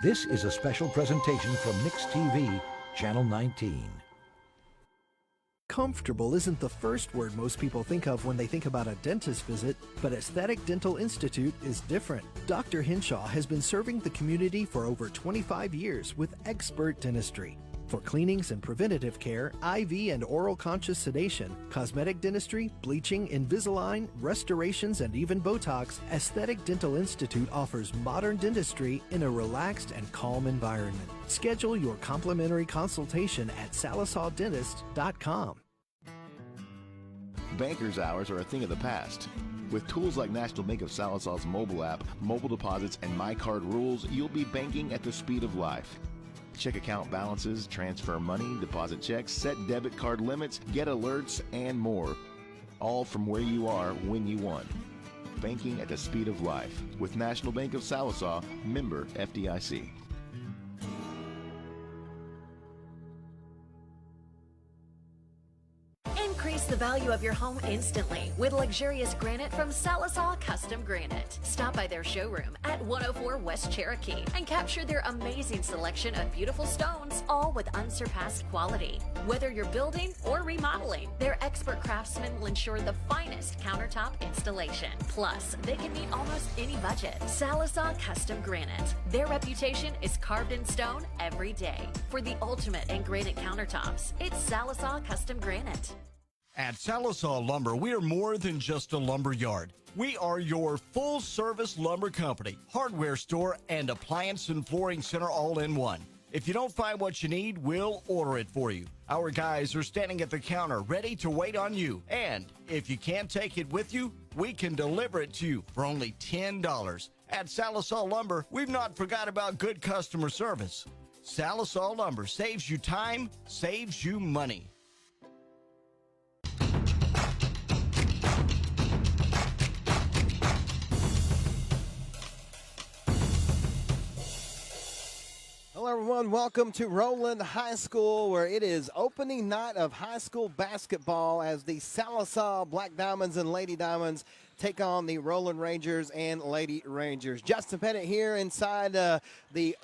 This is a special presentation from Mix TV, Channel 19. Comfortable isn't the first word most people think of when they think about a dentist visit, but Aesthetic Dental Institute is different. Dr. Hinshaw has been serving the community for over 25 years with expert dentistry. For cleanings and preventative care, IV and oral conscious sedation, cosmetic dentistry, bleaching, Invisalign, restorations, and even Botox, Aesthetic Dental Institute offers modern dentistry in a relaxed and calm environment. Schedule your complimentary consultation at salisawdentist.com. Banker's hours are a thing of the past. With tools like National Bank of Sallisaw's mobile app, mobile deposits, and My Card rules, you'll be banking at the speed of life. Check account balances, transfer money, deposit checks, set debit card limits, get alerts, and more. All from where you are when you want. Banking at the speed of life with National Bank of Sallisaw, member FDIC. Increase the value of your home instantly with luxurious granite from Sallisaw Custom Granite. Stop by their showroom at 104 West Cherokee and capture their amazing selection of beautiful stones, all with unsurpassed quality. Whether you're building or remodeling, their expert craftsmen will ensure the finest countertop installation. Plus, they can meet almost any budget. Sallisaw Custom Granite. Their reputation is carved in stone every day. For the ultimate in granite countertops, it's Sallisaw Custom Granite. At Sallisaw Lumber, we are more than just a lumber yard. We are your full-service lumber company, hardware store, and appliance and flooring center all in one. If you don't find what you need, we'll order it for you. Our guys are standing at the counter ready to wait on you. And if you can't take it with you, we can deliver it to you for only $10. At Sallisaw Lumber, we've not forgot about good customer service. Sallisaw Lumber saves you time, saves you money. Hello, everyone. Welcome to Roland High School, where it is opening night of high school basketball as the Sallisaw Black Diamonds and Lady Diamonds take on the Roland Rangers and Lady Rangers. Justin Pettit here inside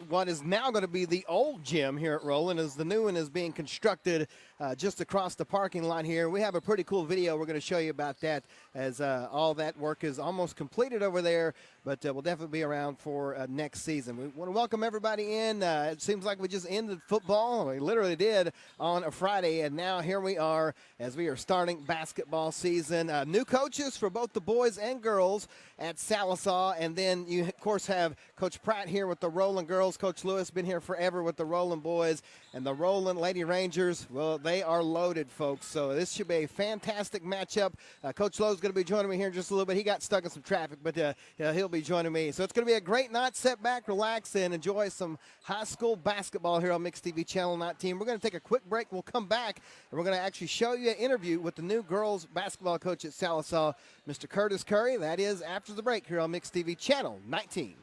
what is now going to be the old gym here at Roland, as the new one is being constructed just across the parking lot here. We have a pretty cool video we're going to show you about that, as all that work is almost completed over there, but we'll definitely be around for next season. We want to welcome everybody in. It seems like we just ended football. We literally did on a Friday, and now here we are as we are starting basketball season. New coaches for both the boys and girls at Sallisaw, and then you, of course, have Coach Pratt here with the Roland girls. Coach Lewis been here forever with the Roland boys, and the Roland Lady Rangers, well, they are loaded, folks. So this should be a fantastic matchup. Coach Lowe's going to be joining me here in just a little bit. He got stuck in some traffic, but he'll be joining me. So it's going to be a great night. Sit back, relax, and enjoy some high school basketball here on Mix TV Channel 19. We're going to take a quick break. We'll come back, and we're going to actually show you an interview with the new girls basketball coach at Sallisaw, Mr. Curtis Curry. That is after the break here on Mix TV Channel 19.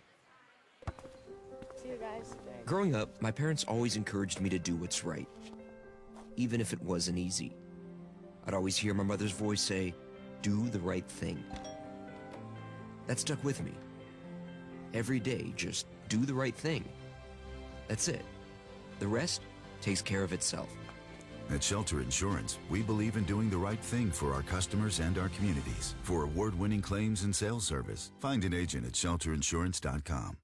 See you guys. Growing up, my parents always encouraged me to do what's right, even if it wasn't easy. I'd always hear my mother's voice say, "Do the right thing." That stuck with me. Every day, just do the right thing. That's it. The rest takes care of itself. At Shelter Insurance, we believe in doing the right thing for our customers and our communities. For award-winning claims and sales service, find an agent at shelterinsurance.com.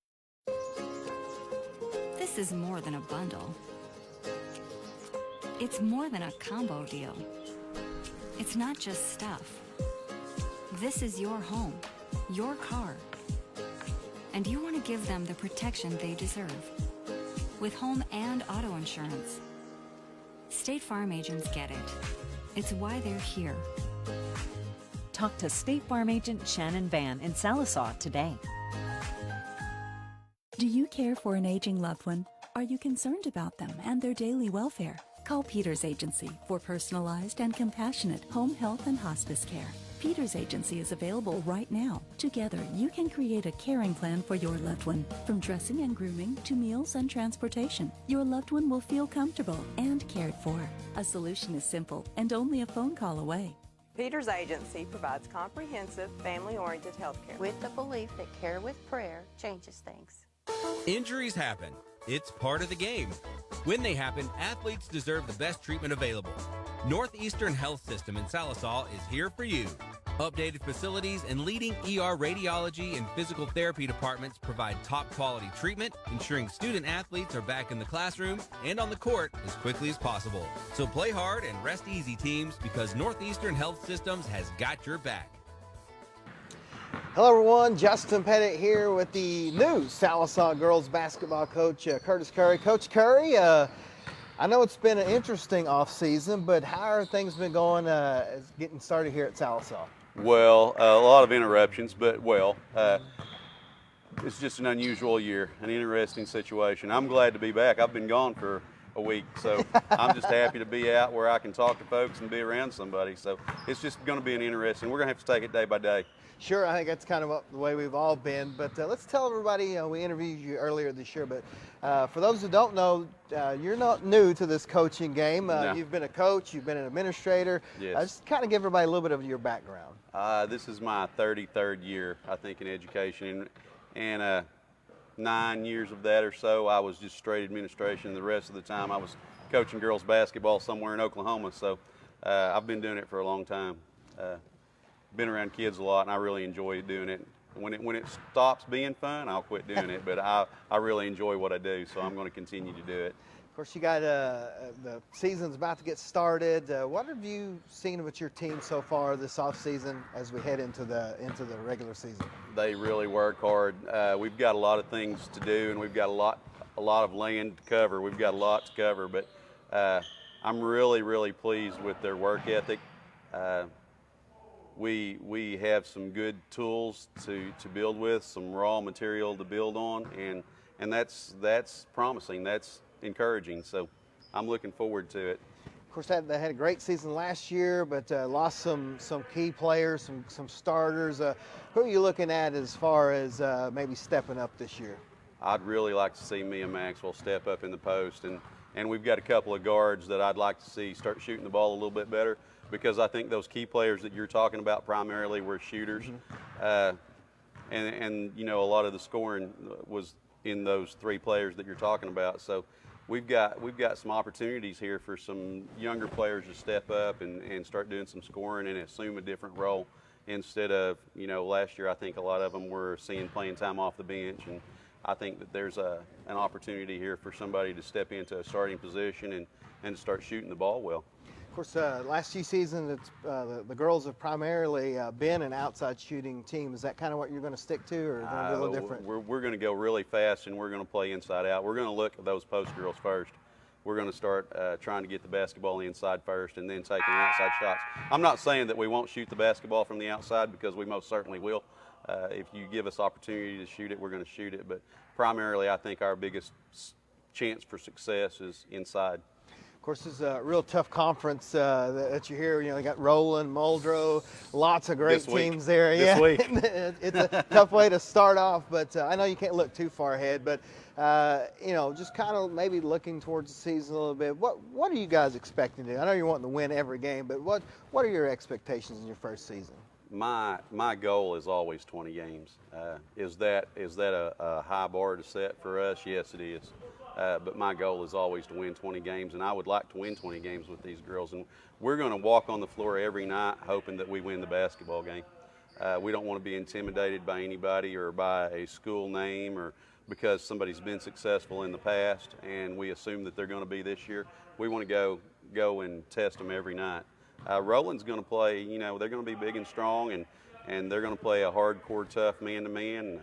This is more than a bundle. It's more than a combo deal. It's not just stuff. This is your home, your car. And you want to give them the protection they deserve. With home and auto insurance. State Farm agents get it. It's why they're here. Talk to State Farm agent Shannon Van in Sallisaw today. Do you care for an aging loved one? Are you concerned about them and their daily welfare? Call Peters Agency for personalized and compassionate home health and hospice care. Peters Agency is available right now. Together, you can create a caring plan for your loved one. From dressing and grooming to meals and transportation, your loved one will feel comfortable and cared for. A solution is simple and only a phone call away. Peters Agency provides comprehensive, family-oriented health care with the belief that care with prayer changes things. Injuries happen. It's part of the game. When they happen, athletes deserve the best treatment available. Northeastern Health System in Sallisaw is here for you. Updated facilities and leading ER radiology and physical therapy departments provide top quality treatment, ensuring student athletes are back in the classroom and on the court as quickly as possible. So play hard and rest easy, teams, because Northeastern Health Systems has got your back. Hello everyone, Justin Pettit here with the new Sallisaw girls basketball coach, Curtis Curry. Coach Curry, I know it's been an interesting offseason, but how are things been going getting started here at Sallisaw? Well, a lot of interruptions, but it's just an unusual year, an interesting situation. I'm glad to be back. I've been gone for a week, so I'm just happy to be out where I can talk to folks and be around somebody. So it's just going to be an interesting. We're going to have to take it day by day. Sure, I think that's kind of the way we've all been. But let's tell everybody, we interviewed you earlier this year, but for those who don't know, you're not new to this coaching game. No. You've been a coach, you've been an administrator. Yes. Just kind of give everybody a little bit of your background. This is my 33rd year, I think, in education. And 9 years of that or so, I was just straight administration. The rest of the time, I was coaching girls basketball somewhere in Oklahoma. So I've been doing it for a long time. Been around kids a lot, and I really enjoy doing it. When it stops being fun, I'll quit doing it. But I really enjoy what I do, so I'm going to continue to do it. Of course, you got the season's about to get started. What have you seen with your team so far this off season as we head into the regular season? They really work hard. We've got a lot of things to do, and we've got a lot of land to cover. We've got a lot to cover, but I'm really pleased with their work ethic. We have some good tools to build with, some raw material to build on, and that's promising. That's encouraging. So I'm looking forward to it. Of course, they had a great season last year, but lost some key players, some starters. Who are you looking at as far as maybe stepping up this year? I'd really like to see Mia Maxwell step up in the post, and we've got a couple of guards that I'd like to see start shooting the ball a little bit better, because I think those key players that you're talking about primarily were shooters. And you know, a lot of the scoring was in those three players that you're talking about. So we've got some opportunities here for some younger players to step up and start doing some scoring and assume a different role, instead of, you know, last year I think a lot of them were seeing playing time off the bench, and I think that there's an opportunity here for somebody to step into a starting position and start shooting the ball well. Of course, last few seasons, the girls have primarily been an outside shooting team. Is that kind of what you're going to stick to, or going to be a little different? We're going to go really fast, and we're going to play inside out. We're going to look at those post girls first. We're going to start trying to get the basketball inside first, and then taking outside shots. I'm not saying that we won't shoot the basketball from the outside, because we most certainly will. If you give us opportunity to shoot it, we're going to shoot it. But primarily, I think our biggest chance for success is inside. Of course, this is a real tough conference that you hear. You know, you got Roland, Muldrow, lots of great teams there. This week. It's a tough way to start off, but I know you can't look too far ahead. But you know, just kind of maybe looking towards the season a little bit. What are you guys expecting to do? I know you're wanting to win every game, but what are your expectations in your first season? My goal is always 20 games. Is that a high bar to set for us? Yes, it is. But my goal is always to win 20 games, and I would like to win 20 games with these girls. And we're going to walk on the floor every night hoping that we win the basketball game. We don't want to be intimidated by anybody or by a school name or because somebody's been successful in the past and we assume that they're going to be this year. We want to go and test them every night. Roland's going to play, you know, they're going to be big and strong, and they're going to play a hardcore, tough man-to-man.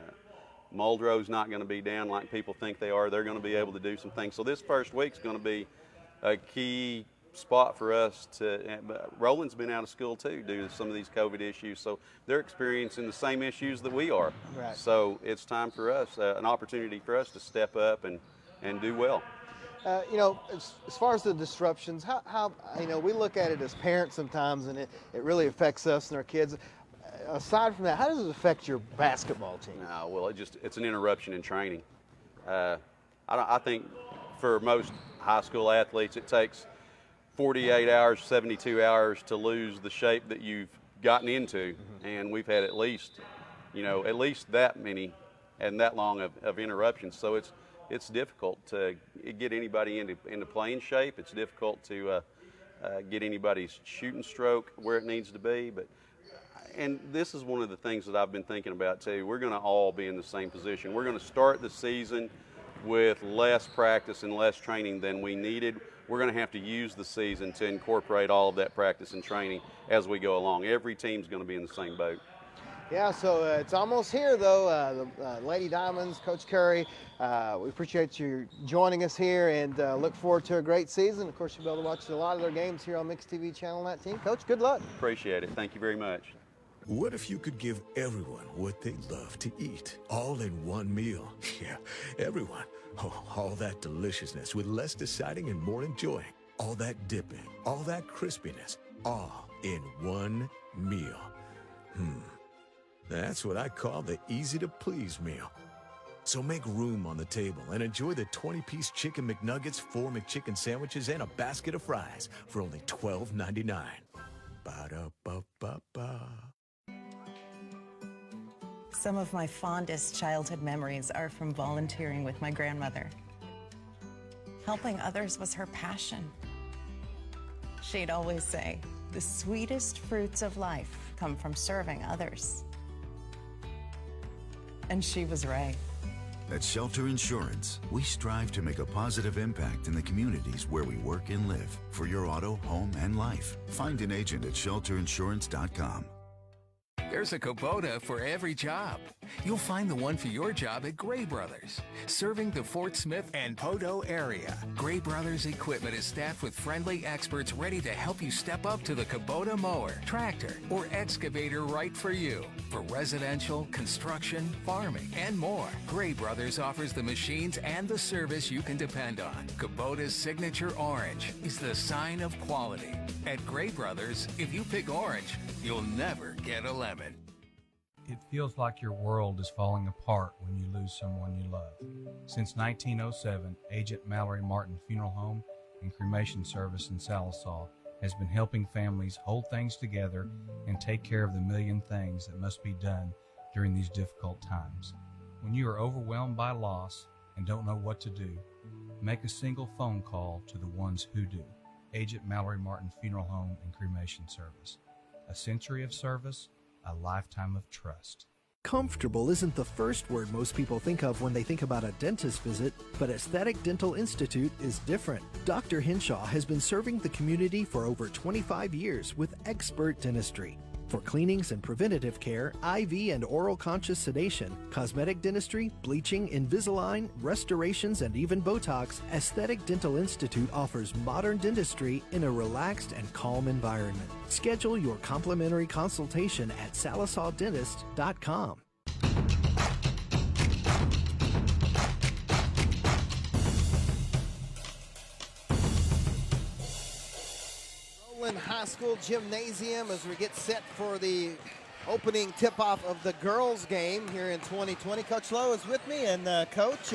Muldrow's not going to be down like people think they are. They're going to be able to do some things. So this first week's going to be a key spot for us Roland's been out of school too due to some of these COVID issues. So they're experiencing the same issues that we are. Right. So it's time for us, an opportunity for us to step up and do well. You know, as far as the disruptions, how you know, we look at it as parents sometimes, and it really affects us and our kids. Aside from that, how does it affect your basketball team? Well, it's an interruption in training. I think for most high school athletes, it takes 48 hours, 72 hours to lose the shape that you've gotten into, and we've had at least that many and that long of interruptions. So it's difficult to get anybody into playing shape. It's difficult to get anybody's shooting stroke where it needs to be. And this is one of the things that I've been thinking about too. We're going to all be in the same position. We're going to start the season with less practice and less training than we needed. We're going to have to use the season to incorporate all of that practice and training as we go along. Every team's going to be in the same boat. Yeah, so it's almost here, though. The Lady Diamonds, Coach Curry, we appreciate you joining us here and look forward to a great season. Of course, you'll be able to watch a lot of their games here on Mixed TV Channel 19. Coach, good luck. Appreciate it. Thank you very much. What if you could give everyone what they love to eat, all in one meal? Yeah, everyone. Oh, all that deliciousness with less deciding and more enjoying. All that dipping, all that crispiness, all in one meal. That's what I call the easy-to-please meal. So make room on the table and enjoy the 20-piece Chicken McNuggets, 4 McChicken sandwiches, and a basket of fries for only $12.99. Ba-da-ba-ba-ba. Some of my fondest childhood memories are from volunteering with my grandmother. Helping others was her passion. She'd always say, the sweetest fruits of life come from serving others. And she was right. At Shelter Insurance, we strive to make a positive impact in the communities where we work and live. For your auto, home, and life, find an agent at shelterinsurance.com. There's a Kubota for every job. You'll find the one for your job at Gray Brothers, serving the Fort Smith and Poteau area. Gray Brothers equipment is staffed with friendly experts ready to help you step up to the Kubota mower, tractor, or excavator right for you. For residential, construction, farming, and more, Gray Brothers offers the machines and the service you can depend on. Kubota's signature orange is the sign of quality. At Gray Brothers, if you pick orange, you'll never get a lemon. It feels like your world is falling apart when you lose someone you love. Since 1907, Agent Mallory Martin Funeral Home and Cremation Service in Sallisaw has been helping families hold things together and take care of the million things that must be done during these difficult times. When you are overwhelmed by loss and don't know what to do, make a single phone call to the ones who do. Agent Mallory Martin Funeral Home and Cremation Service. A century of service, a lifetime of trust. Comfortable isn't the first word most people think of when they think about a dentist visit, but Aesthetic Dental Institute is different. Dr. Henshaw has been serving the community for over 25 years with expert dentistry. For cleanings and preventative care, IV and oral conscious sedation, cosmetic dentistry, bleaching, Invisalign, restorations, and even Botox, Aesthetic Dental Institute offers modern dentistry in a relaxed and calm environment. Schedule your complimentary consultation at salisawdentist.com. Roland High School Gymnasium as we get set for the opening tip-off of the girls' game here in 2020. Coach Lowe is with me, and Coach,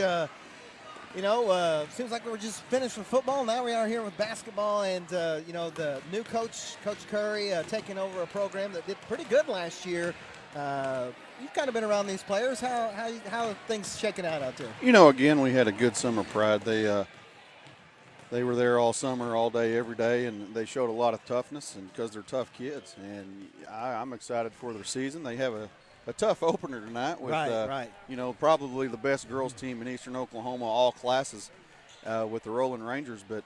seems like we're just finished with football. Now we are here with basketball, and the new coach, Coach Curry, taking over a program that did pretty good last year. You've kind of been around these players. How are things shaking out there? Again, we had a good summer pride. They were there all summer, all day, every day, and they showed a lot of toughness, and because they're tough kids. And I'm excited for their season. They have a tough opener tonight with, probably the best girls team in Eastern Oklahoma, all classes, with the Roland Rangers. But,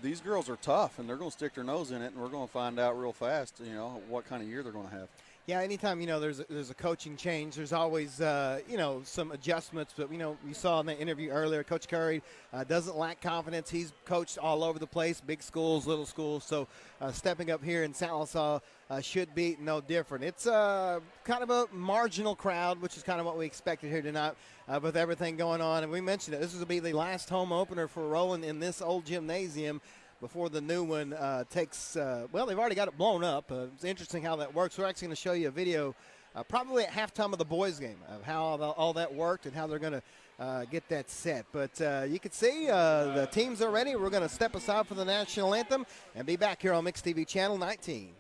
these girls are tough, and they're going to stick their nose in it, and we're going to find out real fast, what kind of year they're going to have. Yeah, anytime, there's a coaching change, there's always, some adjustments. But, you saw in the interview earlier, Coach Curry doesn't lack confidence. He's coached all over the place, big schools, little schools. So stepping up here in Sallisaw should be no different. It's kind of a marginal crowd, which is kind of what we expected here tonight with everything going on. And we mentioned it. This will be the last home opener for Roland in this old gymnasium before the new one takes they've already got it blown up. It's interesting how that works. We're actually going to show you a video probably at halftime of the boys' game of how all that worked and how they're going to get that set. But you can see the teams are ready. We're going to step aside for the national anthem and be back here on Mixed TV Channel 19.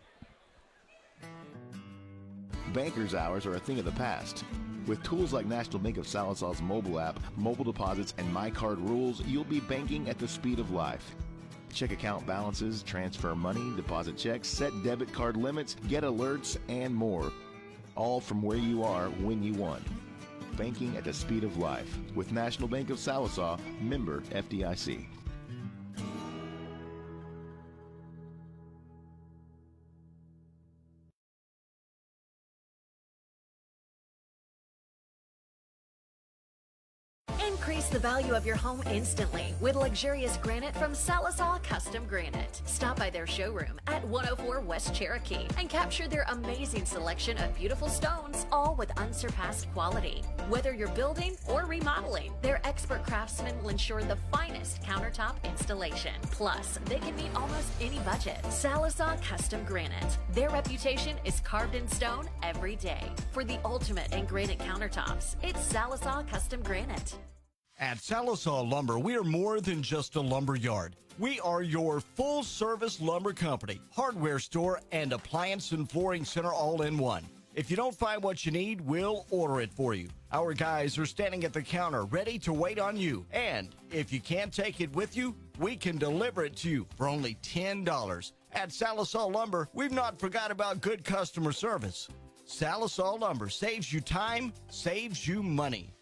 Banker's hours are a thing of the past. With tools like National Bank of Sallisaw's mobile app, mobile deposits, and My Card rules, you'll be banking at the speed of life. Check account balances, transfer money, deposit checks, set debit card limits, get alerts, and more. All from where you are when you want. Banking at the speed of life with National Bank of Sallisaw, member FDIC. Increase the value of your home instantly with luxurious granite from Sallisaw Custom Granite. Stop by their showroom at 104 West Cherokee and capture their amazing selection of beautiful stones, all with unsurpassed quality. Whether you're building or remodeling, their expert craftsmen will ensure the finest countertop installation. Plus, they can meet almost any budget. Sallisaw Custom Granite. Their reputation is carved in stone every day. For the ultimate in granite countertops, it's Sallisaw Custom Granite. At Sallisaw Lumber, we are more than just a lumber yard. We are your full-service lumber company, hardware store, and appliance and flooring center all in one. If you don't find what you need, we'll order it for you. Our guys are standing at the counter ready to wait on you. And if you can't take it with you, we can deliver it to you for only $10. At Sallisaw Lumber, we've not forgot about good customer service. Sallisaw Lumber saves you time, saves you money.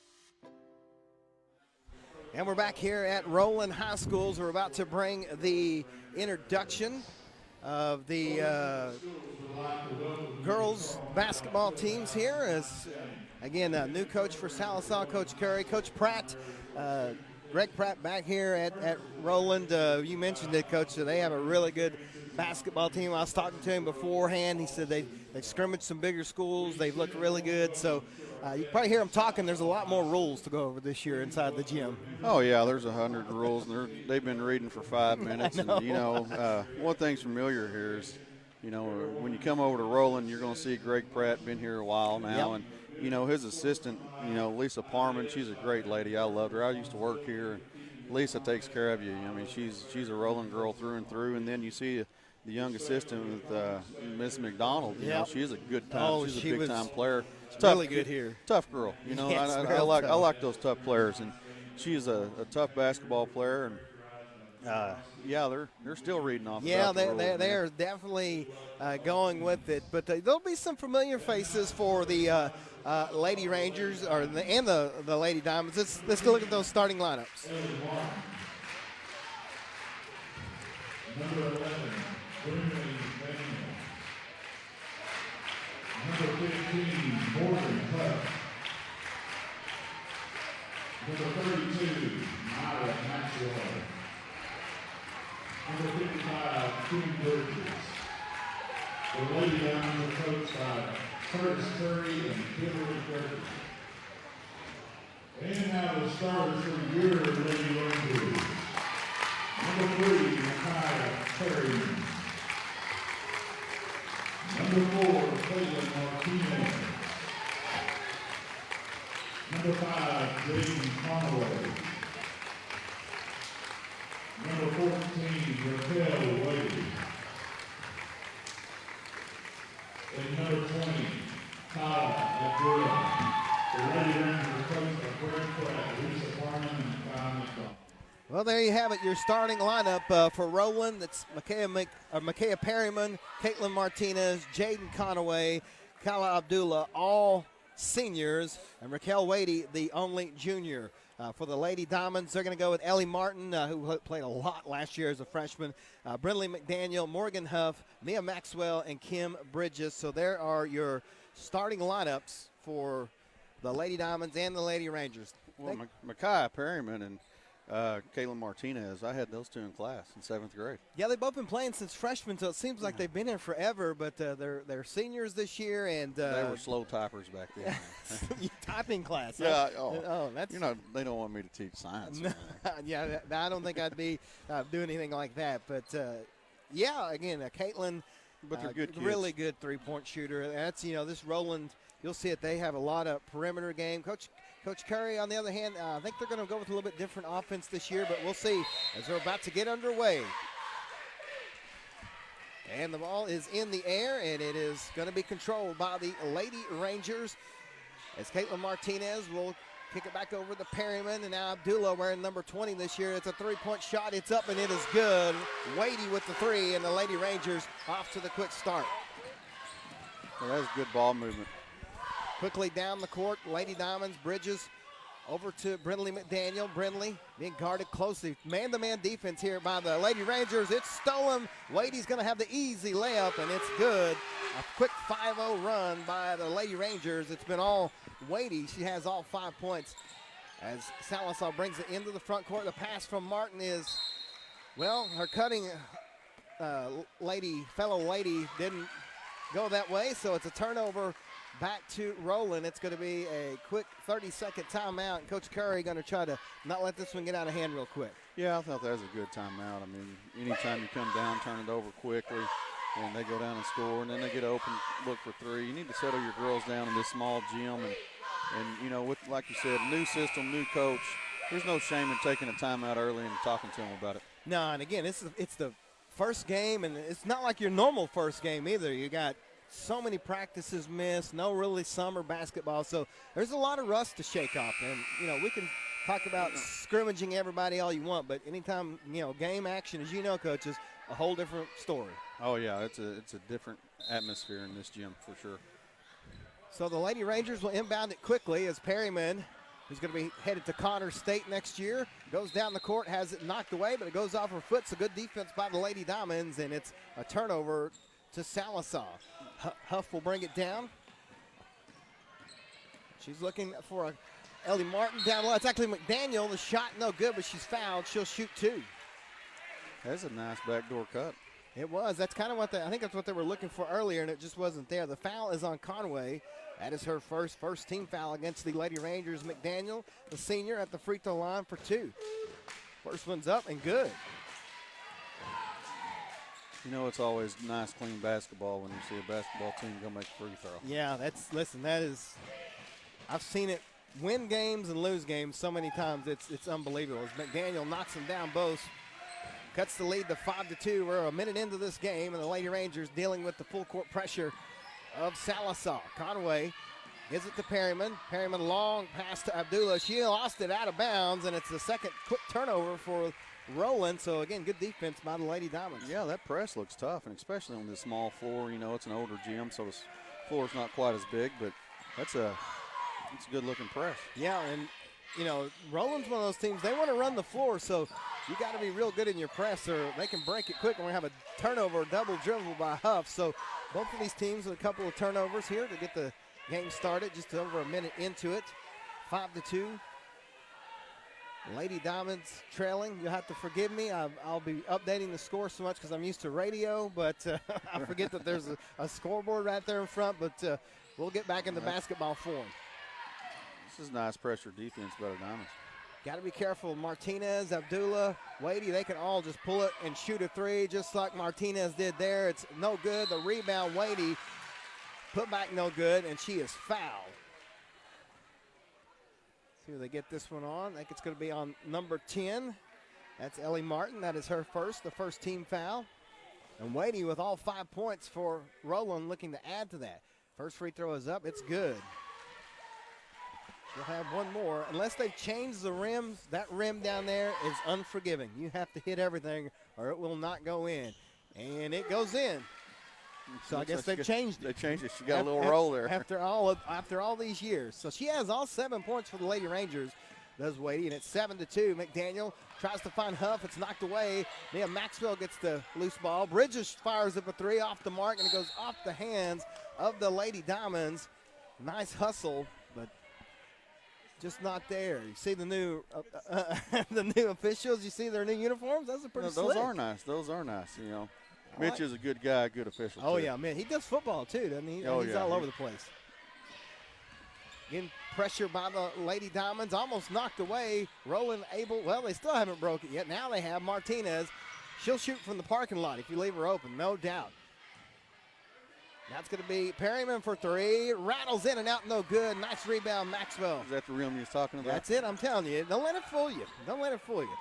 And we're back here at Roland High Schools. We're about to bring the introduction of the girls basketball teams here. As again, a new coach for Sallisaw, Coach Curry, Coach Pratt, Greg Pratt back here at Roland. You mentioned it, Coach. So they have a really good basketball team. I was talking to him beforehand. He said they've scrimmaged some bigger schools. They've looked really good. So you probably hear them talking. There's a lot more rules to go over this year inside the gym. Oh, yeah, there's 100 rules, and they've been reading for 5 minutes. And, one thing's familiar here is, when you come over to Roland, you're going to see Greg Pratt, been here a while now. Yep. And, his assistant, Lisa Parman, she's a great lady. I loved her. I used to work here. And Lisa takes care of you. I mean, she's a Roland girl through and through. And then you see the young assistant with Miss McDonald. She's a good time. She's a big-time player. Tough, really good here. Tough girl. Yes, I like those tough players, and she's a tough basketball player, and they're still reading off. Yeah, they are definitely going with it, but there'll be some familiar faces for the Lady Rangers and the Lady Diamonds. Let's go look at those starting lineups. Number 11, Number 15, Morgan Huff. Number 32, Myra Maxwell. Number 55, Kim Bridges. The Lady Diamonds are coached by Curtis Curry and Kimberly Curtis. And now the starters for your Lady Rangers. Number 3, Micaiah Perry. Number 4, Caitlin Martinez. Number 5, Jaden Conway. Number 14, Raquel Wade. And number 20, Kyle Abdullah. The Lady Rangers are coached by Greg Pratt, Lisa Parman, and Kyle McDonald. Well, there you have it, your starting lineup for Roland. It's Micaiah Perryman, Caitlin Martinez, Jaden Conaway, Kala Abdullah, all seniors, and Raquel Wade, the only junior. For the Lady Diamonds, they're going to go with Ellie Martin, who played a lot last year as a freshman, Brindley McDaniel, Morgan Huff, Mia Maxwell, and Kim Bridges. So there are your starting lineups for the Lady Diamonds and the Lady Rangers. Well, Micaiah Perryman and Caitlin Martinez, I had those two in class in 7th grade. Yeah, they've both been playing since freshmen, so it seems like they've been here forever, but they're seniors this year. And they were slow typers back then. Typing class. Yeah. Oh, that's. They don't want me to teach science. No, yeah, I don't think I'd be doing anything like that. But, again, Caitlin, but they're good kids. Really good three-point shooter. That's, this Roland, you'll see it. They have a lot of perimeter game. Coach Curry, on the other hand, I think they're going to go with a little bit different offense this year, but we'll see as they're about to get underway. And the ball is in the air, and it is going to be controlled by the Lady Rangers. as Caitlin Martinez will kick it back over to Perryman, and now Abdullah wearing number 20 this year. It's a three-point shot. It's up, and it is good. Wadey with the three, and the Lady Rangers off to the quick start. Well, that's good ball movement. Quickly down the court, Lady Diamonds, Bridges, over to Brindley McDaniel. Brindley being guarded closely. Man-to-man defense here by the Lady Rangers. It's stolen. Wadey's going to have the easy layup, and it's good. A quick 5-0 run by the Lady Rangers. It's been all Wadey. She has all 5 points as Sallisaw brings it into the front court. The pass from Martin is, well, her cutting fellow lady didn't go that way, so it's a turnover back to Roland. It's going to be a quick 30-second timeout. And Coach Curry going to try to not let this one get out of hand real quick. Yeah, I thought that was a good timeout. I mean, anytime you come down, turn it over quickly, and they go down and score, and then they get open, look for three. You need to settle your girls down in this small gym. And you know, with, like you said, new system, new coach, there's no shame in taking a timeout early and talking to them about it. No, and again, it's the first game, and it's not like your normal first game either. You got so many practices missed, no really summer basketball, so there's a lot of rust to shake off. And, you know, we can talk about scrimmaging everybody all you want, but anytime, you know, game action, as you know, Coach, is a whole different story. Oh, yeah, it's a different atmosphere in this gym for sure. So the Lady Rangers will inbound it quickly as Perryman, who's going to be headed to Connors State next year, goes down the court, has it knocked away, but it goes off her foot. So good defense by the Lady Diamonds, and it's a turnover to Sallisaw. Huff will bring it down. She's looking for Ellie Martin down low. It's actually McDaniel. The shot no good, but she's fouled. She'll shoot two. That's a nice backdoor cut. It was. That's kind of what I think that's what they were looking for earlier, and it just wasn't there. The foul is on Conway. That is her first team foul against the Lady Rangers. McDaniel, the senior, at the free throw line for two. First one's up and good. You know, it's always nice, clean basketball when you see a basketball team go make a free throw. Yeah, that is, I've seen it win games and lose games so many times. It's unbelievable. As McDaniel knocks them down both, cuts the lead to 5-2. We're a minute into this game, and the Lady Rangers dealing with the full court pressure of Sallisaw. Conway gives it to Perryman. Perryman long pass to Abdullah. She lost it out of bounds, and it's the second quick turnover for Roland. So again, good defense by the Lady Diamonds. Yeah, that press looks tough, and especially on this small floor. You know, it's an older gym, so the floor's not quite as big, but it's a good looking press. Yeah, and you know, Roland's one of those teams, they want to run the floor, so you got to be real good in your press or they can break it quick, and we have a turnover, double dribble by Huff. So both of these teams with a couple of turnovers here to get the game started, just over a minute into it. 5-2. Lady Diamonds trailing. You'll have to forgive me. I'll be updating the score so much because I'm used to radio, but I forget that there's a scoreboard right there in front, but we'll get back into basketball form. This is nice pressure defense by the Diamonds. Got to be careful. Martinez, Abdullah, Wadey, they can all just pull it and shoot a three just like Martinez did there. It's no good. The rebound, Wadey, put back no good, and she is fouled. See if they get this one on. I think it's going to be on number 10. That's Ellie Martin. That is her the first team foul. And Wadey with all 5 points for Roland, looking to add to that. First free throw is up. It's good. You'll have one more. Unless they've changed the rims, that rim down there is unforgiving. You have to hit everything or it will not go in. And it goes in. So I guess they've changed it. They changed it. She got a little roll there. After all these years. So she has all 7 points for the Lady Rangers, does Wadey, and it's 7-2. McDaniel tries to find Huff. It's knocked away. Mia Maxwell gets the loose ball. Bridges fires up a three off the mark, and it goes off the hands of the Lady Diamonds. Nice hustle, but just not there. You see the new officials. You see their new uniforms. Those are pretty slick. Those are nice. Those are nice. You know, Mitch is a good guy, good official. Oh too. Yeah, man, he does football too, doesn't he? Oh, He's all over the place. Getting pressure by the Lady Diamonds, almost knocked away. Roland able. Well, they still haven't broke it yet. Now they have Martinez. She'll shoot from the parking lot if you leave her open, no doubt. That's going to be Perryman for three. Rattles in and out, no good. Nice rebound, Maxwell. Is that the rim you're talking about? That's it, I'm telling you. Don't let it fool you. Don't let it fool you.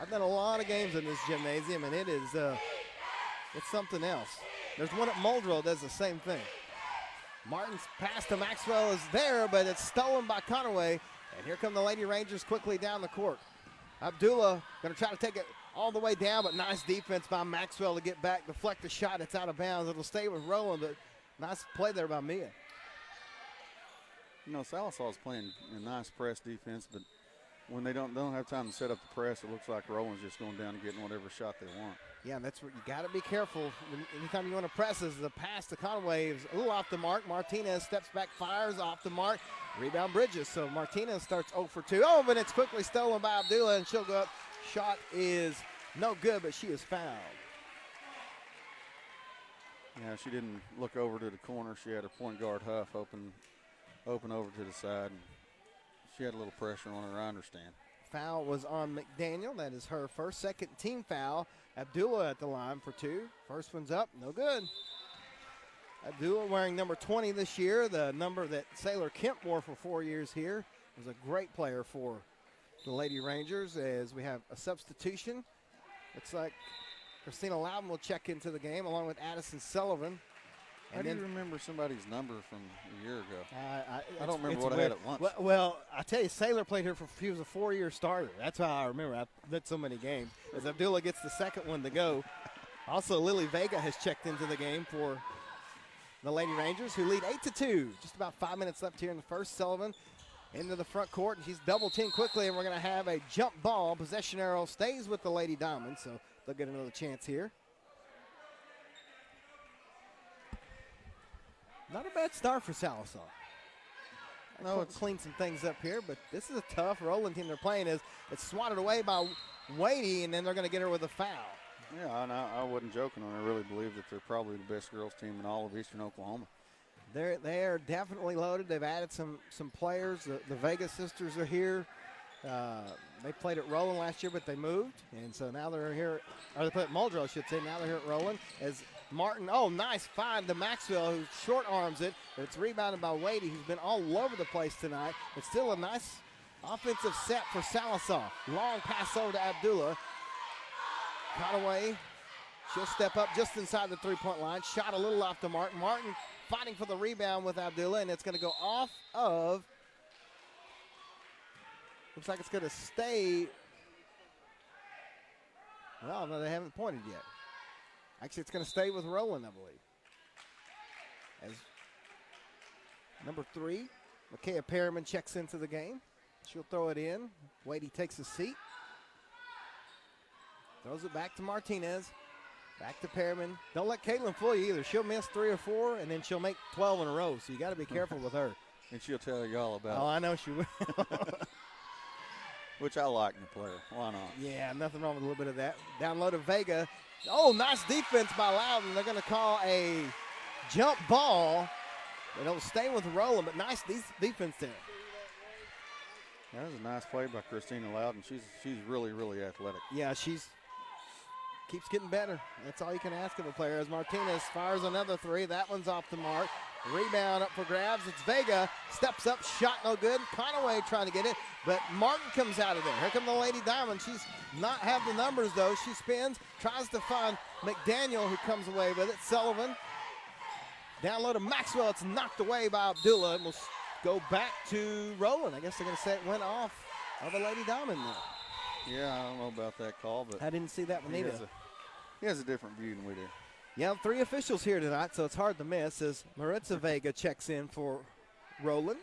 I've done a lot of games in this gymnasium, and it is it's something else. There's one at Muldrow that does the same thing. Martin's pass to Maxwell is there, but it's stolen by Conaway. And here come the Lady Rangers quickly down the court. Abdullah going to try to take it all the way down, but nice defense by Maxwell to get back, deflect the shot. It's out of bounds. It'll stay with Roland, but nice play there by Mia. You know, Sallisaw's playing a nice press defense, but when they don't have time to set up the press, it looks like Roland's just going down and getting whatever shot they want. Yeah, and that's what you got to be careful. Anytime you want to press is the pass to Conway is a little off the mark. Martinez steps back, fires off the mark. Rebound Bridges. So Martinez starts 0 for 2. Oh, but it's quickly stolen by Abdullah, and she'll go up. Shot is no good, but she is fouled. Yeah, she didn't look over to the corner. She had her point guard Huff open over to the side. And she had a little pressure on her, I understand. Foul was on McDaniel. That is her first, second team foul. Abdullah at the line for 2. First one's up, no good. Abdullah wearing number 20 this year, the number that Sailor Kemp wore for 4 years here. Was a great player for the Lady Rangers as we have a substitution. Looks like Christina Loudon will check into the game along with Addison Sullivan. How do you remember somebody's number from a year ago? I don't remember it's what I weird. had at lunch. Well, I tell you, Sailor played here he was a 4-year starter. That's how I remember. I've did so many games. As Abdullah gets the second one to go. Also, Lily Vega has checked into the game for the Lady Rangers, who lead 8-2. Just about 5 minutes left here in the first. Sullivan into the front court, and she's double-teamed quickly, and we're going to have a jump ball. Possession arrow stays with the Lady Diamonds, so they'll get another chance here. Not a bad start for Sallisaw. No, it's cleaned some things up here, but this is a tough Roland team they're playing. It's swatted away by Wadey, and then they're going to get her with a foul. Yeah, and I wasn't joking when I really believe that they're probably the best girls team in all of Eastern Oklahoma. They are definitely loaded. They've added some players. The Vega sisters are here. They played at Roland last year, but they moved, and so now they're here. Or they played at Muldrow, I should say. Now they're here at Roland. As Martin, nice find to Maxwell, who short arms it, but it's rebounded by Wadey, who's been all over the place tonight. It's still a nice offensive set for Sallisaw. Long pass over to Abdullah. Conaway, she'll step up just inside the three-point line. Shot a little off to Martin. Martin fighting for the rebound with Abdullah, and it's going to go off of. Looks like it's going to stay. Well, no, they haven't pointed yet. Actually, it's going to stay with Roland, I believe. As number 3, Micaiah Perriman checks into the game. She'll throw it in. Wadey takes a seat. Throws it back to Martinez. Back to Perriman. Don't let Caitlin fool you either. She'll miss 3 or 4, and then she'll make 12 in a row. So you got to be careful with her. And she'll tell you all about it. Oh, I know she will. Which I like in a player. Why not? Yeah, nothing wrong with a little bit of that. Down low to Vega. Oh, nice defense by Loudon. They're going to call a jump ball. It'll stay with Roland, but nice defense there. That was a nice play by Christina Loudon. She's really, really athletic. Yeah, she's keeps getting better. That's all you can ask of a player. As Martinez fires another 3. That one's off the mark. Rebound up for grabs. It's Vega. Steps up. Shot no good. Conaway trying to get it. But Martin comes out of there. Here come the Lady Diamond. She's not have the numbers, though. She spins. Tries to find McDaniel, who comes away with it. Sullivan. Down low to Maxwell. It's knocked away by Abdullah. And we'll go back to Roland. I guess they're going to say it went off of the Lady Diamond there. Yeah, I don't know about that call, but I didn't see that one either. He has a different view than we do. Yeah, 3 officials here tonight, so it's hard to miss as Maritza Vega checks in for Roland.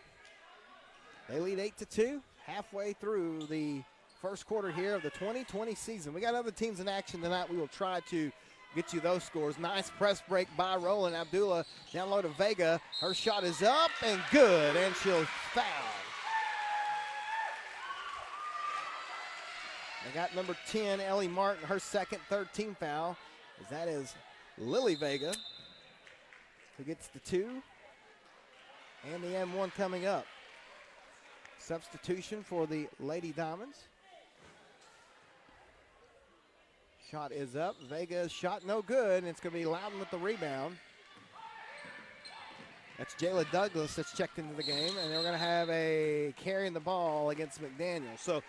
They lead 8-2, halfway through the first quarter here of the 2020 season. We got other teams in action tonight. We will try to get you those scores. Nice press break by Roland. Abdullah down low to Vega. Her shot is up and good, and she'll foul. They got number 10, Ellie Martin, her second, third team foul. As that is Lily Vega, who gets the 2. And the M1 coming up. Substitution for the Lady Diamonds. Shot is up. Vega's shot no good, and it's going to be Loudon with the rebound. That's Jayla Douglas that's checked into the game, and they're going to have a carrying the ball against McDaniel. So,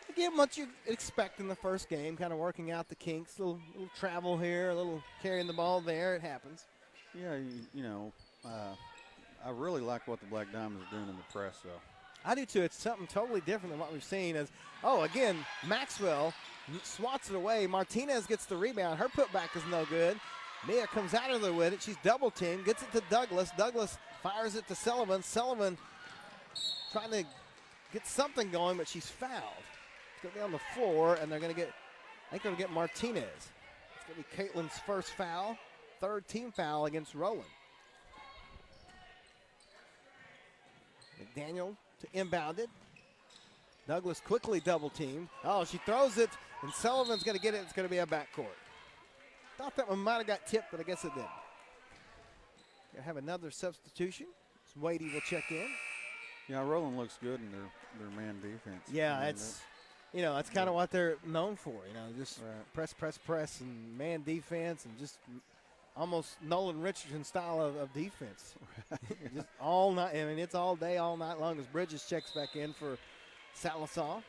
again, what you expect in the first game, kind of working out the kinks, a little travel here, a little carrying the ball there. It happens. Yeah, I really like what the Black Diamonds are doing in the press, though. I do too. It's something totally different than what we've seen. Again, Maxwell swats it away. Martinez gets the rebound. Her putback is no good. Mia comes out of there with it. She's double teamed, gets it to Douglas. Douglas fires it to Sullivan. Sullivan trying to get something going, but she's fouled. It's going to be on the floor, and they're going to get, I think they're going to get Martinez. It's going to be Caitlin's first foul, third team foul against Roland. McDaniel to inbound it. Douglas quickly double teamed. Oh, she throws it, and Sullivan's going to get it. It's going to be a backcourt. Thought that one might have got tipped, but I guess it didn't. Going to have another substitution. Wadey will check in. Yeah, Roland looks good in their man defense. Yeah, that's kind of what they're known for. Just press, and man defense, and just almost Nolan Richardson style of defense. Just all night. I mean, it's all day, all night long as Bridges checks back in for Sallisaw.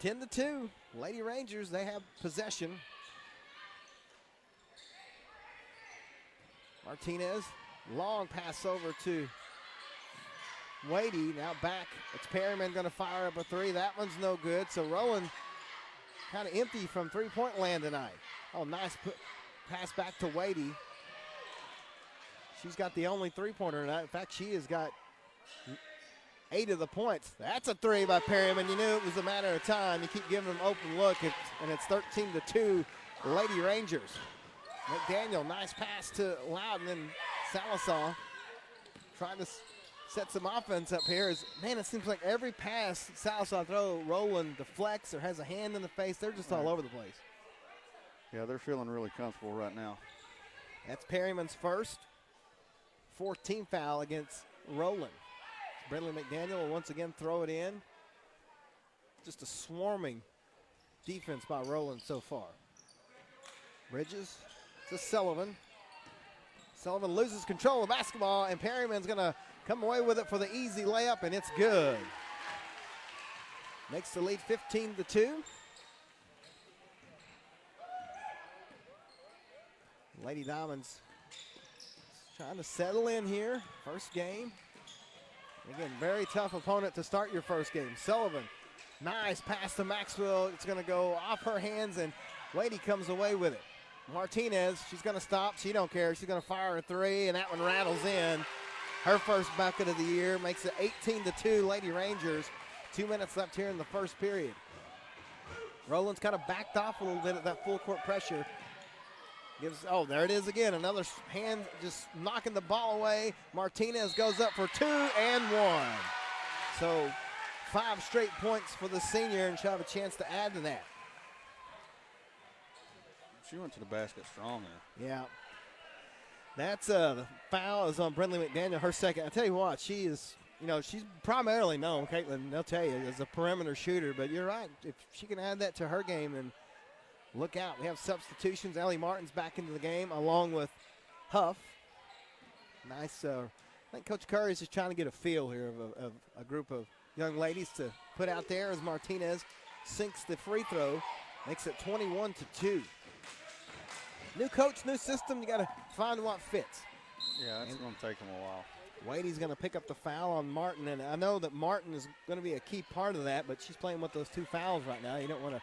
10-2. Lady Rangers, they have possession. Martinez, long pass over to Wadey. Now back. It's Perryman going to fire up a three. That one's no good. So Roland kind of empty from three-point land tonight. Oh, nice pass back to Wadey. She's got the only three-pointer tonight. In fact, she has got 8 of the points. That's a three by Perryman. You knew it was a matter of time. You keep giving them open look, and it's 13-2, Lady Rangers. McDaniel, nice pass to Loudon, and Sallisaw trying to set some offense up here. Man, it seems like every pass Sallisaw throw, Roland deflects or has a hand in the face. They're just all over the place. Yeah, they're feeling really comfortable right now. That's Perryman's first. 14th foul against Roland. Brentley McDaniel will once again throw it in. Just a swarming defense by Roland so far. Bridges to Sullivan. Sullivan loses control of the basketball, and Perryman's going to come away with it for the easy layup, and it's good. Makes the lead 15-2. Lady Diamonds trying to settle in here. First game. Again, very tough opponent to start your first game. Sullivan, nice pass to Maxwell. It's going to go off her hands, and Wadey comes away with it. Martinez, she's going to stop. She don't care. She's going to fire a three, and that one rattles in. Her first bucket of the year makes it 18-2 Lady Rangers. 2 minutes left here in the first period. Roland's kind of backed off a little bit at that full court pressure. There it is again. Another hand just knocking the ball away. Martinez goes up for 2 and 1. So 5 straight points for the senior, and she'll have a chance to add to that. She went to the basket strong there. Yeah. That's the foul is on Brentley McDaniel, her second. I tell you what, she is, she's primarily known, Caitlin, they'll tell you, as a perimeter shooter. But you're right. If she can add that to her game, then look out. We have substitutions. Ellie Martin's back into the game along with Huff. Nice. I think Coach Curry is just trying to get a feel here of a group of young ladies to put out there as Martinez sinks the free throw. Makes it 21-2. New coach, new system. You got to find what fits. Yeah, it's going to take them a while. Wadey's going to pick up the foul on Martin, and I know that Martin is going to be a key part of that, but she's playing with those 2 fouls right now. You don't want to,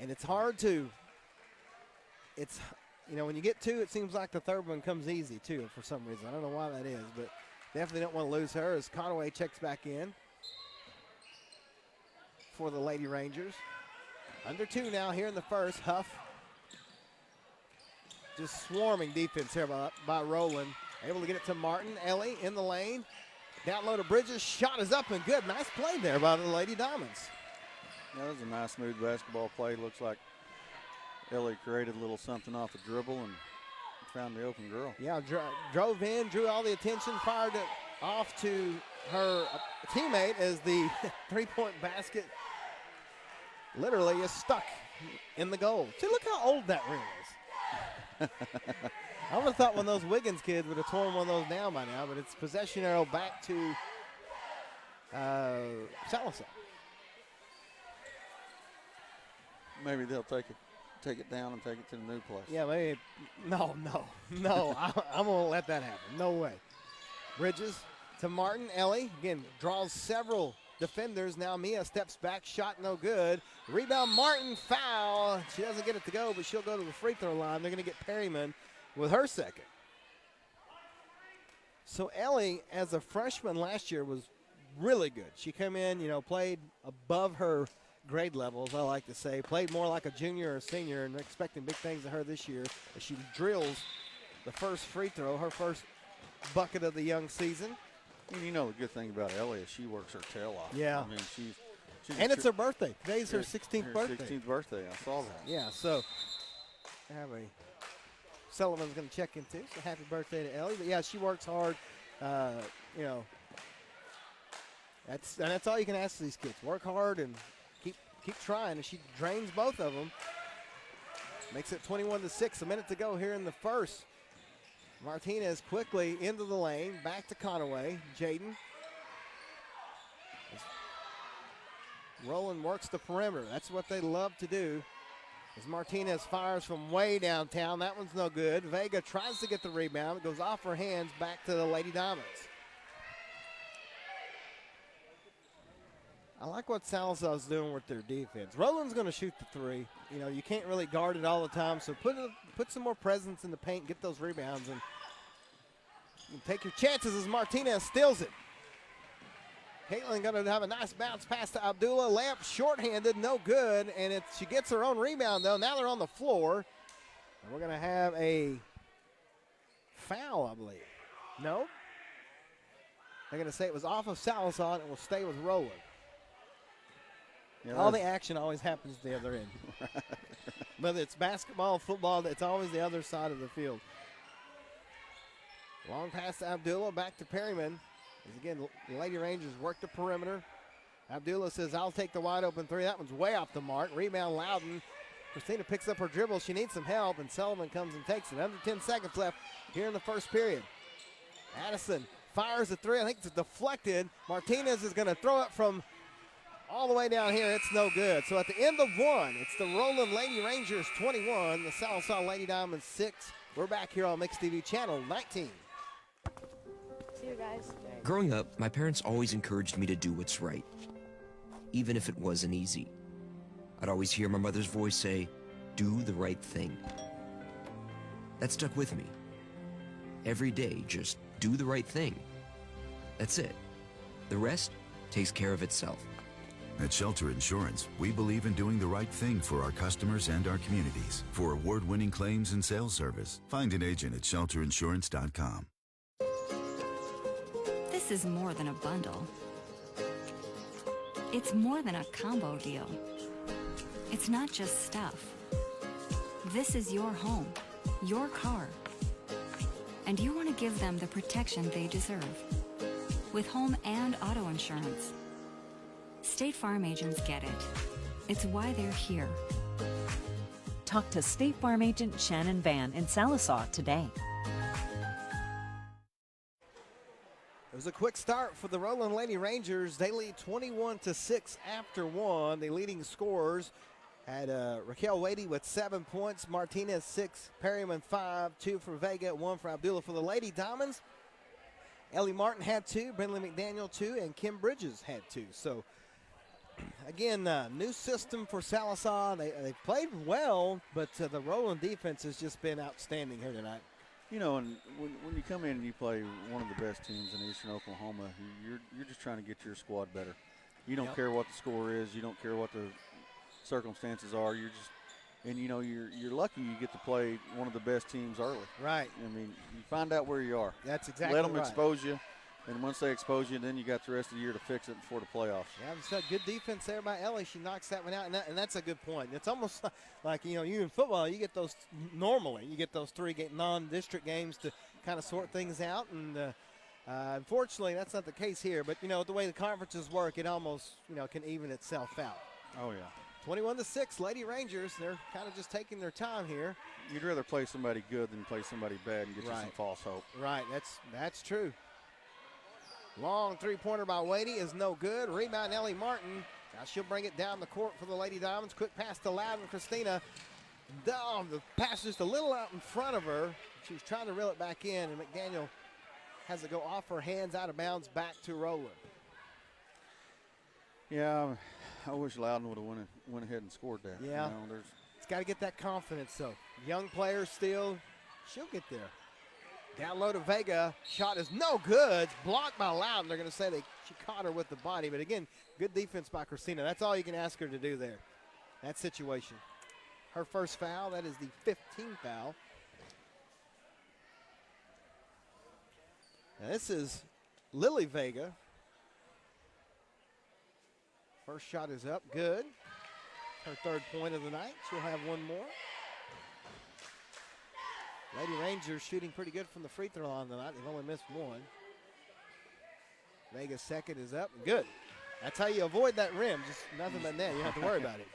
and it's hard to, when you get 2, it seems like the third one comes easy too for some reason. I don't know why that is, but definitely don't want to lose her as Conaway checks back in for the Lady Rangers. Under 2 now here in the first. Huff. Just swarming defense here by Roland. Able to get it to Martin. Ellie in the lane. Down low to Bridges. Shot is up and good. Nice play there by the Lady Diamonds. That was a nice, smooth basketball play. Looks like Ellie created a little something off the dribble and found the open girl. Yeah, drove in, drew all the attention, fired it off to her teammate as the three-point basket literally is stuck in the goal. See, look how old that ring is. I would have thought one of those Wiggins kids would have torn one of those down by now, but it's possession arrow back to Sallisaw. Maybe they'll take it down and take it to the new place. Yeah, maybe. No. I'm going to let that happen. No way. Bridges to Martin. Ellie, again, draws several defenders. Now Mia steps back, shot no good. Rebound, Martin, foul. She doesn't get it to go, but she'll go to the free throw line. They're going to get Perryman with her second. So Ellie, as a freshman last year, was really good. She came in, played above her grade levels, I like to say. Played more like a junior or senior, and they're expecting big things of her this year as she drills the first free throw, her first bucket of the young season. And the good thing about Ellie is she works her tail off. Yeah. I mean, she's and it's her birthday. Today's her 16th birthday. 16th birthday. I saw that. Yeah, so Sullivan's going to check in too. So happy birthday to Ellie. But yeah, she works hard. That's all you can ask of these kids. Work hard and keep trying. And she drains both of them. Makes it 21-6. A minute to go here in the first. Martinez quickly into the lane. Back to Conaway. Jaden. Roland works the perimeter. That's what they love to do. As Martinez fires from way downtown. That one's no good. Vega tries to get the rebound. It goes off her hands back to the Lady Diamonds. I like what Sallisaw's doing with their defense. Roland's going to shoot the three. You can't really guard it all the time, so put some more presence in the paint, get those rebounds, and take your chances as Martinez steals it. Caitlin going to have a nice bounce pass to Abdullah. Layup shorthanded, no good, and she gets her own rebound, though. Now they're on the floor, and we're going to have a foul, I believe. No? They're going to say it was off of Sallisaw, and it will stay with Roland. Yeah, all the action always happens at the other end. Whether it's basketball, football, it's always the other side of the field. Long pass to Abdullah, back to Perryman. As again, the Lady Rangers work the perimeter. Abdullah says, I'll take the wide open three. That one's way off the mark. Rebound, Loudon. Christina picks up her dribble. She needs some help, and Sullivan comes and takes it. Under 10 seconds left here in the first period. Addison fires a three. I think it's deflected. Martinez is going to throw it from all the way down here. It's no good. So at the end of one, it's the Roland Lady Rangers 21, the Sallisaw Lady Diamonds 6. We're back here on Mixed TV Channel 19. See you guys. Growing up, my parents always encouraged me to do what's right, even if it wasn't easy. I'd always hear my mother's voice say, do the right thing. That stuck with me. Every day, just do the right thing. That's it. The rest takes care of itself. At Shelter Insurance, we believe in doing the right thing for our customers and our communities. For award-winning claims and sales service, find an agent at shelterinsurance.com. This is more than a bundle. It's more than a combo deal. It's not just stuff. This is your home, your car. And you want to give them the protection they deserve. With home and auto insurance. State Farm agents get it. It's why they're here. Talk to State Farm agent Shannon Van in Sallisaw today. It was a quick start for the Roland Lady Rangers. They lead 21-6 after one. The leading scorers had Raquel Wadey with 7 points, Martinez 6, Perryman 5, 2 for Vega, 1 for Abdullah. For the Lady Diamonds, Ellie Martin had 2, Brindley McDaniel 2, and Kim Bridges had 2. So, again, new system for Sallisaw. They played well, but the Roland defense has just been outstanding here tonight. And when you come in and you play one of the best teams in Eastern Oklahoma, you're just trying to get your squad better. You don't care what the score is. You don't care what the circumstances are. You're lucky you get to play one of the best teams early. Right. I mean, you find out where you are. That's exactly right. Let them right. expose you. And once they expose you, then you got the rest of the year to fix it before the playoffs. Yeah, it's a good defense there by Ellie. She knocks that one out, and that's a good point. It's almost like, you in football, you get those normally. You get those 3 non-district games to kind of sort things out, and unfortunately, that's not the case here. But, the way the conferences work, it almost, can even itself out. Oh, yeah. 21-6, Lady Rangers. They're kind of just taking their time here. You'd rather play somebody good than play somebody bad and get you some false hope. Right, that's true. Long three-pointer by Wadey is no good. Rebound, Ellie Martin. Now she'll bring it down the court for the Lady Diamonds. Quick pass to Loudon. Christina. The pass just a little out in front of her. She was trying to reel it back in, and McDaniel has it go off her hands, out of bounds, back to Roland. Yeah, I wish Loudon would have went ahead and scored that. Yeah, it's got to get that confidence, though. Young player still, she'll get there. Down low to Vega. Shot is no good. It's blocked by Loudon. They're going to say she caught her with the body. But, again, good defense by Christina. That's all you can ask her to do there, that situation. Her first foul, that is the 15th foul. Now, this is Lily Vega. First shot is up. Good. Her third point of the night. She'll have one more. Lady Rangers shooting pretty good from the free throw line tonight. They've only missed one. Vega's second is up. Good. That's how you avoid that rim. Just nothing but net. You don't have to worry about it.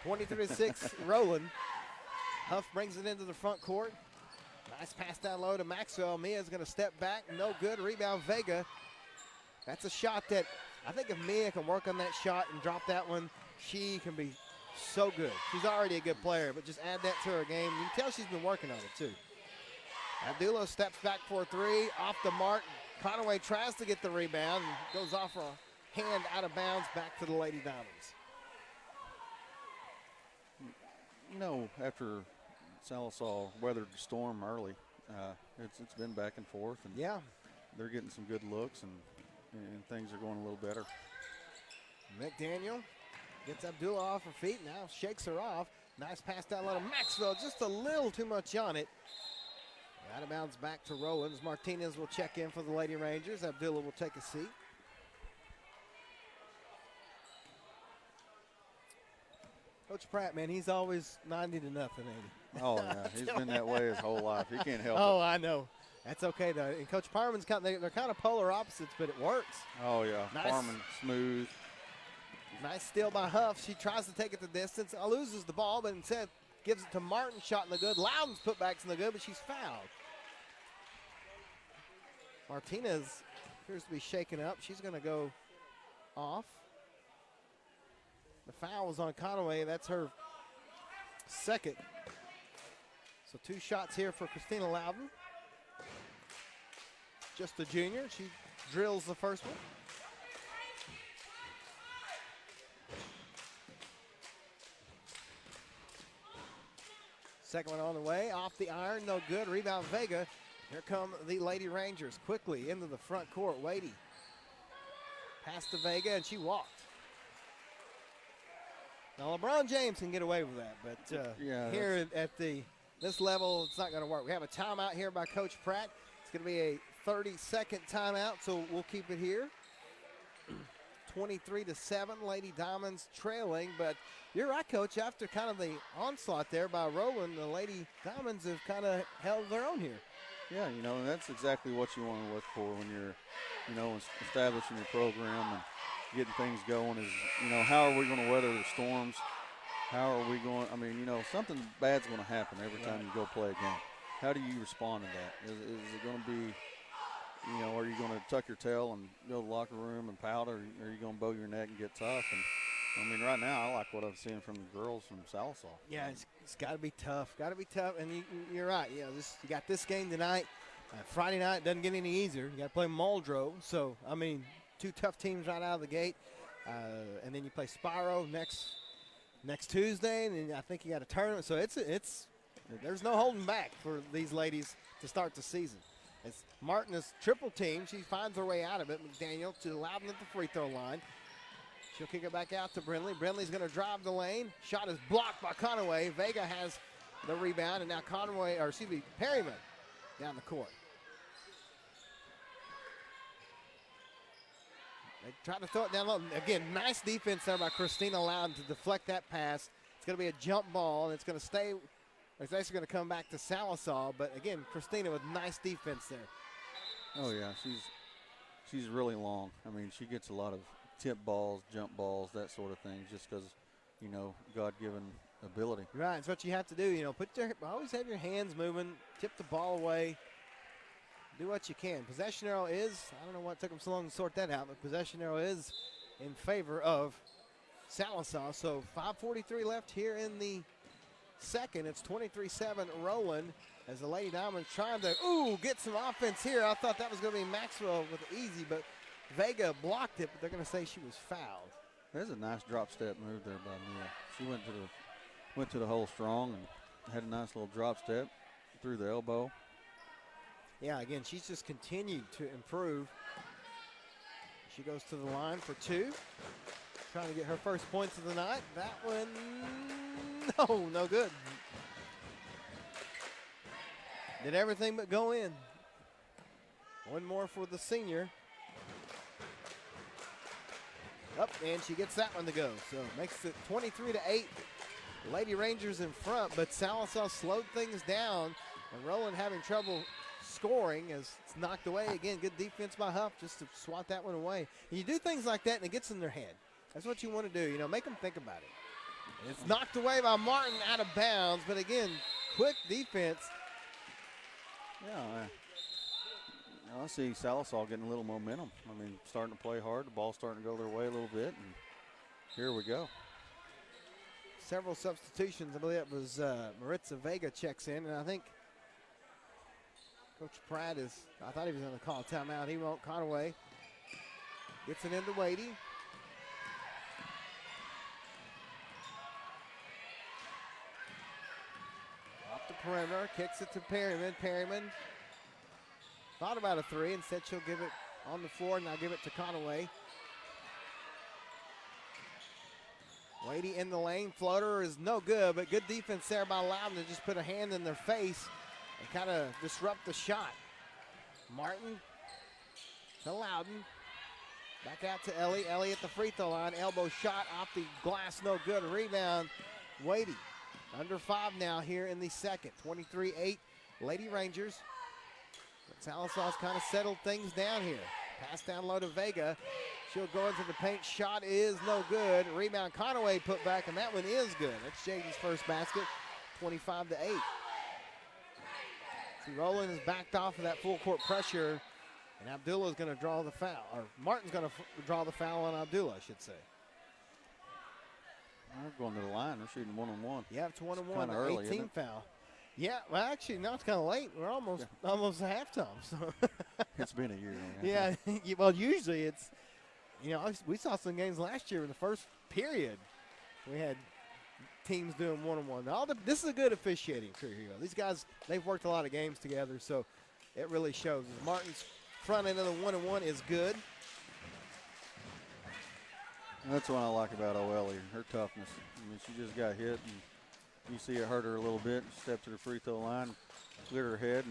23-6 Roland. Huff brings it into the front court. Nice pass down low to Maxwell. Mia's going to step back. No good. Rebound Vega. That's a shot that I think if Mia can work on that shot and drop that one, she can be so good. She's already a good player, but just add that to her game. You can tell she's been working on it too. Abdullah steps back for three, off the mark. Conaway tries to get the rebound and goes off a hand out of bounds back to the Lady Diamonds. You know, after Sallisaw weathered the storm early, it's been back and forth, and yeah, they're getting some good looks, and things are going a little better. McDaniel gets Abdullah off her feet, now shakes her off. Nice pass down low to Maxwell, just a little too much on it. Out of bounds back to Roland. Martinez will check in for the Lady Rangers. Abdullah will take a seat. Coach Pratt, man, he's always 90 to nothing, ain't he? Oh, yeah, he's been that way his whole life. He can't help it. Oh, I know. That's okay, though. And Coach Parman's they're kind of polar opposites, but it works. Oh, yeah. Nice. Parman, smooth. Nice steal by Huff. She tries to take it the distance. Loses the ball, but instead gives it to Martin. Shot in the good. Loudon's putback's in the good, but she's fouled. Martinez appears to be shaken up. She's going to go off. The foul was on Conaway. That's her second. So 2 shots here for Christina Loudon. Just a junior. She drills the first one. Second one on the way. Off the iron. No good. Rebound Vega. Here come the Lady Rangers quickly into the front court. Wadey passed to Vega, and she walked. Now, LeBron James can get away with that, but yeah, here at this level, it's not going to work. We have a timeout here by Coach Pratt. It's going to be a 30-second timeout, so we'll keep it here. 23-7, Lady Diamonds trailing, but you're right, Coach. After kind of the onslaught there by Roland, the Lady Diamonds have kind of held their own here. Yeah, you know, and that's exactly what you want to look for when you're, you know, establishing your program and getting things going is, you know, how are we going to weather the storms? How are we going, I mean, you know, something bad's going to happen every time you go play a game. How do you respond to that? Is it going to be, you know, are you going to tuck your tail and go to the locker room and pout, or are you going to bow your neck and get tough? And I mean, right now, I like what I'm seeing from the girls from Sallisaw. Yeah, it's got to be tough. Got to be tough. And you're right. You know, you got this game tonight. Friday night doesn't get any easier. You got to play Muldrow. So, I mean, 2 tough teams right out of the gate. And then you play Spiro next Tuesday. And then I think you got a tournament. So, there's no holding back for these ladies to start the season. It's Martin is triple team. She finds her way out of it. McDaniel to Loudon at the free throw line. She'll kick it back out to Brindley. Brindley's going to drive the lane. Shot is blocked by Conaway. Vega has the rebound, and now Perryman down the court. They try to throw it down low. Again, nice defense there by Christina Loudon to deflect that pass. It's going to be a jump ball, and it's going to stay. It's actually going to come back to Sallisaw, but again, Christina with nice defense there. Oh yeah, she's really long. I mean, she gets a lot of tip balls, jump balls, that sort of thing, just because, you know, God-given ability. Right, it's what you have to do. You know, always have your hands moving, tip the ball away, do what you can. Possession arrow is, I don't know what took them so long to sort that out, but possession arrow is in favor of Sallisaw. So 5:43 left here in the second. It's 23-7 Roland as the Lady Diamonds trying to, get some offense here. I thought that was going to be Maxwell with easy, but Vega blocked it, but they're going to say she was fouled. There's a nice drop step move there by Mia. She went to the hole strong and had a nice little drop step through the elbow. Yeah, again, she's just continued to improve. She goes to the line for two. Trying to get her first points of the night. That one, no good. Did everything but go in. One more for the senior. Up, and she gets that one to go. So makes it 23-8. Lady Rangers in front, but Sallisaw slowed things down. And Roland having trouble scoring as it's knocked away. Again, good defense by Huff just to swat that one away. And you do things like that and it gets in their head. That's what you want to do, make them think about it. And it's knocked away by Martin out of bounds, but again, quick defense. Yeah, I see Sallisaw getting a little momentum. I mean, starting to play hard. The ball's starting to go their way a little bit, and here we go. Several substitutions. I believe it was Maritza Vega checks in, and I think Coach Pratt I thought he was going to call a timeout. He won't. Conaway gets it into Wadey. Off the perimeter, kicks it to Perryman. Perryman thought about a three. Instead, she'll give it on the floor, and I'll give it to Conaway. Wadey in the lane. Floater is no good, but good defense there by Loudon to just put a hand in their face and kind of disrupt the shot. Martin to Loudon. Back out to Ellie. Ellie at the free throw line. Elbow shot off the glass, no good. Rebound, Wadey. Under 5 now here in the second. 23-8, Lady Rangers. But Sallisaw's kind of settled things down here. Pass down low to Vega. She'll go into the paint. Shot is no good. Rebound, Conaway put back, and that one is good. That's Jaden's first basket, 25-8. See, Roland is backed off of that full court pressure, and Abdullah's going to draw the foul. Or Martin's going to draw the foul on Abdullah, I should say. They're going to the line. They're shooting one-on-one. Yeah, it's one-on-one. Kind of early, 18 foul. Yeah, well, actually, no, it's kind of late. We're almost at halftime. So it's been a year. Yeah, well, usually it's, we saw some games last year in the first period. We had teams doing one-on-one. This is a good officiating crew here. These guys, they've worked a lot of games together, so it really shows. Martin's front end of the one-on-one is good. And that's what I like about O'Ellie, her toughness. I mean, she just got hit, and you see it hurt her a little bit. She stepped to the free throw line, cleared her head,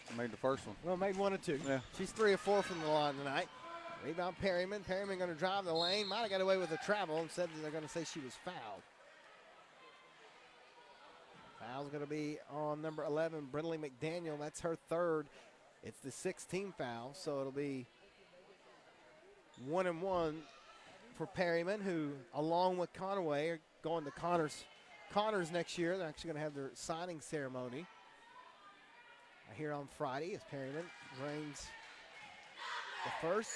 and made the first one. Well, made 1 or 2. Yeah. She's 3 or 4 from the line tonight. Rebound Perryman. Perryman going to drive the lane. Might have got away with a travel. Instead, they're going to say she was fouled. Foul's going to be on number 11, Brindley McDaniel. That's her third. It's the 16th foul, so it'll be 1-1 for Perryman, who, along with Conaway, are going to Connors next year. They're actually going to have their signing ceremony here on Friday as Perryman reigns the first.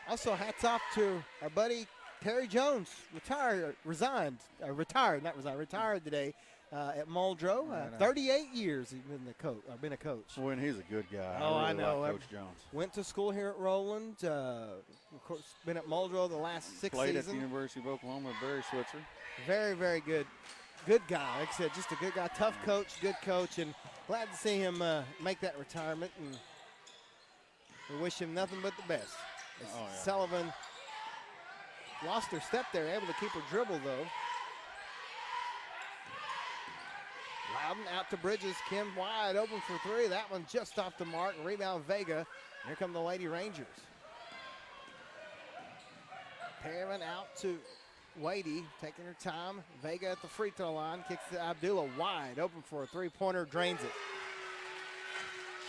Also, hats off to our buddy Terry Jones, retired today at Muldrow. 38 years he's been a coach. Well, and he's a good guy. Oh, I really know. like Coach Jones. Went to school here at Roland. Of course, been at Muldrow the last 6 Played seasons. at the University of Oklahoma with Barry Switzer. Very, very good. Good guy. Like I said, just a good guy. Tough coach, good coach, and glad to see him make that retirement. And we wish him nothing but the best. Sullivan lost her step there, able to keep her dribble, though. Loudon out to Bridges. Kim wide open for 3. That one just off the mark. And rebound Vega. Here come the Lady Rangers. Perryman out to Wadey, taking her time. Vega at the free throw line. Kicks to Abdullah wide open for a 3-pointer. Drains it.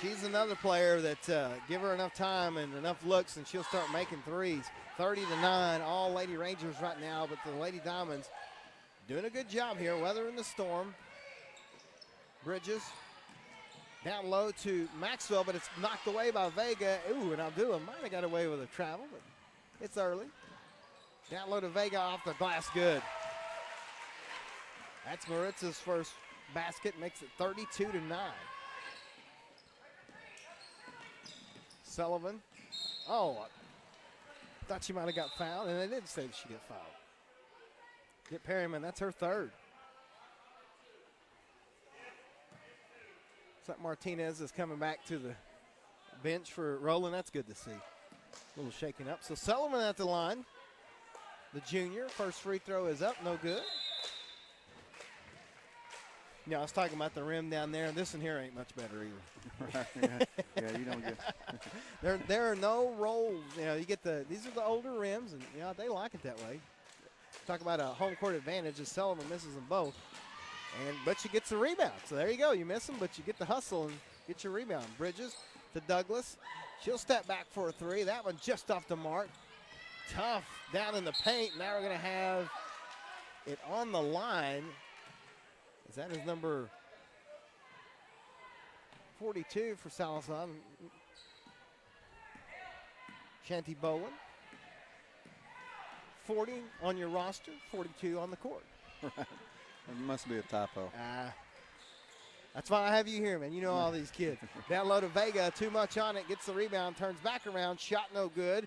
She's another player that give her enough time and enough looks and she'll start making threes. 30-9, all Lady Rangers right now, but the Lady Diamonds doing a good job here, weathering the storm. Bridges down low to Maxwell, but it's knocked away by Vega. Ooh, and Abdullah might have got away with a travel, but it's early. Down low to Vega off the glass, good. That's Maritz's first basket, makes it 32-9. Sullivan. Oh, I thought she might have got fouled, and they did say she got fouled. Get Perryman, that's her third. Looks like Martinez is coming back to the bench for Roland. That's good to see. A little shaking up. So Sullivan at the line. The junior, first free throw is up, no good. Yeah, I was talking about the rim down there. This one here ain't much better either. Yeah, you don't get. there are no rolls. You know, you get these are the older rims, and you know they like it that way. Talk about a home court advantage as Sullivan misses them both, but she gets the rebound. So there you go. You miss them, but you get the hustle and get your rebound. Bridges to Douglas. She'll step back for a three. That one just off the mark. Tough down in the paint. Now we're going to have it on the line. Is that his number 42 for Sallisaw? Shanti Bowen. 40 on your roster, 42 on the court. It must be a typo. That's why I have you here, man. You know all these kids. Down low to Vega, too much on it, gets the rebound, turns back around, shot no good.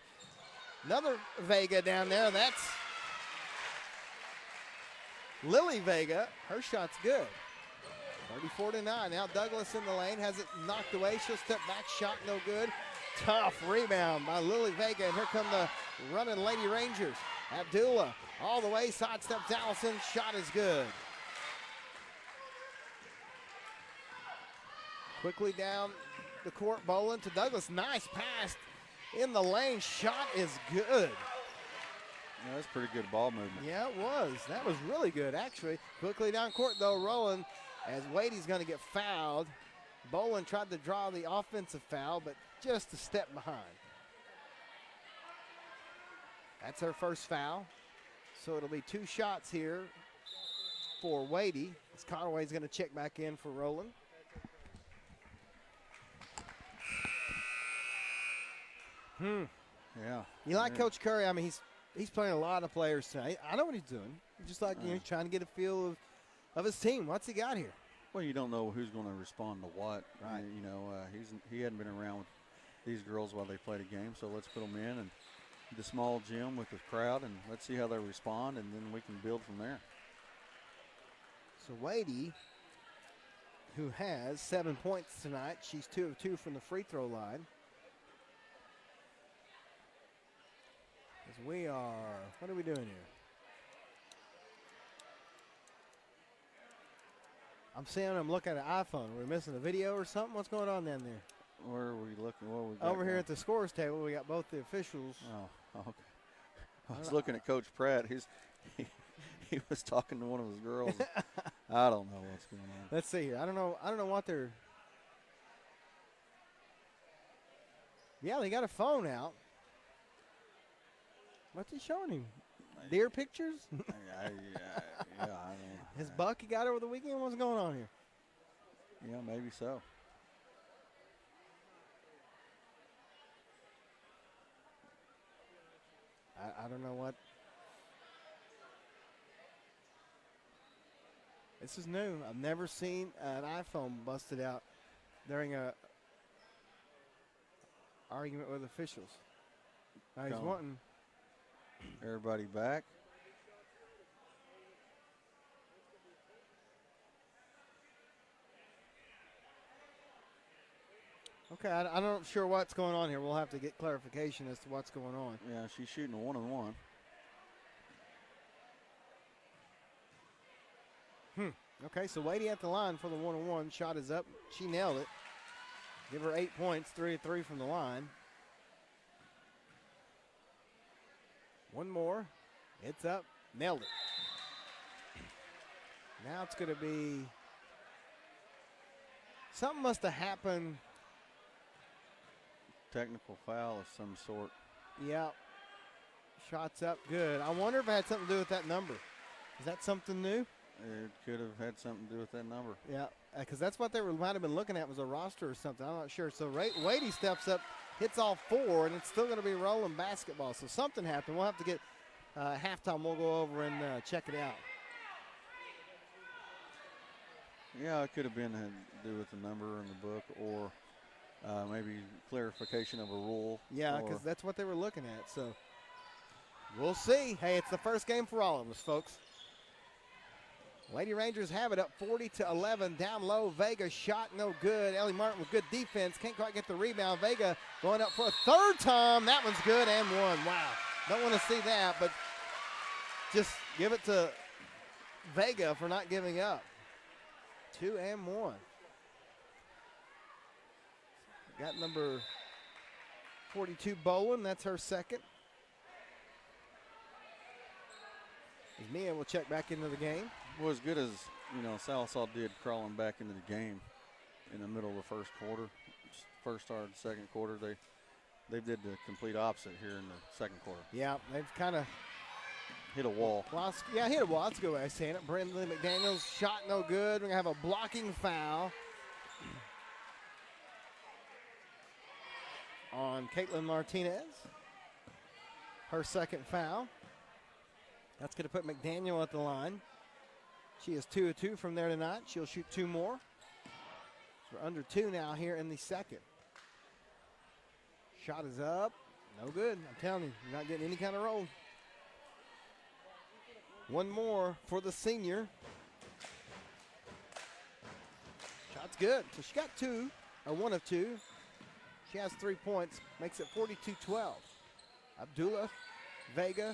Another Vega down there. That's Lily Vega. Her shot's good. 34-9. Now Douglas in the lane, has it knocked away. She'll step back, shot no good. Tough rebound by Lily Vega, and here come the running Lady Rangers. Abdullah all the way, sidesteps Allison, shot is good. Quickly down the court, Boland to Douglas. Nice pass in the lane, shot is good. Yeah, that's pretty good ball movement. Yeah, it was. That was really good, actually. Quickly down court, though, Roland, as Wade's going to get fouled. Boland tried to draw the offensive foul, but just a step behind. That's her first foul. So it'll be 2 shots here for Wadey. As Conway's going to check back in for Roland. Yeah. You like Coach Curry? I mean, he's playing a lot of players tonight. I know what he's doing. Just like he's trying to get a feel of his team. What's he got here? Well, you don't know who's going to respond to what. Right. You know, he hadn't been around with these girls while they played a game, so let's put them in and the small gym with the crowd, and let's see how they respond, and then we can build from there. So Wadey, who has 7 points tonight, she's 2 of 2 from the free throw line. As we are, what are we doing here? I'm looking at an iPhone. We're missing a video or something? What's going on down there? Where are we looking? What we got Over here going? at the scores table, we got both the officials. Oh, okay. I was looking at Coach Pratt. He was talking to one of his girls. I don't know what's going on. Let's see here. I don't know what they're. Yeah, they got a phone out. What's he showing him? Deer pictures? I don't know. His buck he got over the weekend? What's going on here? Yeah, maybe so. I don't know what. This is new. I've never seen an iPhone busted out during a argument with officials. Now he's wanting everybody back. Okay, I'm not sure what's going on here. We'll have to get clarification as to what's going on. Yeah, she's shooting a 1-on-1. Okay, so Wadey at the line for the 1-on-1. Shot is up. She nailed it. Give her 8 points, 3 of 3 from the line. One more. It's up. Nailed it. Now it's going to be. Something must have happened. Technical foul of some sort. Yeah. Shots up. Good. I wonder if it had something to do with that number. Is that something new? It could have had something to do with that number. Yeah, because that's what they might have been looking at was a roster or something. I'm not sure. So Wadey steps up, hits all 4, and it's still going to be Roland basketball. So something happened. We'll have to get halftime. We'll go over and check it out. Yeah, it could have been had to do with the number in the book, or maybe clarification of a rule. Yeah, because that's what they were looking at. So we'll see. Hey, it's the first game for all of us, folks. Lady Rangers have it up 40-11. Down low, Vega shot no good. Ellie Martin with good defense. Can't quite get the rebound. Vega going up for a third time. That one's good and one. Wow. Don't want to see that, but just give it to Vega for not giving up. 2 and 1. Got number 42, Boland. That's her second. As Mia will check back into the game. Well, as good as, Sallisaw did crawling back into the game in the middle of the first quarter, first started second quarter, they did the complete opposite here in the second quarter. Yeah, they've kind of hit a wall. Well, hit a wall. That's a good way of saying it. Brindley McDaniels shot no good. We're going to have a blocking foul on Caitlin Martinez. Her second foul. That's going to put McDaniel at the line. She is 2 of 2 from there tonight. She'll shoot 2 more. So we're under 2 now here in the second. Shot is up. No good. I'm telling you, you're not getting any kind of roll. One more for the senior. Shot's good. So she got 2, or 1 of 2. She has 3 points. Makes it 42-12. Abdullah, Vega,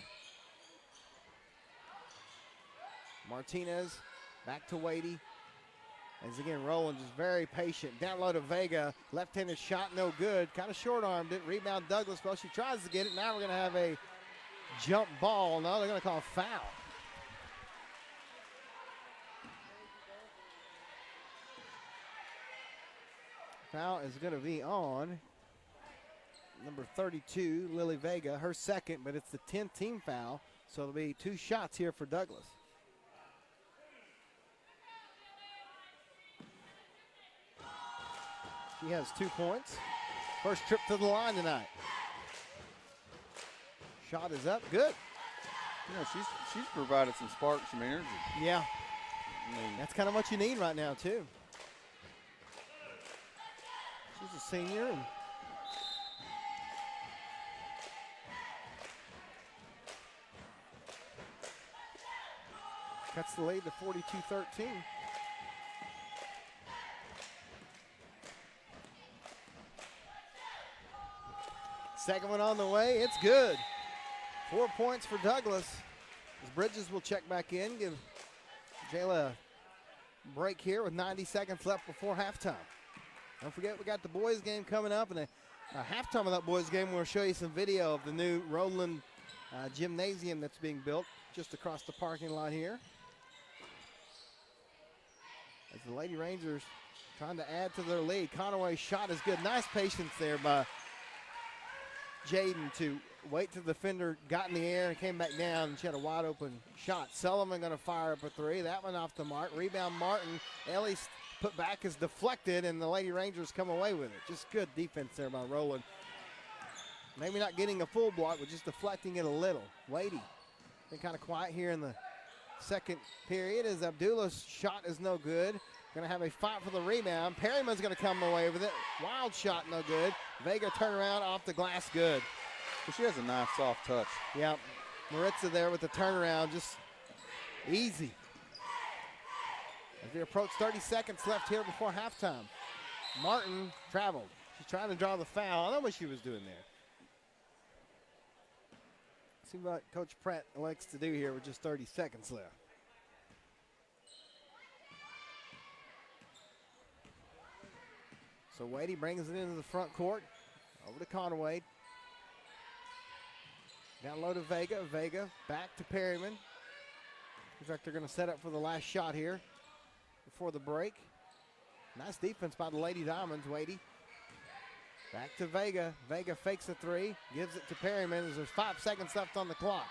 Martinez, back to Wadey. As again, Roland just very patient. Down low to Vega. Left-handed shot, no good. Kind of short-armed it. Rebound Douglas. Well, she tries to get it. Now we're going to have a jump ball. No, they're going to call a foul. Foul is going to be on number 32, Lily Vega. Her second, but it's the 10th team foul. So it'll be 2 shots here for Douglas. She has 2 points. First trip to the line tonight. Shot is up, good. She's provided some sparks, some energy. Yeah, that's kind of what you need right now too. She's a senior. And cuts the lead to 42-13. Second one on the way. It's good. 4 points for Douglas. As Bridges will check back in, give Jayla a break here with 90 seconds left before halftime. Don't forget, we got the boys game coming up, and a halftime of that boys game, we'll show you some video of the new Roland gymnasium that's being built just across the parking lot here. As the Lady Rangers trying to add to their lead. Conaway's shot is good. Nice patience there by Jaden to wait till the defender got in the air and came back down, and she had a wide open shot. Sullivan going to fire up a 3. That one off the mark. Rebound Martin. Ellie's put back is deflected, and the Lady Rangers come away with it. Just good defense there by Roland. Maybe not getting a full block, but just deflecting it a little. Wadey been kind of quiet here in the second period as Abdullah's shot is no good. Going to have a fight for the rebound. Perryman's going to come away with it. Wild shot, no good. Vega turnaround off the glass, good. Well, she has a nice soft touch. Yep. Maritza there with the turnaround, just easy. As we approach 30 seconds left here before halftime. Martin traveled. She's trying to draw the foul. I don't know what she was doing there. See what Coach Pratt elects to do here with just 30 seconds left. So Wadey brings it into the front court. Over to Conaway. Down low to Vega. Vega back to Perryman. Looks like they're going to set up for the last shot here before the break. Nice defense by the Lady Diamonds, Wadey. Back to Vega. Vega fakes a 3. Gives it to Perryman as there's 5 seconds left on the clock.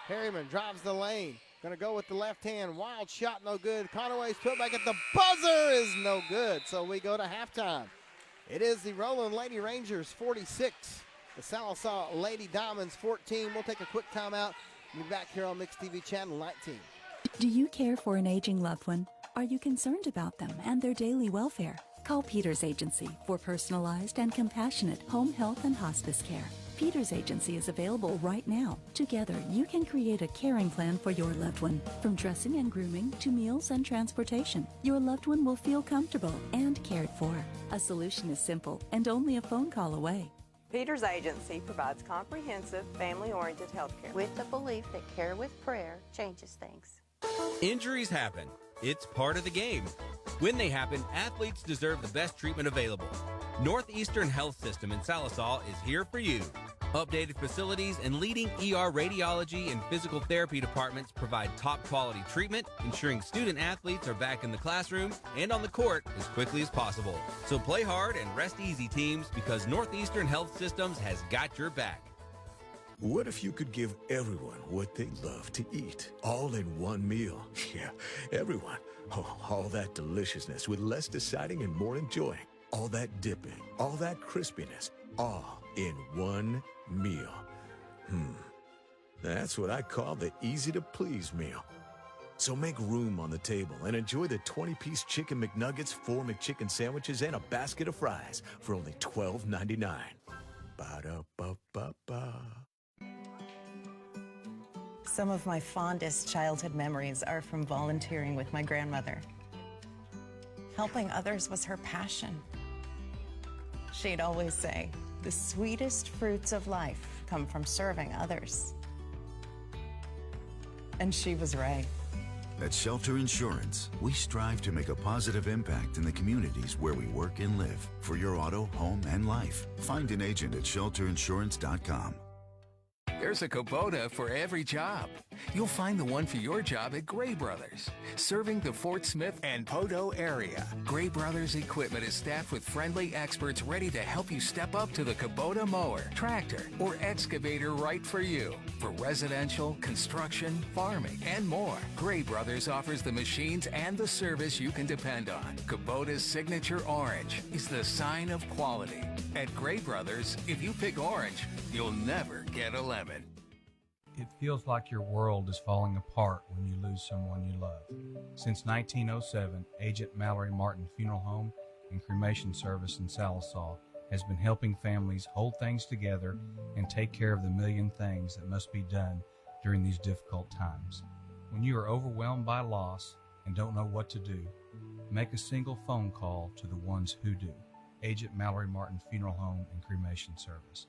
Perryman drives the lane. Going to go with the left hand. Wild shot, no good. Conaway's put back at the buzzer is no good. So we go to halftime. It is the Roland Lady Rangers 46. The Sallisaw Lady Diamonds 14. We'll take a quick timeout. We'll be back here on Mixed TV Channel 19. Do you care for an aging loved one? Are you concerned about them and their daily welfare? Call Peters Agency for personalized and compassionate home health and hospice care. Peters Agency is available right now. Together, you can create a caring plan for your loved one. From dressing and grooming to meals and transportation, your loved one will feel comfortable and cared for. A solution is simple and only a phone call away. Peters Agency provides comprehensive, family-oriented health care. With the belief that care with prayer changes things. Injuries happen. It's part of the game. When they happen, athletes deserve the best treatment available. Northeastern Health System in Sallisaw is here for you. Updated facilities and leading ER radiology and physical therapy departments provide top quality treatment, ensuring student athletes are back in the classroom and on the court as quickly as possible. So play hard and rest easy, teams, because Northeastern Health Systems has got your back. What if you could give everyone what they love to eat, all in one meal? Yeah, everyone. Oh, all that deliciousness with less deciding and more enjoying. All that dipping, all that crispiness, all in one meal. That's what I call the easy-to-please meal. So make room on the table and enjoy the 20-piece Chicken McNuggets, 4 McChicken sandwiches, and a basket of fries for only $12.99. Ba-da-ba-ba-ba. Some of my fondest childhood memories are from volunteering with my grandmother. Helping others was her passion. She'd always say, the sweetest fruits of life come from serving others. And she was right. At Shelter Insurance, we strive to make a positive impact in the communities where we work and live. For your auto, home, and life, find an agent at shelterinsurance.com. There's a Kubota for every job. You'll find the one for your job at Gray Brothers, serving the Fort Smith and Poteau area. Gray Brothers equipment is staffed with friendly experts ready to help you step up to the Kubota mower, tractor, or excavator right for you. For residential, construction, farming, and more, Gray Brothers offers the machines and the service you can depend on. Kubota's signature orange is the sign of quality. At Gray Brothers, if you pick orange, you'll never get a lemon. It feels like your world is falling apart when you lose someone you love. Since 1907, Agent Mallory Martin Funeral Home and Cremation Service in Sallisaw has been helping families hold things together and take care of the million things that must be done during these difficult times. When you are overwhelmed by loss and don't know what to do, make a single phone call to the ones who do. Agent Mallory Martin Funeral Home and Cremation Service.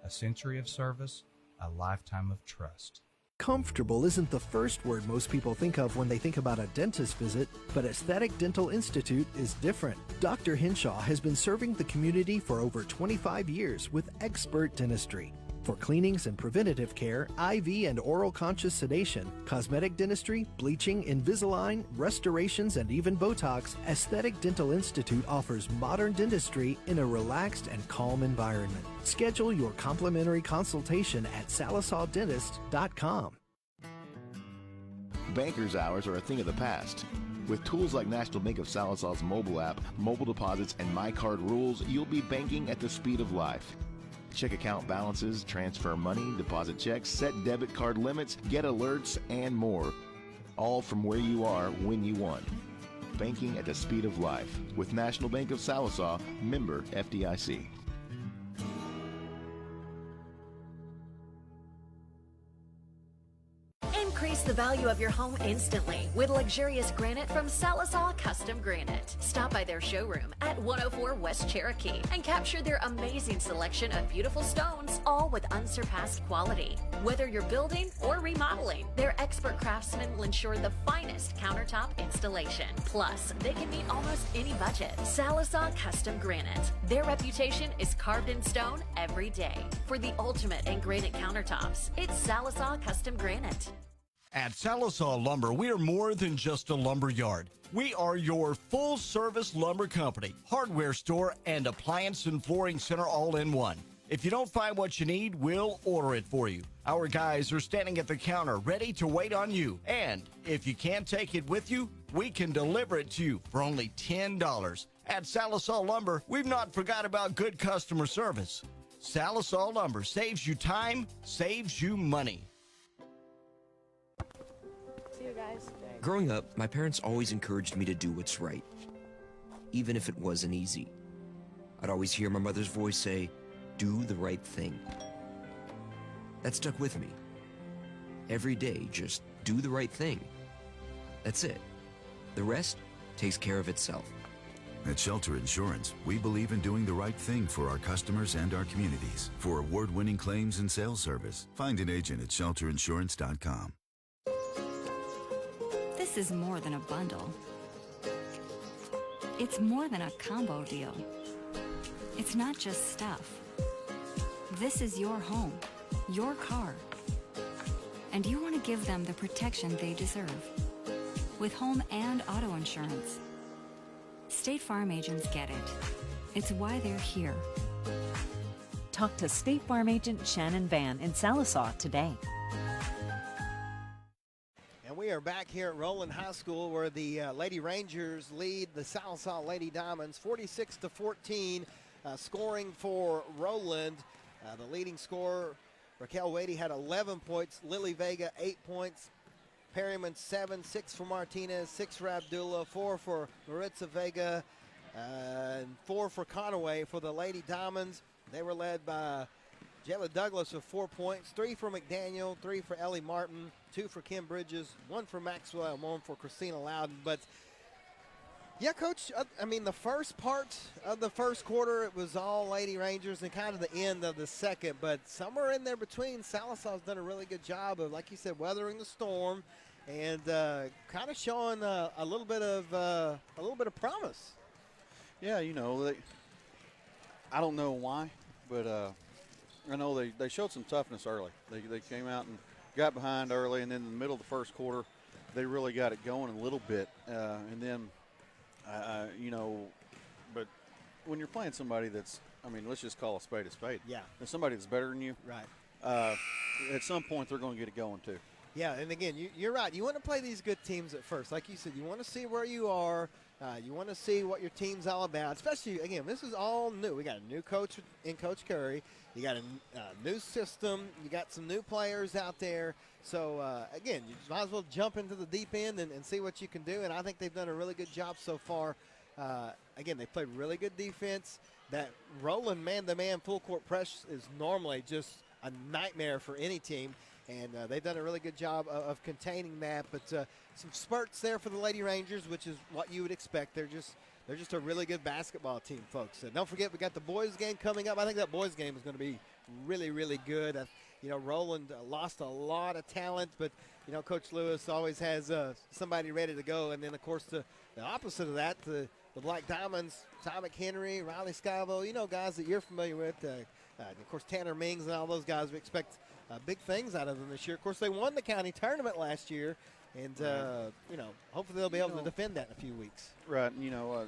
A century of service, a lifetime of trust. Comfortable isn't the first word most people think of when they think about a dentist visit, but Aesthetic Dental Institute is different. Dr. Henshaw has been serving the community for over 25 years with expert dentistry. For cleanings and preventative care, IV and oral conscious sedation, cosmetic dentistry, bleaching, Invisalign, restorations, and even Botox, Aesthetic Dental Institute offers modern dentistry in a relaxed and calm environment. Schedule your complimentary consultation at sallisawdentist.com. Banker's hours are a thing of the past. With tools like National Bank of Sallisaw's mobile app, mobile deposits, and My Card rules, you'll be banking at the speed of life. Check account balances, transfer money, deposit checks, set debit card limits, get alerts, and more. All from where you are when you want. Banking at the speed of life with National Bank of Sallisaw, member FDIC. Increase the value of your home instantly with luxurious granite from Sallisaw Custom Granite. Stop by their showroom at 104 West Cherokee and capture their amazing selection of beautiful stones, all with unsurpassed quality. Whether you're building or remodeling, their expert craftsmen will ensure the finest countertop installation. Plus, they can meet almost any budget. Sallisaw Custom Granite. Their reputation is carved in stone every day. For the ultimate in granite countertops, it's Sallisaw Custom Granite. At Sallisaw Lumber, we are more than just a lumber yard. We are your full-service lumber company, hardware store, and appliance and flooring center all in one. If you don't find what you need, we'll order it for you. Our guys are standing at the counter ready to wait on you. And if you can't take it with you, we can deliver it to you for only $10. At Sallisaw Lumber, we've not forgot about good customer service. Sallisaw Lumber saves you time, saves you money. See you guys. guys. Growing up, my parents always encouraged me to do what's right, even if it wasn't easy. I'd always hear my mother's voice say, do the right thing. That stuck with me. Every day, just do the right thing. That's it. The rest takes care of itself. At Shelter Insurance, we believe in doing the right thing for our customers and our communities. For award-winning claims and sales service, find an agent at shelterinsurance.com. This is more than a bundle. It's more than a combo deal. It's not just stuff. This is your home, your car. And you want to give them the protection they deserve. With home and auto insurance. State Farm agents get it. It's why they're here. Talk to State Farm agent Shannon Van in Sallisaw today. And we are back here at Roland High School where the Lady Rangers lead the Sallisaw Lady Diamonds 46-14, scoring for Roland. The leading scorer, Raquel Wadey, had 11 points. Lily Vega, 8 points. Perryman 7, 6 for Martinez, 6 for Abdullah, 4 for Maritza Vega, and 4 for Conaway for the Lady Diamonds. They were led by Jayla Douglas with 4 points, 3 for McDaniel, 3 for Ellie Martin, 2 for Kim Bridges, 1 for Maxwell, and 1 for Christina Loudon. But yeah, Coach, I mean, the first part of the first quarter, it was all Lady Rangers and kind of the end of the second. But somewhere in there between, Sallisaw's done a really good job of, like you said, weathering the storm and kind of showing a little bit of promise. Yeah, you know, I don't know why, but I know they showed some toughness early. They came out and got behind early, and then in the middle of the first quarter, they really got it going a little bit, and then. You know, but when you're playing somebody that's, I mean, let's just call a spade a spade. Yeah. There's somebody that's better than you. Right. At some point, they're going to get it going, too. Yeah, and again, you're right. You want to play these good teams at first. Like you said, you want to see where you are. You want to see what your team's all about. Especially, again, this is all new. We got a new coach in Coach Curry. You got a new system. You got some new players out there. So, again, you might as well jump into the deep end and see what you can do. And I think they've done a really good job so far. Again, they played really good defense. That Roland man-to-man full-court press is normally just a nightmare for any team. And they've done a really good job of containing that. But some spurts there for the Lady Rangers, which is what you would expect. They're just a really good basketball team, folks. And don't forget, we got the boys' game coming up. I think that boys' game is going to be really, really good. You know, Roland lost a lot of talent, but, you know, Coach Lewis always has somebody ready to go. And then, of course, the opposite of that, the Black Diamonds, Ty McHenry, Riley Skyville, you know, guys that you're familiar with. Of course, Tanner Mings and all those guys, we expect big things out of them this year. Of course, they won the county tournament last year, and, you know, hopefully they'll be able to defend that in a few weeks. Right. You know,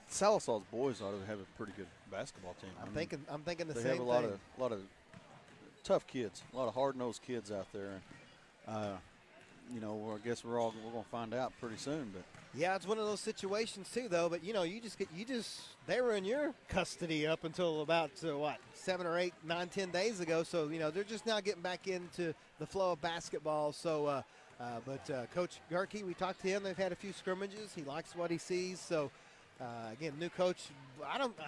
Sallisaw's boys ought to have a pretty good basketball team. I'm thinking the same thing. They have a lot of tough kids, a lot of hard-nosed kids out there. You know, I guess we're going to find out pretty soon. But yeah, it's one of those situations too, though. But you know, they were in your custody up until about 7 or 8, 9, 10 days ago. So you know, they're just now getting back into the flow of basketball. So, but Coach Gerke, we talked to him. They've had a few scrimmages. He likes what he sees. So. Again, new coach.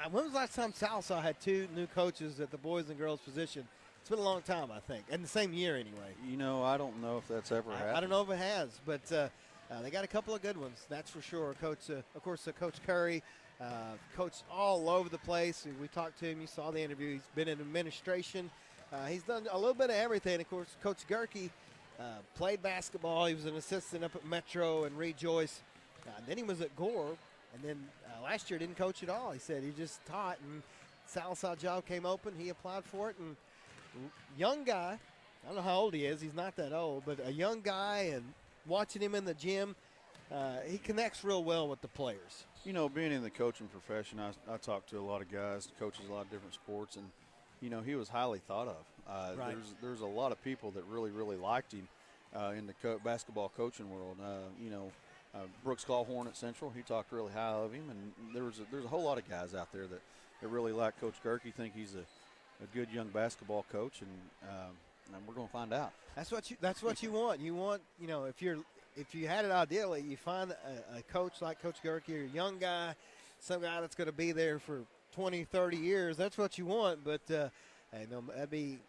When was the last time Sallisaw had 2 new coaches at the boys and girls position? It's been a long time, I think, and the same year anyway. You know, I don't know if that's ever happened. I don't know if it has, but they got a couple of good ones, that's for sure. Coach, of course, Coach Curry, coached all over the place. We talked to him. You saw the interview. He's been in administration. He's done a little bit of everything. Of course, Coach Gerke played basketball. He was an assistant up at Metro and Rejoice. Then he was at Gore, and then last year didn't coach at all. He said he just taught, and Sallisaw job came open. He applied for it, and young guy, I don't know how old he is. He's not that old, but a young guy, and watching him in the gym, he connects real well with the players. You know, being in the coaching profession, I talked to a lot of guys, coaches a lot of different sports, and, you know, he was highly thought of. Right. There's a lot of people that really, really liked him in the basketball coaching world. You know, Brooks Callhorn at Central, he talked really high of him, and there's a whole lot of guys out there that really like Coach Gerke, think he's a good young basketball coach, and we're going to find out. That's what you want. You want, you know, if you're if you had it ideally, you find a coach like Coach Gerke, or a young guy, some guy that's going to be there for 20, 30 years. That's what you want. But that'd be,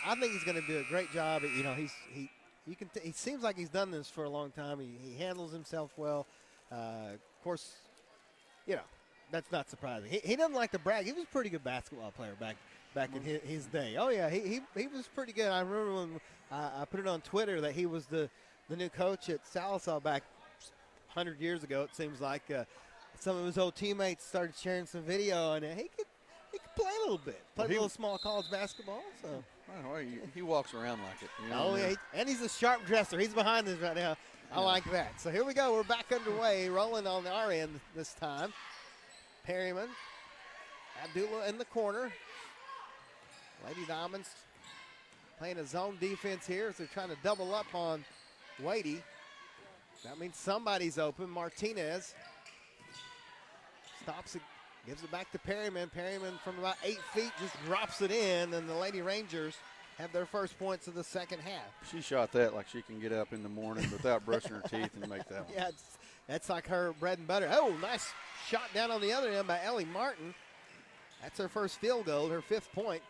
I think he's going to do a great job. He seems like he's done this for a long time. He handles himself well. Of course, that's not surprising. He doesn't like to brag. He was a pretty good basketball player back in his day. Oh yeah, he was pretty good. I remember when I put it on Twitter that he was the new coach at Sallisaw back 100 years ago. It seems like some of his old teammates started sharing some video, and he could play a little bit, play a little small college basketball. So he walks around like it. Yeah, and he's a sharp dresser. He's behind this right now. I like that. So here we go. We're back underway. Roland on our end this time. Perryman, Abdullah in the corner. Lady Diamonds playing a zone defense here as they're trying to double up on Wadey. That means somebody's open. Martinez stops it, gives it back to Perryman. Perryman from about 8 feet just drops it in, and the Lady Rangers have their first points of the second half. She shot that like she can get up in the morning without brushing her teeth and make that one. Yeah, that's like her bread and butter. Oh, nice shot down on the other end by Ellie Martin. That's her first field goal, her 5th point,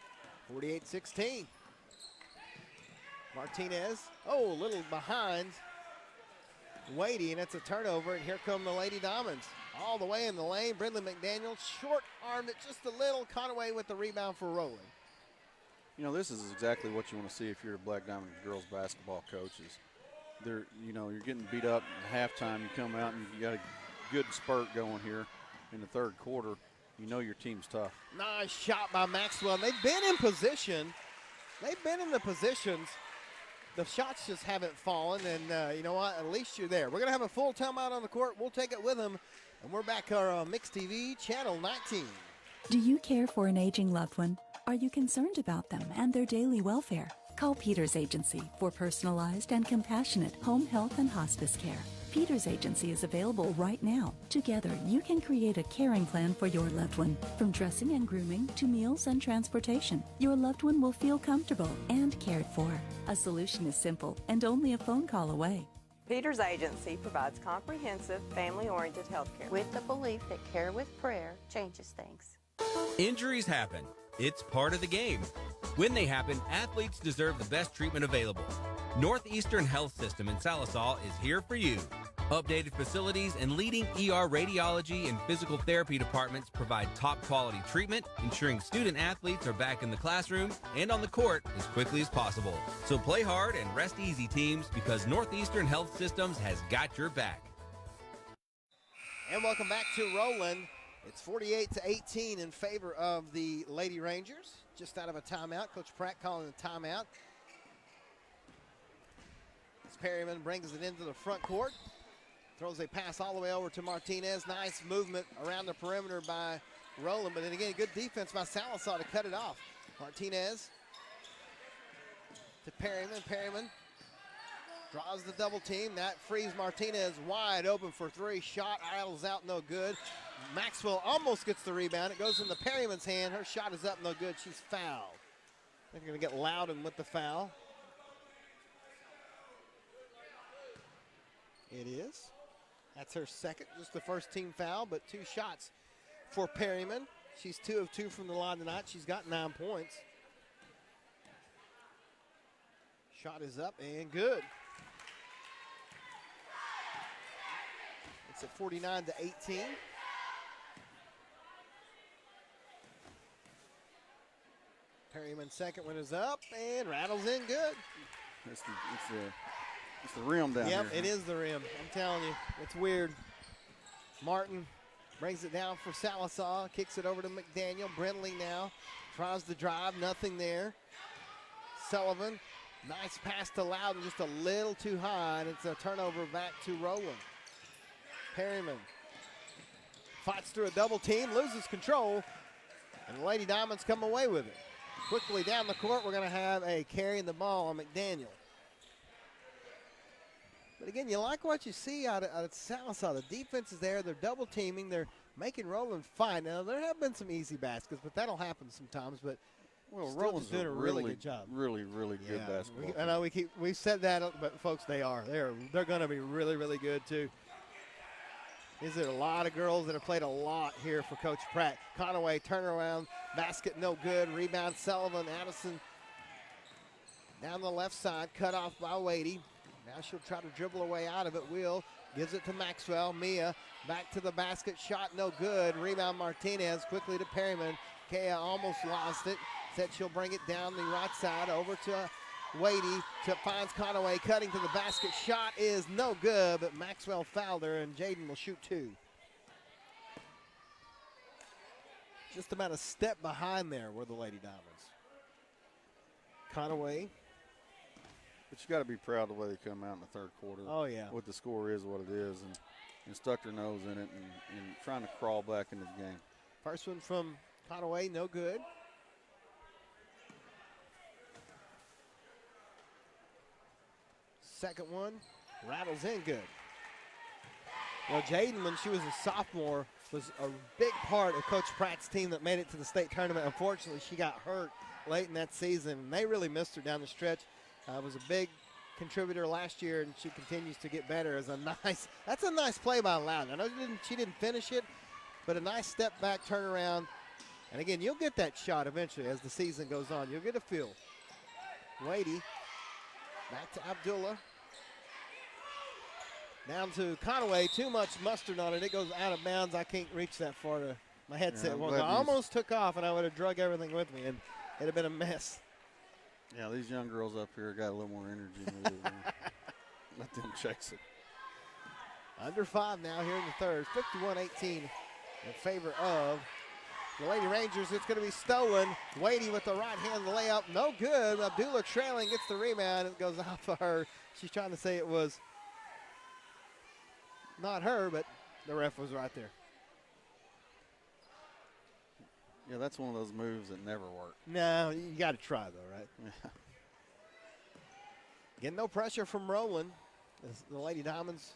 48-16. Martinez, a little behind Wadey, and it's a turnover, and here come the Lady Diamonds. All the way in the lane, Brindley McDaniel short-armed it just a little. Conaway with the rebound for Roland. This is exactly what you want to see if you're a Black Diamond girls basketball coach. You're getting beat up at halftime. You come out and you got a good spurt going here in the third quarter. You know your team's tough. Nice shot by Maxwell. They've been in position. They've been in the positions. The shots just haven't fallen, and you know what? At least you're there. We're going to have a full timeout on the court. We'll take it with them, and we're back here on Mix TV, Channel 19. Do you care for an aging loved one? Are you concerned about them and their daily welfare? Call Peters Agency for personalized and compassionate home health and hospice care. Peters Agency is available right now. Together, you can create a caring plan for your loved one. From dressing and grooming to meals and transportation, your loved one will feel comfortable and cared for. A solution is simple and only a phone call away. Peters Agency provides comprehensive, family-oriented health care. With the belief that care with prayer changes things. Injuries happen. It's part of the game. When they happen, athletes deserve the best treatment available. Northeastern Health System in Sallisaw is here for you. Updated facilities and leading ER radiology and physical therapy departments provide top quality treatment, ensuring student athletes are back in the classroom and on the court as quickly as possible. So play hard and rest easy, teams, because Northeastern Health Systems has got your back. And welcome back to Roland. It's 48-18 in favor of the Lady Rangers. Just out of a timeout. Coach Pratt calling a timeout. As Perryman brings it into the front court. Throws a pass all the way over to Martinez. Nice movement around the perimeter by Roland. But then again, good defense by Sallisaw to cut it off. Martinez to Perryman. Perryman draws the double team. That frees Martinez wide open for three. Shot idles out, no good. Maxwell almost gets the rebound. It goes into Perryman's hand. Her shot is up, no good. She's fouled. They're going to get Loudon with the foul. It is. That's her second, just the first team foul, but 2 shots for Perryman. She's 2 of 2 from the line tonight. She's got 9 points. Shot is up and good. It's at 49-18. Perryman's second one is up and rattles in good. It's the rim down here. Yep, it is the rim. I'm telling you, it's weird. Martin brings it down for Sallisaw, kicks it over to McDaniel. Brindley now tries to drive, nothing there. Sullivan, nice pass to Loudon, just a little too high, and it's a turnover back to Roland. Perryman fights through a double team, loses control, and the Lady Diamonds come away with it. Quickly down the court, we're going to have a carrying the ball on McDaniel. But again, you like what you see out of Sallisaw. The defense is there. They're double teaming. They're making Roland fight. Now, there have been some easy baskets, but that'll happen sometimes. But Well, Still Roland's just doing a really good job. Really, really good basketball. I know we've said that, but folks, they're going to be really, really good too. These are a lot of girls that have played a lot here for Coach Pratt. Conaway, turnaround, basket no good. Rebound, Sullivan. Addison down the left side, cut off by Wadey. Now she'll try to dribble her way out of it. Will gives it to Maxwell. Mia back to the basket, shot no good. Rebound Martinez quickly to Perryman. Kea almost lost it. Said she'll bring it down the right side over to Wadey, finds Conaway cutting to the basket. Shot is no good, but Maxwell fouled her, and Jaden will shoot 2. Just about a step behind there were the Lady Diamonds. Conaway. But you got to be proud of the way they come out in the third quarter. Oh, yeah. What the score is, what it is, and stuck their nose in it and trying to crawl back into the game. First one from Conaway, no good. Second one rattles in good. Well, Jaden, when she was a sophomore, was a big part of Coach Pratt's team that made it to the state tournament. Unfortunately, she got hurt late in that season, and they really missed her down the stretch. Was a big contributor last year, and she continues to get better. That's a nice play by Loudon. I know she didn't finish it, but a nice step back turnaround. And again, you'll get that shot eventually as the season goes on. You'll get a feel. Wadey back to Abdullah. Down to Conaway. Too much mustard on it. It goes out of bounds. I can't reach that far to my headset. I almost took off, and I would have drug everything with me, and it'd have been a mess. Yeah, these young girls up here got a little more energy than we do. Let them chase it. Under 5 now here in the third. 51-18 in favor of the Lady Rangers. It's going to be stolen. Wadey with the right hand layup. No good. Abdullah trailing gets the rebound. It goes off of her. She's trying to say it was not her, but the ref was right there. Yeah, that's one of those moves that never work. No, you got to try, though, right? Yeah. Again, no pressure from Roland. As the Lady Diamonds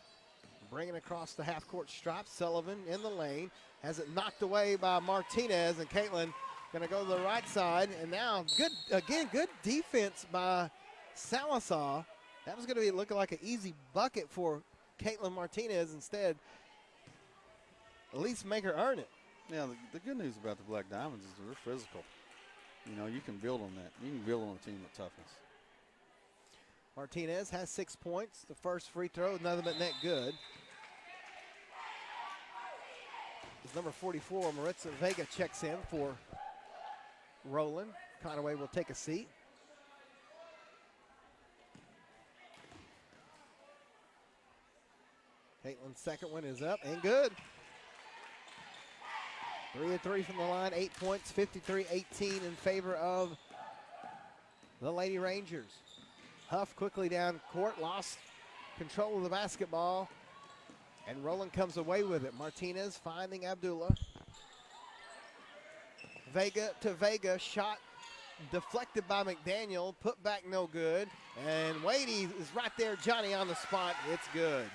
bringing across the half-court stripe. Sullivan in the lane. Has it knocked away by Martinez, and Caitlin going to go to the right side. And now, good defense by Sallisaw. That was going to be looking like an easy bucket for Caitlin Martinez. Instead, at least make her earn it. Yeah, the good news about the Black Diamonds is they're physical. You know, you can build on that. You can build on a team with toughness. Martinez has 6 points. The first free throw, nothing but net good. It's number 44, Maritza Vega checks in for Roland. Conaway will take a seat. Caitlin's second one is up and good. 3 of 3 from the line, 8 points, 53-18 in favor of the Lady Rangers. Huff quickly down court, lost control of the basketball, and Roland comes away with it. Martinez finding Abdullah. Vega to Vega, shot deflected by McDaniel, put back no good, and Wadey is right there, Johnny on the spot, it's good.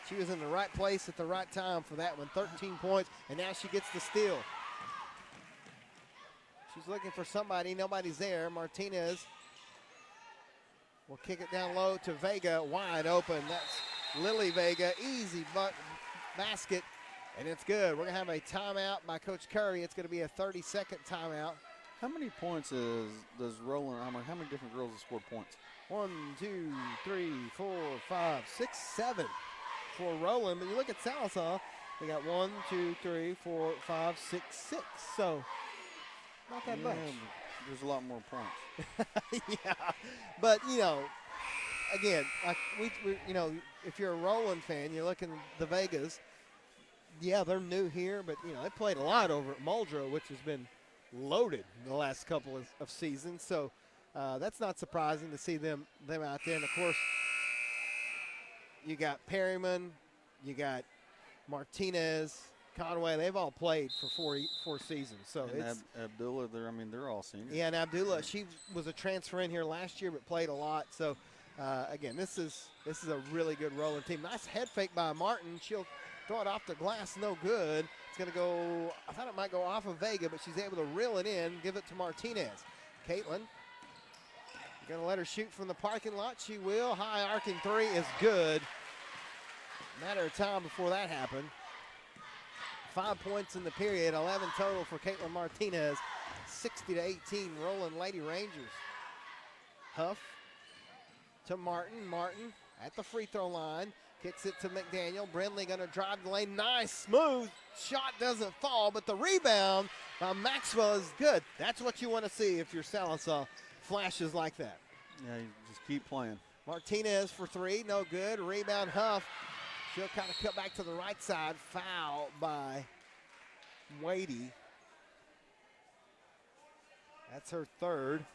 She was in the right place at the right time for that one. 13 points, and now she gets the steal. She's looking for somebody. Nobody's there. Martinez will kick it down low to Vega. Wide open. That's Lily Vega. Easy basket, and it's good. We're going to have a timeout by Coach Curry. It's going to be a 30-second timeout. How many points does Roland, how many different girls have scored points? 1, 2, 3, 4, 5, 6, 7. For Roland, but you look at Sallisaw, they got 1, 2, 3, 4, 5, 6, 6. So not that much. There's a lot more points. Yeah, but again, like we if you're a Roland fan, you're looking at the Vegas. Yeah, they're new here, but they played a lot over at Muldrow, which has been loaded in the last couple of seasons. So that's not surprising to see them out there. And of course, you got Perryman, you got Martinez, Conaway. They've all played for four seasons. So and Abdullah, they're all seniors. Yeah, and Abdullah, she was a transfer in here last year, but played a lot. So again, this is a really good Roland team. Nice head fake by Martin. She'll throw it off the glass, no good. It's going to go. I thought it might go off of Vega, but she's able to reel it in, give it to Martinez. Caitlin, going to let her shoot from the parking lot. She will. High arcing three is good. Matter of time before that happened. 5 points in the period, 11 total for Caitlin Martinez. 60-18, Roland Lady Rangers. Huff to Martin. Martin at the free throw line. Kicks it to McDaniel. Brindley going to drive the lane. Nice, smooth shot, doesn't fall, but the rebound by Maxwell is good. That's what you want to see if your Sallisaw flashes like that. Yeah, you just keep playing. Martinez for three, no good. Rebound Huff. She'll kind of cut back to the right side. Foul by Wadey. That's her third.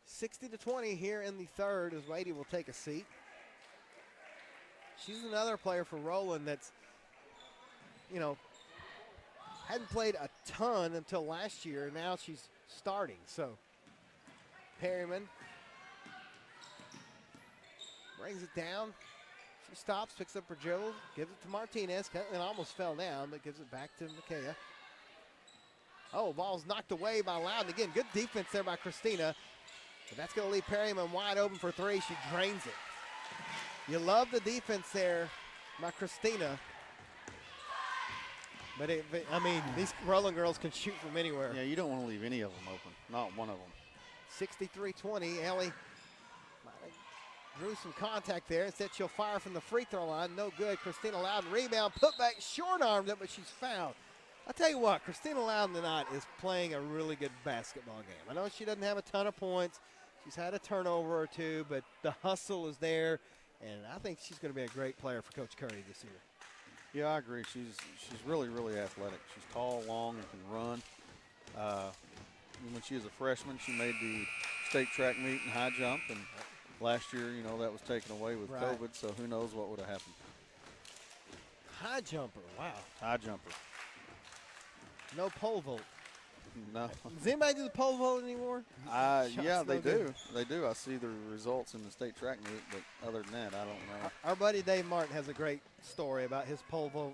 60-20 here in the third as Wadey will take a seat. She's another player for Roland that's, you know, hadn't played a ton until last year, and now she's starting. So Perryman brings it down. She stops, picks up her dribble, gives it to Martinez. Caitlin almost fell down, but gives it back to Makaya. Oh, ball's knocked away by Loudon. Again, good defense there by Christina. But that's going to leave Perryman wide open for three. She drains it. You love the defense there by Christina. But, these Roland girls can shoot from anywhere. Yeah, you don't want to leave any of them open. Not one of them. 63-20. Ellie drew some contact there. Instead, she'll fire from the free throw line. No good. Christina Loudon rebound. Put back. Short-armed it, but she's fouled. I'll tell you what, Christina Loudon tonight is playing a really good basketball game. I know she doesn't have a ton of points. She's had a turnover or two, but the hustle is there, and I think she's going to be a great player for Coach Curry this year. Yeah, I agree. She's really, really athletic. She's tall, long, and can run. When she was a freshman, she made the state track meet and high jump, and last year, you know, that was taken away with COVID, so who knows what would have happened. High jumper, wow. High jumper. No pole vault. No. Does anybody do the pole vault anymore? Yeah, they do. They do. I see the results in the state track meet, but other than that, I don't know. Our buddy Dave Martin has a great story about his pole vault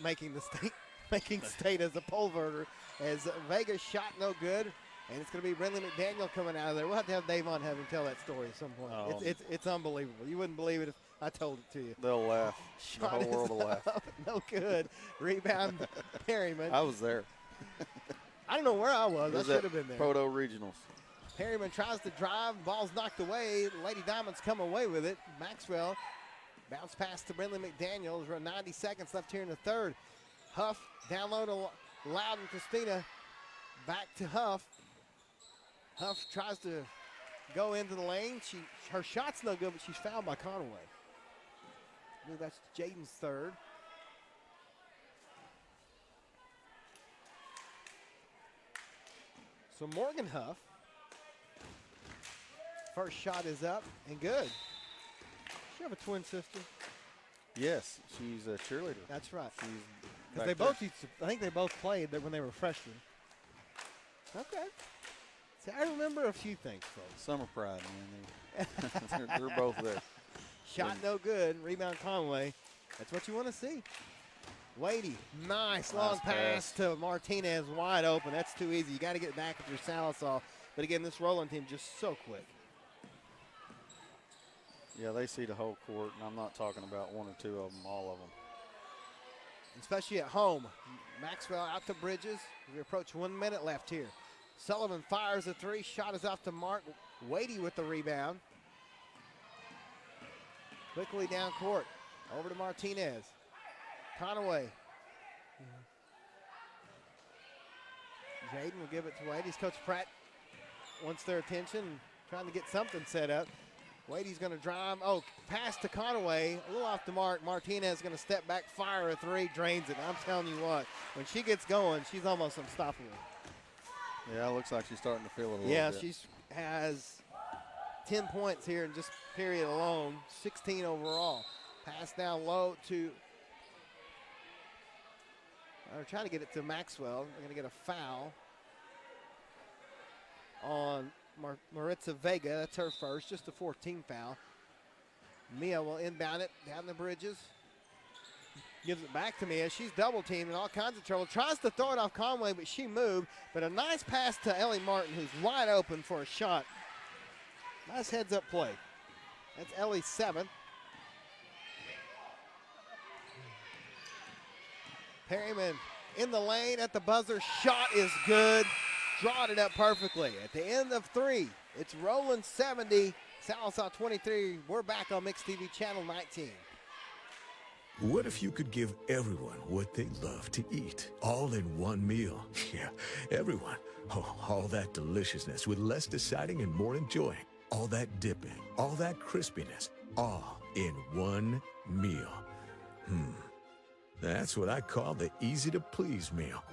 making state as a pole vaulter. As Vegas shot no good, and it's going to be Brindley McDaniel coming out of there. We'll have to have Dave on, have him tell that story at some point. Oh. It's unbelievable. You wouldn't believe it if I told it to you. They'll laugh. The whole world will laugh. No good. Rebound Perryman. I was there. I don't know where I was. I should have been there. Proto Regionals. Perryman tries to drive. Ball's knocked away. Lady Diamonds come away with it. Maxwell bounce pass to Brindley McDaniel. There's around 90 seconds left here in the third. Huff down low to Loudon. Christina back to Huff. Huff tries to go into the lane. Her shot's no good, but she's fouled by Conway. I believe that's Jaden's third. So Morgan Huff, first shot is up and good. She have a twin sister? Yes, she's a cheerleader. That's right. She's they both I think they both played when they were freshmen. Okay. See, I remember a few things, folks. Summer pride, man. They're both there. Shot no good. Rebound Conway. That's what you want to see. Wadey, nice long pass to Martinez, wide open. That's too easy. You got to get back with your Sallisaw. But again, this Roland team just so quick. Yeah, they see the whole court, and I'm not talking about one or two of them, all of them. Especially at home. Maxwell out to Bridges. We approach 1 minute left here. Sullivan fires a three. Shot is off to Mark. Wadey with the rebound. Quickly down court. Over to Martinez. Conaway. Jaden will give it to Wadey's. Coach Pratt wants their attention, trying to get something set up. Wadey's going to drive. Oh, pass to Conaway. A little off the mark. Martinez going to step back, fire a three, drains it. I'm telling you what, when she gets going, she's almost unstoppable. Yeah, it looks like she's starting to feel it a little bit. Yeah, she has 10 points here in just period alone, 16 overall. Pass down low to, they're trying to get it to Maxwell. They're going to get a foul on Maritza Vega. That's her first, just a 14 foul. Mia will inbound it down the Bridges. Gives it back to Mia. She's double-teamed in all kinds of trouble. Tries to throw it off Conway, but she moved. But a nice pass to Ellie Martin, who's wide open for a shot. Nice heads-up play. That's Ellie's 7th. Perryman in the lane at the buzzer. Shot is good. Drawing it up perfectly. At the end of 3, it's Roland 70, Sallisaw 23. We're back on Mixed TV Channel 19. What if you could give everyone what they love to eat, all in one meal? Yeah, everyone. Oh, all that deliciousness with less deciding and more enjoying. All that dipping, all that crispiness, all in one meal. That's what I call the easy-to-please meal.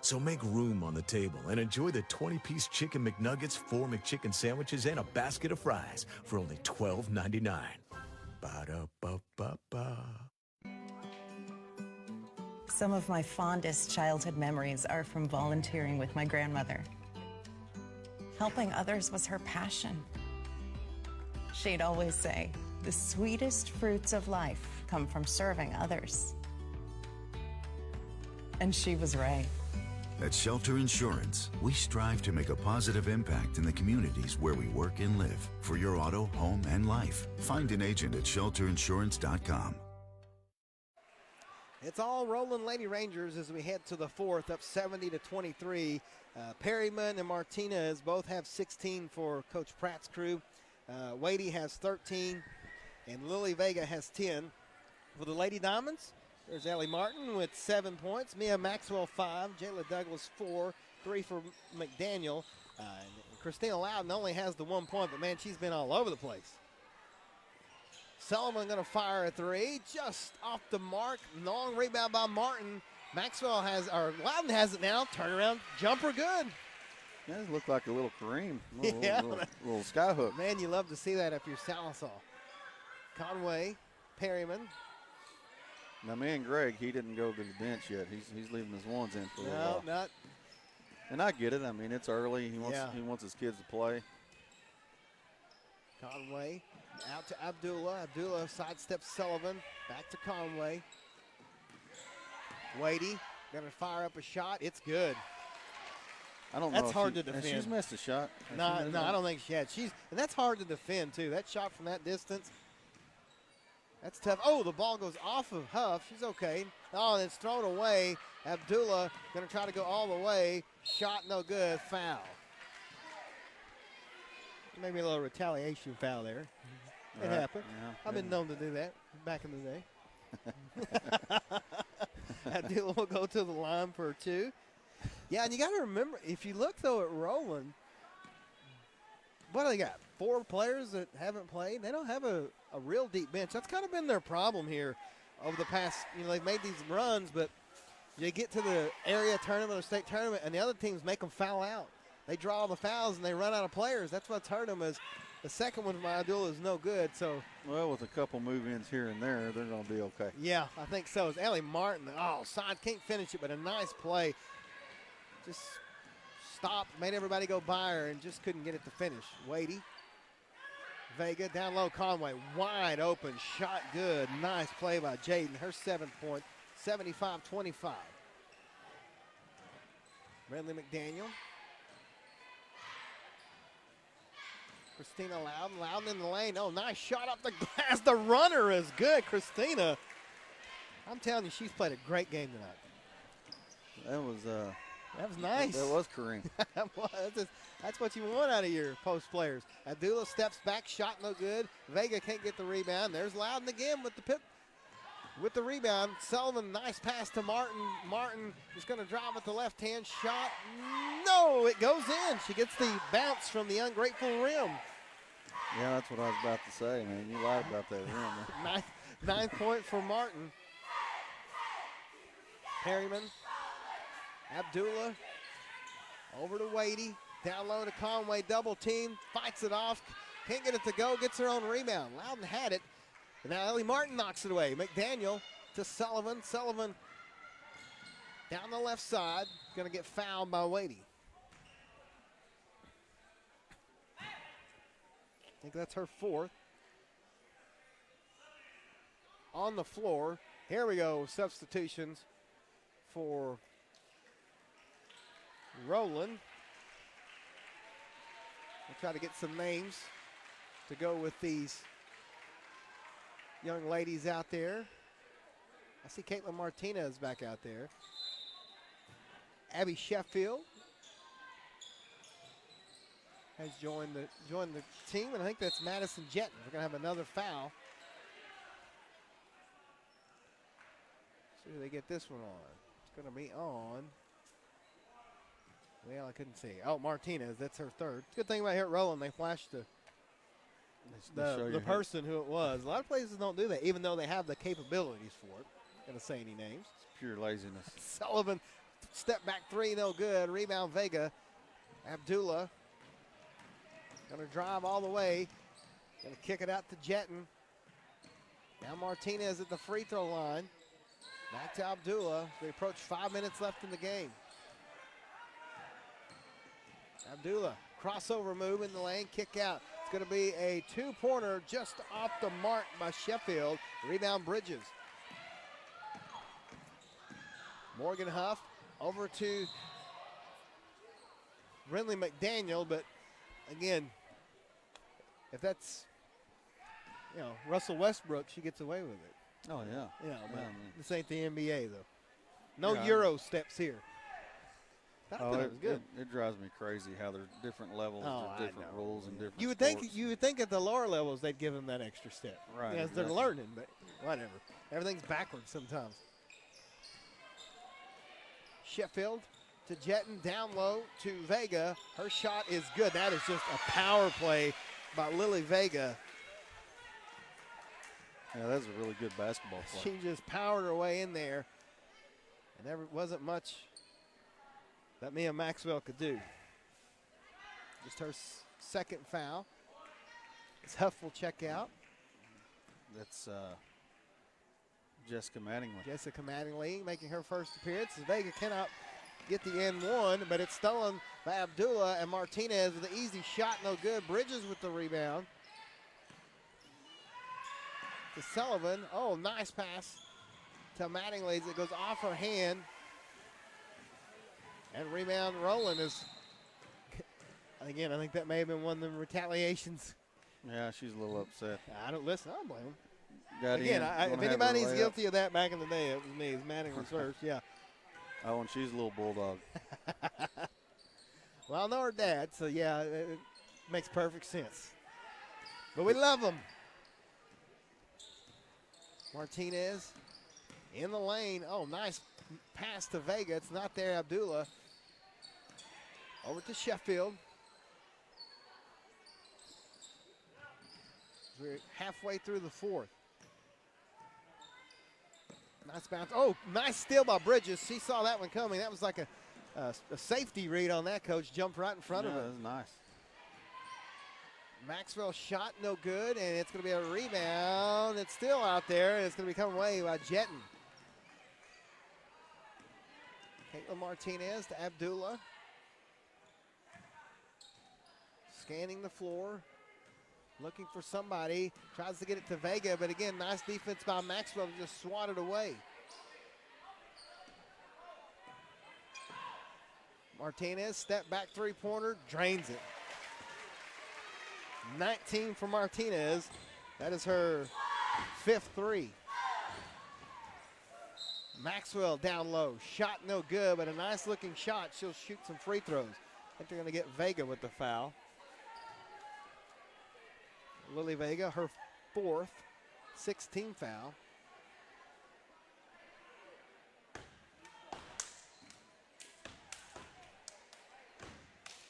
So make room on the table and enjoy the 20-piece Chicken McNuggets, 4 McChicken sandwiches, and a basket of fries for only $12.99. Ba-da-ba-ba-ba. Some of my fondest childhood memories are from volunteering with my grandmother. Helping others was her passion. She'd always say, the sweetest fruits of life come from serving others. And she was right. At Shelter Insurance, we strive to make a positive impact in the communities where we work and live. For your auto, home, and life, find an agent at shelterinsurance.com. It's all Roland Lady Rangers as we head to the 4th, up 70-23. Perryman and Martinez both have 16 for Coach Pratt's crew. Wadey has 13, and Lily Vega has 10. For the Lady Diamonds, there's Ellie Martin with 7 points. Mia Maxwell 5. Jayla Douglas 4. 3 for McDaniel. And Christina Loudon only has the 1 point, but man, she's been all over the place. Sullivan going to fire a 3, just off the mark. Long rebound by Martin. Maxwell Loudon has it now. Turnaround jumper, good. That does look like a little Kareem, Yeah. little sky hook. Man, you love to see that if you're Sallisaw. Conway, Perryman. Now, man, Greg, he didn't go to the bench yet. He's leaving his ones in for a little while. No, not. And I get it. I mean, it's early. He wants his kids to play. Conway out to Abdullah. Abdullah sidesteps Sullivan. Back to Conway. Wadey going to fire up a shot. It's good. I don't know. That's hard to defend. She's missed a shot. No, I don't think she had. And that's hard to defend, too. That shot from that distance, that's tough. Oh, the ball goes off of Huff. She's okay. Oh, and it's thrown away. Abdullah going to try to go all the way. Shot no good. Foul. Maybe a little retaliation foul there. It happened. Yeah, I've been known to do that back in the day. Abdullah will go to the line for 2. Yeah, and you got to remember, if you look, though, at Roland, what do they got? 4 players that haven't played? They don't have a real deep bench. That's kind of been their problem here over the past, they've made these runs, but you get to the area tournament or state tournament, and the other teams make them foul out. They draw the fouls, and they run out of players. That's what's hurt them is the second one from Abdullah is no good. So, well, with a couple move-ins here and there, they're going to be okay. Yeah, I think so. It's Ellie Martin. Oh, side can't finish it, but a nice play. Just stopped, made everybody go by her, and just couldn't get it to finish. Wadey. Vega down low. Conway wide open. Shot good. Nice play by Jaden. Her 7th point. 75-25. Redley McDaniel. Christina Loudon. Loudon in the lane. Oh, nice shot up the glass. The runner is good. Christina. I'm telling you, she's played a great game tonight. That was nice. That was Kareem. That's what you want out of your post players. Abdullah steps back, shot no good. Vega can't get the rebound. There's Loudon again with the rebound. Sullivan, nice pass to Martin. Martin is going to drive with the left hand. Shot, no, it goes in. She gets the bounce from the ungrateful rim. Yeah, that's what I was about to say, man. You lied about that rim. 9 point for Martin. Perryman. Abdullah over to Wadey, down low to Conway, double team, fights it off, can't get it to go, gets her own rebound. Loudon had it, and now Ellie Martin knocks it away. McDaniel to Sullivan. Sullivan down the left side, going to get fouled by Wadey. I think that's her 4th. On the floor, Here we go. Substitutions for Roland. We'll try to get some names to go with these young ladies out there. I see Caitlin Martinez back out there. Abby Sheffield has joined the team, and I think that's Madison Jetton. We're going to have another foul. See if they get this one on. It's going to be on. Well, I couldn't see. Oh, Martinez, that's her third. Good thing about here at Roland, they flashed the person who it was. A lot of places don't do that, even though they have the capabilities for it. Going to say any names. It's pure laziness. Sullivan, step back three, no good. Rebound Vega. Abdullah going to drive all the way. Going to kick it out to Jetton. Now Martinez at the free throw line. Back to Abdullah. We approach 5 minutes left in the game. Abdullah, crossover move in the lane, kick out. It's going to be a two-pointer just off the mark by Sheffield. Rebound Bridges. Morgan Huff over to Brinley McDaniel, but again, if that's, Russell Westbrook, she gets away with it. Oh, yeah. But this ain't the NBA, though. No Euro steps here. I thought it was good. It drives me crazy how there's different levels, there's different rules, and different You would sports. think at the lower levels they'd give them that extra step. Right, As exactly. they're learning, but whatever. Everything's backwards sometimes. Sheffield to Jetton, down low to Vega. Her shot is good. That is just a power play by Lily Vega. Yeah, that's a really good basketball play. She just powered her way in there, and there wasn't much that Mia Maxwell could do. Just her second foul. As Huff will check out. That's Jessica Mattingly. Jessica Mattingly making her first appearance. Vega cannot get the N1, but it's stolen by Abdullah, and Martinez with an easy shot, no good. Bridges with the rebound. To Sullivan. Oh, nice pass to Mattingly. It goes off her hand. And rebound Roland is, again, I think that may have been one of the retaliations. Yeah, she's a little upset. I don't blame him. Got Again, in, if anybody's guilty of that back in the day, it was me. It was Mattingly's first, yeah. Oh, and she's a little bulldog. Well, I know her dad, so yeah, it makes perfect sense. But we love them. Martinez in the lane. Oh, nice pass to Vega. It's not there, Abdullah. Over to Sheffield. We're halfway through the fourth. Nice bounce. Oh, nice steal by Bridges. She saw that one coming. That was like a safety read on that, coach. Jumped right in front of her. That was nice. Maxwell shot no good, and it's going to be a rebound. It's still out there, and it's going to be coming away by Jetton. Caitlin Martinez to Abdullah. Scanning the floor. Looking for somebody. Tries to get it to Vega, but again, nice defense by Maxwell, just swatted away. Martinez, step back three-pointer, drains it. 19 for Martinez. That is her fifth three. Maxwell down low. Shot no good, but a nice looking shot. She'll shoot some free throws. I think they're going to get Vega with the foul. Lily Vega, her fourth, 16 foul.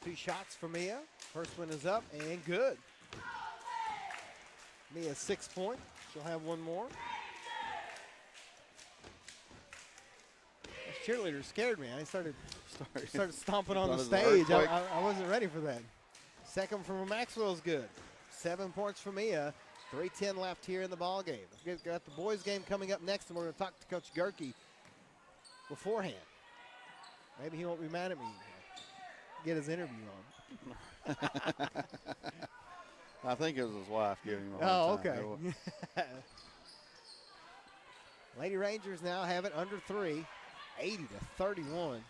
Two shots for Mia. First one is up and good. Mia 6 points. She'll have one more. Those cheerleaders scared me. I started stomping on the stage. I wasn't ready for that. Second from Maxwell's good. 7 points for Mia. 3:10 left here in the ball game. We've got the boys game coming up next, and we're going to talk to Coach Gerke beforehand. Maybe he won't be mad at me. Get his interview on. I think it was his wife giving him a Oh, hard time. okay. Lady Rangers now have it under 3, 80-31.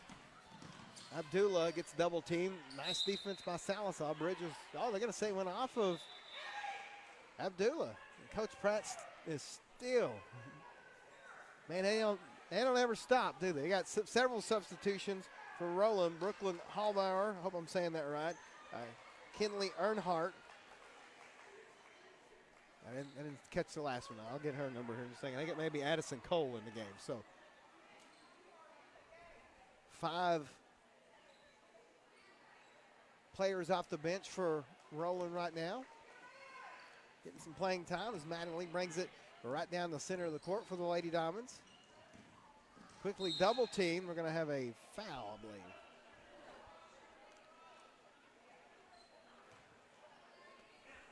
Abdullah gets double teamed. Nice defense by Sallisaw. Bridges, they're going to say went off of Abdullah. And Coach Pratt is still, man, they don't ever stop, do they? They got several substitutions for Roland. Brooklyn Hallbauer, I hope I'm saying that right. Kinley Earnhardt. I didn't catch the last one. I'll get her number here in a second. I think it may be Addison Cole in the game. So 5 players off the bench for Roland right now. Getting some playing time as Mattingly brings it right down the center of the court for the Lady Diamonds. Quickly double team. We're going to have a foul, I believe.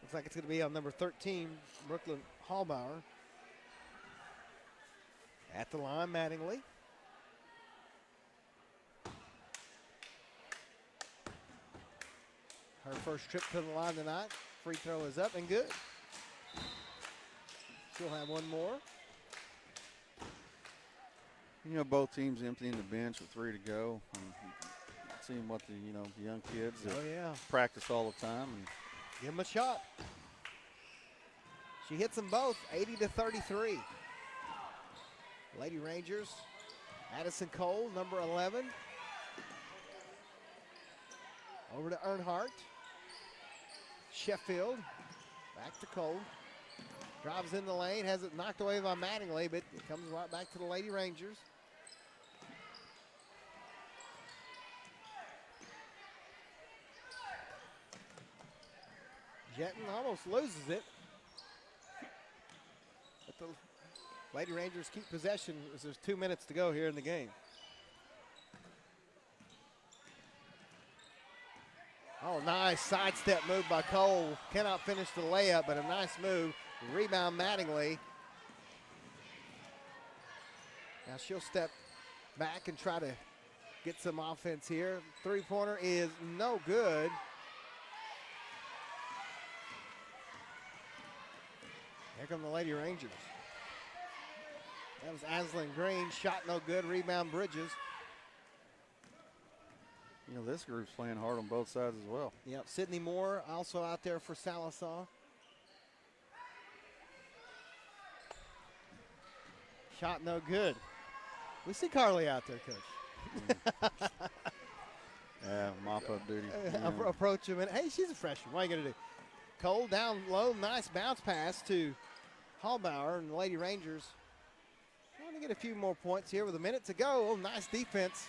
Looks like it's going to be on number 13, Brooklyn Hallbauer. At the line, Mattingly. Her first trip to the line tonight. Free throw is up and good. She'll have one more. You know, both teams emptying the bench with 3 to go. And seeing what the young kids practice all the time. And give them a shot. She hits them both, 80-33. Lady Rangers, Addison Cole, number 11. Over to Earnhardt. Sheffield, back to Cole. Drives in the lane, has it knocked away by Mattingly, but it comes right back to the Lady Rangers. Jetton almost loses it. But the Lady Rangers keep possession as there's 2 minutes to go here in the game. Oh, nice sidestep move by Cole. Cannot finish the layup, but a nice move. Rebound Mattingly. Now she'll step back and try to get some offense here. Three-pointer is no good. Here come the Lady Rangers. That was Aslan Green. Shot no good. Rebound Bridges. you know, this group's playing hard on both sides as well. Yep, Sydney Moore also out there for Sallisaw. Shot no good. We see Carly out there, Coach. Yeah, mop-up duty. Approach him, and hey, she's a freshman. What are you going to do? Cole down low, nice bounce pass to Hallbauer, and the Lady Rangers want to get a few more points here with a minute to go. Oh, nice defense.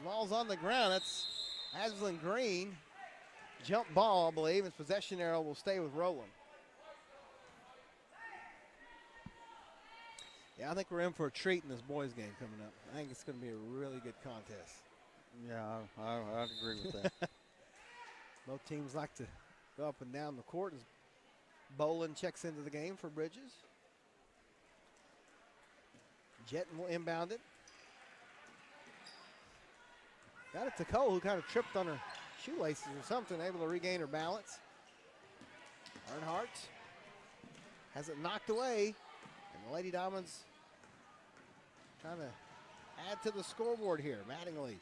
Ball's on the ground. That's Aslan Green. Jump ball, I believe. His possession arrow will stay with Roland. Yeah, I think we're in for a treat in this boys game coming up. I think it's going to be a really good contest. Yeah, I'd agree with that. Both teams like to go up and down the court as Boland checks into the game for Bridges. Jetton will inbound it. Got it to Cole, who kind of tripped on her shoelaces or something, able to regain her balance. Earnhardt has it knocked away, and the Lady Diamonds trying to add to the scoreboard here. Mattingly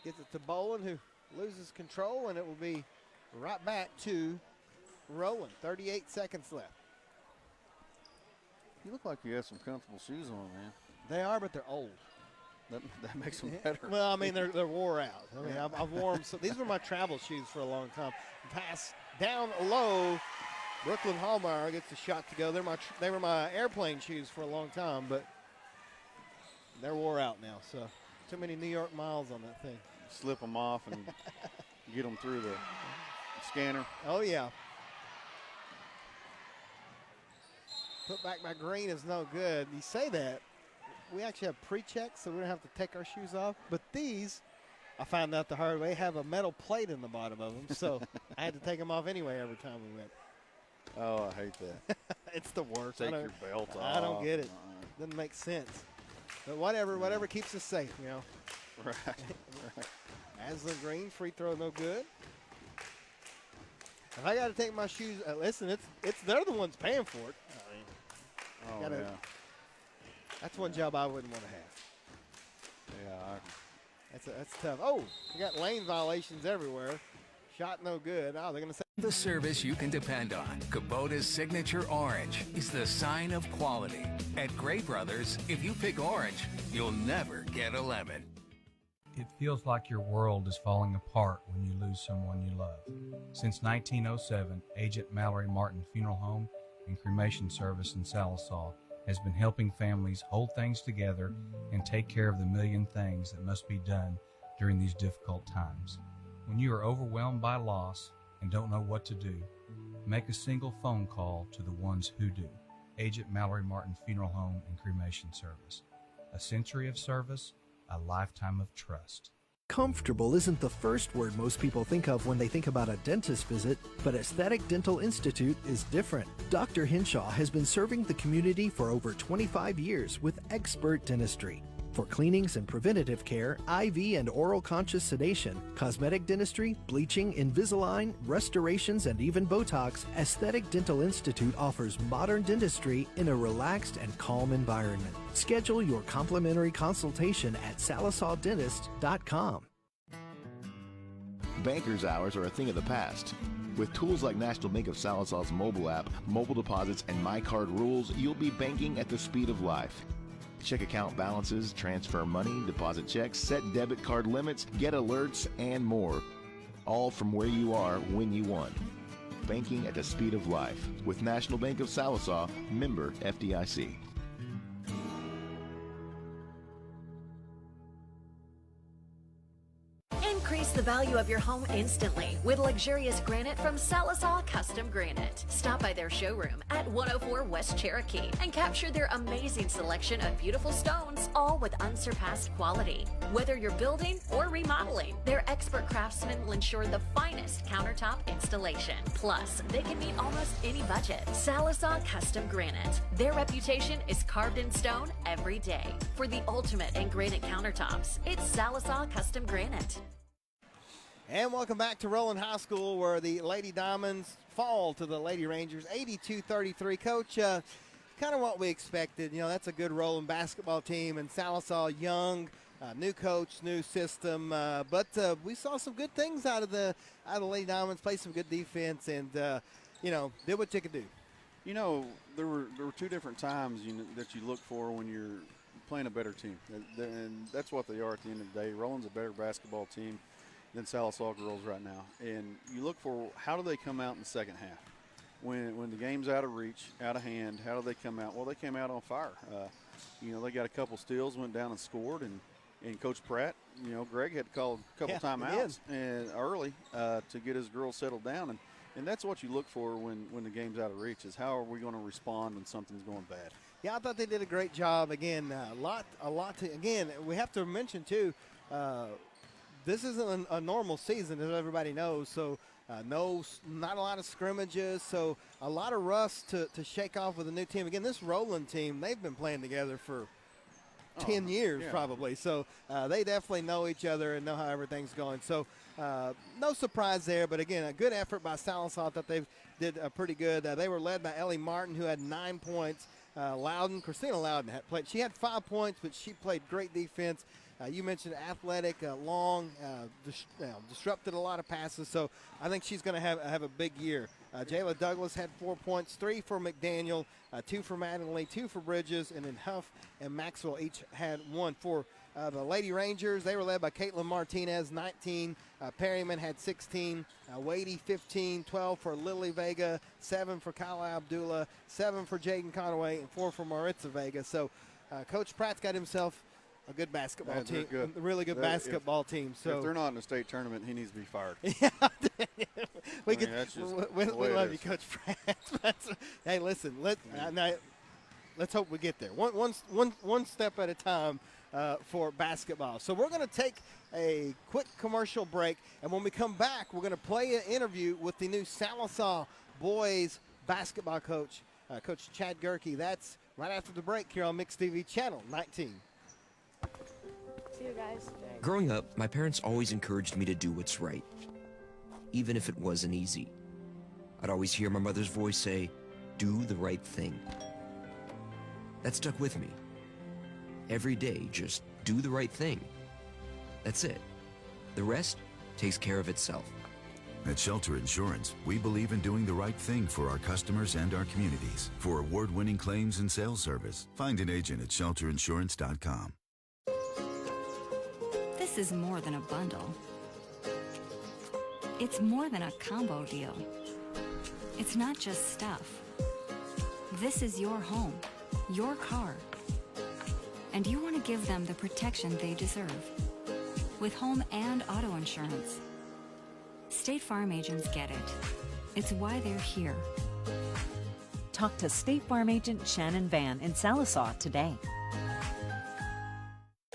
gets it to Boland, who loses control, and it will be right back to Roland. 38 seconds left. You look like you have some comfortable shoes on, man. They are, but they're old. That makes them better. Well, I mean, they're wore out. I mean, I've worn them. So these were my travel shoes for a long time. Pass down low. Brooklyn Hallbauer gets the shot to go. They were my airplane shoes for a long time, but they're wore out now. So too many New York miles on that thing. Slip them off and get them through the scanner. Oh, yeah. Put back by Green is no good. You say that. We actually have pre-checks, so we don't have to take our shoes off. But these, I found out the hard way, have a metal plate in the bottom of them. So I had to take them off anyway every time we went. Oh, I hate that. It's the worst. Take your belt off. I don't get it. Doesn't make sense. But whatever keeps us safe, you know. Right. Aslan Green, free throw no good. If I got to take my shoes, listen, it's they're the ones paying for it. I mean, that's one job I wouldn't want to have. Yeah, that's tough. Oh, we got lane violations everywhere. Shot no good. Oh, they're going to say. The service you can depend on. Kubota's signature orange is the sign of quality. At Gray Brothers, if you pick orange, you'll never get a lemon. It feels like your world is falling apart when you lose someone you love. Since 1907, Agent Mallory Martin Funeral Home and Cremation Service in Sallisaw has been helping families hold things together and take care of the million things that must be done during these difficult times. When you are overwhelmed by loss and don't know what to do, make a single phone call to the ones who do. Agent Mallory Martin Funeral Home and Cremation Service. A century of service, a lifetime of trust. Comfortable isn't the first word most people think of when they think about a dentist visit, but Aesthetic Dental Institute is different. Dr. Henshaw has been serving the community for over 25 years with expert dentistry. For cleanings and preventative care, IV and oral conscious sedation, cosmetic dentistry, bleaching, Invisalign, restorations, and even Botox, Aesthetic Dental Institute offers modern dentistry in a relaxed and calm environment. Schedule your complimentary consultation at sallisawdentist.com. Banker's hours are a thing of the past. With tools like National Bank of Sallisaw's mobile app, mobile deposits, and My Card rules, you'll be banking at the speed of life. Check account balances, transfer money, deposit checks, set debit card limits, get alerts, and more. All from where you are when you want. Banking at the speed of life with National Bank of Sallisaw, member FDIC. Increase the value of your home instantly with luxurious granite from Sallisaw Custom Granite. Stop by their showroom at 104 West Cherokee and capture their amazing selection of beautiful stones, all with unsurpassed quality. Whether you're building or remodeling, their expert craftsmen will ensure the finest countertop installation. Plus, they can meet almost any budget. Sallisaw Custom Granite. Their reputation is carved in stone every day. For the ultimate in granite countertops, it's Sallisaw Custom Granite. And welcome back to Roland High School, where the Lady Diamonds fall to the Lady Rangers 82-33. Coach, kind of what we expected. You know, that's a good Roland basketball team, and Sallisaw young, new coach, new system. But we saw some good things out of the Lady Diamonds, played some good defense, and, did what you could do. You know, there were two different times that you look for when you're playing a better team. And that's what they are at the end of the day. Roland's a better basketball team than Sallisaw girls right now. And you look for how do they come out in the second half. When the game's out of reach, out of hand, how do they come out? Well, they came out on fire. They got a couple steals, went down and scored, and Coach Pratt, Greg had to call a couple timeouts early to get his girls settled down. And that's what you look for when the game's out of reach, is how are we going to respond when something's going bad. Yeah, I thought they did a great job. Again, we have to mention, too, this isn't a normal season, as everybody knows, so not a lot of scrimmages, so a lot of rust to shake off with a new team. Again, this Roland team, they've been playing together for 10 years probably, so they definitely know each other and know how everything's going. So no surprise there, but again, a good effort by Sallisaw. I thought they did pretty good. They were led by Ellie Martin, who had 9 points. Christina Loudon had played. She had 5 points, but she played great defense. You mentioned athletic, long, disrupted a lot of passes, so I think she's going to have a big year. Jayla Douglas had 4 points, 3 for McDaniel, 2 for Mattingly, 2 for Bridges, and then Huff and Maxwell each had 1 for the Lady Rangers. They were led by Caitlin Martinez, 19. Perryman had 16. Wadey, 15. 12 for Lily Vega, 7 for Kyla Abdullah, 7 for Jaden Conaway, and 4 for Maritza Vega. So Coach Pratt's got himself a good basketball team, a really good basketball team. So if they're not in the state tournament, he needs to be fired. we love you, Coach Pratt. Hey, listen, let's hope we get there. One step at a time for basketball. So we're going to take a quick commercial break, and when we come back, we're going to play an interview with the new Sallisaw boys basketball coach, Coach Chad Gerke. That's right after the break here on Mix TV Channel 19. See you guys. Growing up, my parents always encouraged me to do what's right, even if it wasn't easy. I'd always hear my mother's voice say, do the right thing. That stuck with me. Every day, just do the right thing. That's it. The rest takes care of itself. At Shelter Insurance, we believe in doing the right thing for our customers and our communities. For award-winning claims and sales service, find an agent at shelterinsurance.com. This is more than a bundle. It's more than a combo deal. It's not just stuff. This is your home, your car. And you want to give them the protection they deserve. With home and auto insurance. State Farm agents get it. It's why they're here. Talk to State Farm agent Shannon Van in Sallisaw today.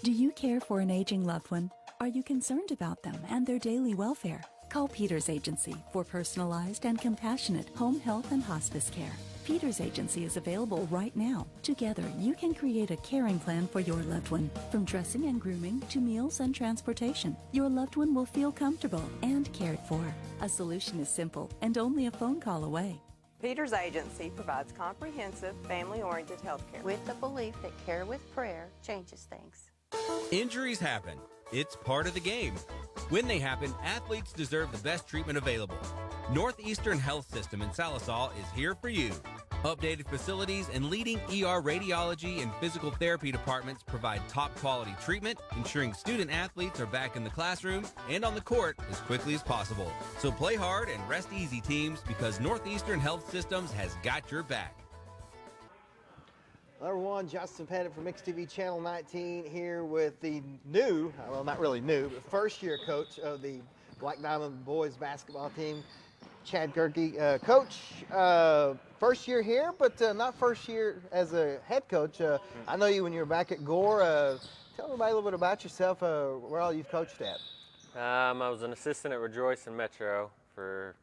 Do you care for an aging loved one? Are you concerned about them and their daily welfare? Call Peters Agency for personalized and compassionate home health and hospice care. Peters Agency is available right now. Together, you can create a caring plan for your loved one. From dressing and grooming to meals and transportation, your loved one will feel comfortable and cared for. A solution is simple and only a phone call away. Peters Agency provides comprehensive, family-oriented health care. With the belief that care with prayer changes things. Injuries happen. It's part of the game. When they happen, athletes deserve the best treatment available. Northeastern Health System in Sallisaw is here for you. Updated facilities and leading ER radiology and physical therapy departments provide top quality treatment, ensuring student athletes are back in the classroom and on the court as quickly as possible. So play hard and rest easy, teams, because Northeastern Health Systems has got your back. Hello everyone, Justin Pettit from Mixed TV Channel 19 here with the new, well not really new, but first year coach of the Black Diamond boys basketball team, Chad Gerke. Coach, first year here, but not first year as a head coach. I know you when you were back at Gore. Tell everybody a little bit about yourself, where all you've coached at. I was an assistant at Rejoice and Metro for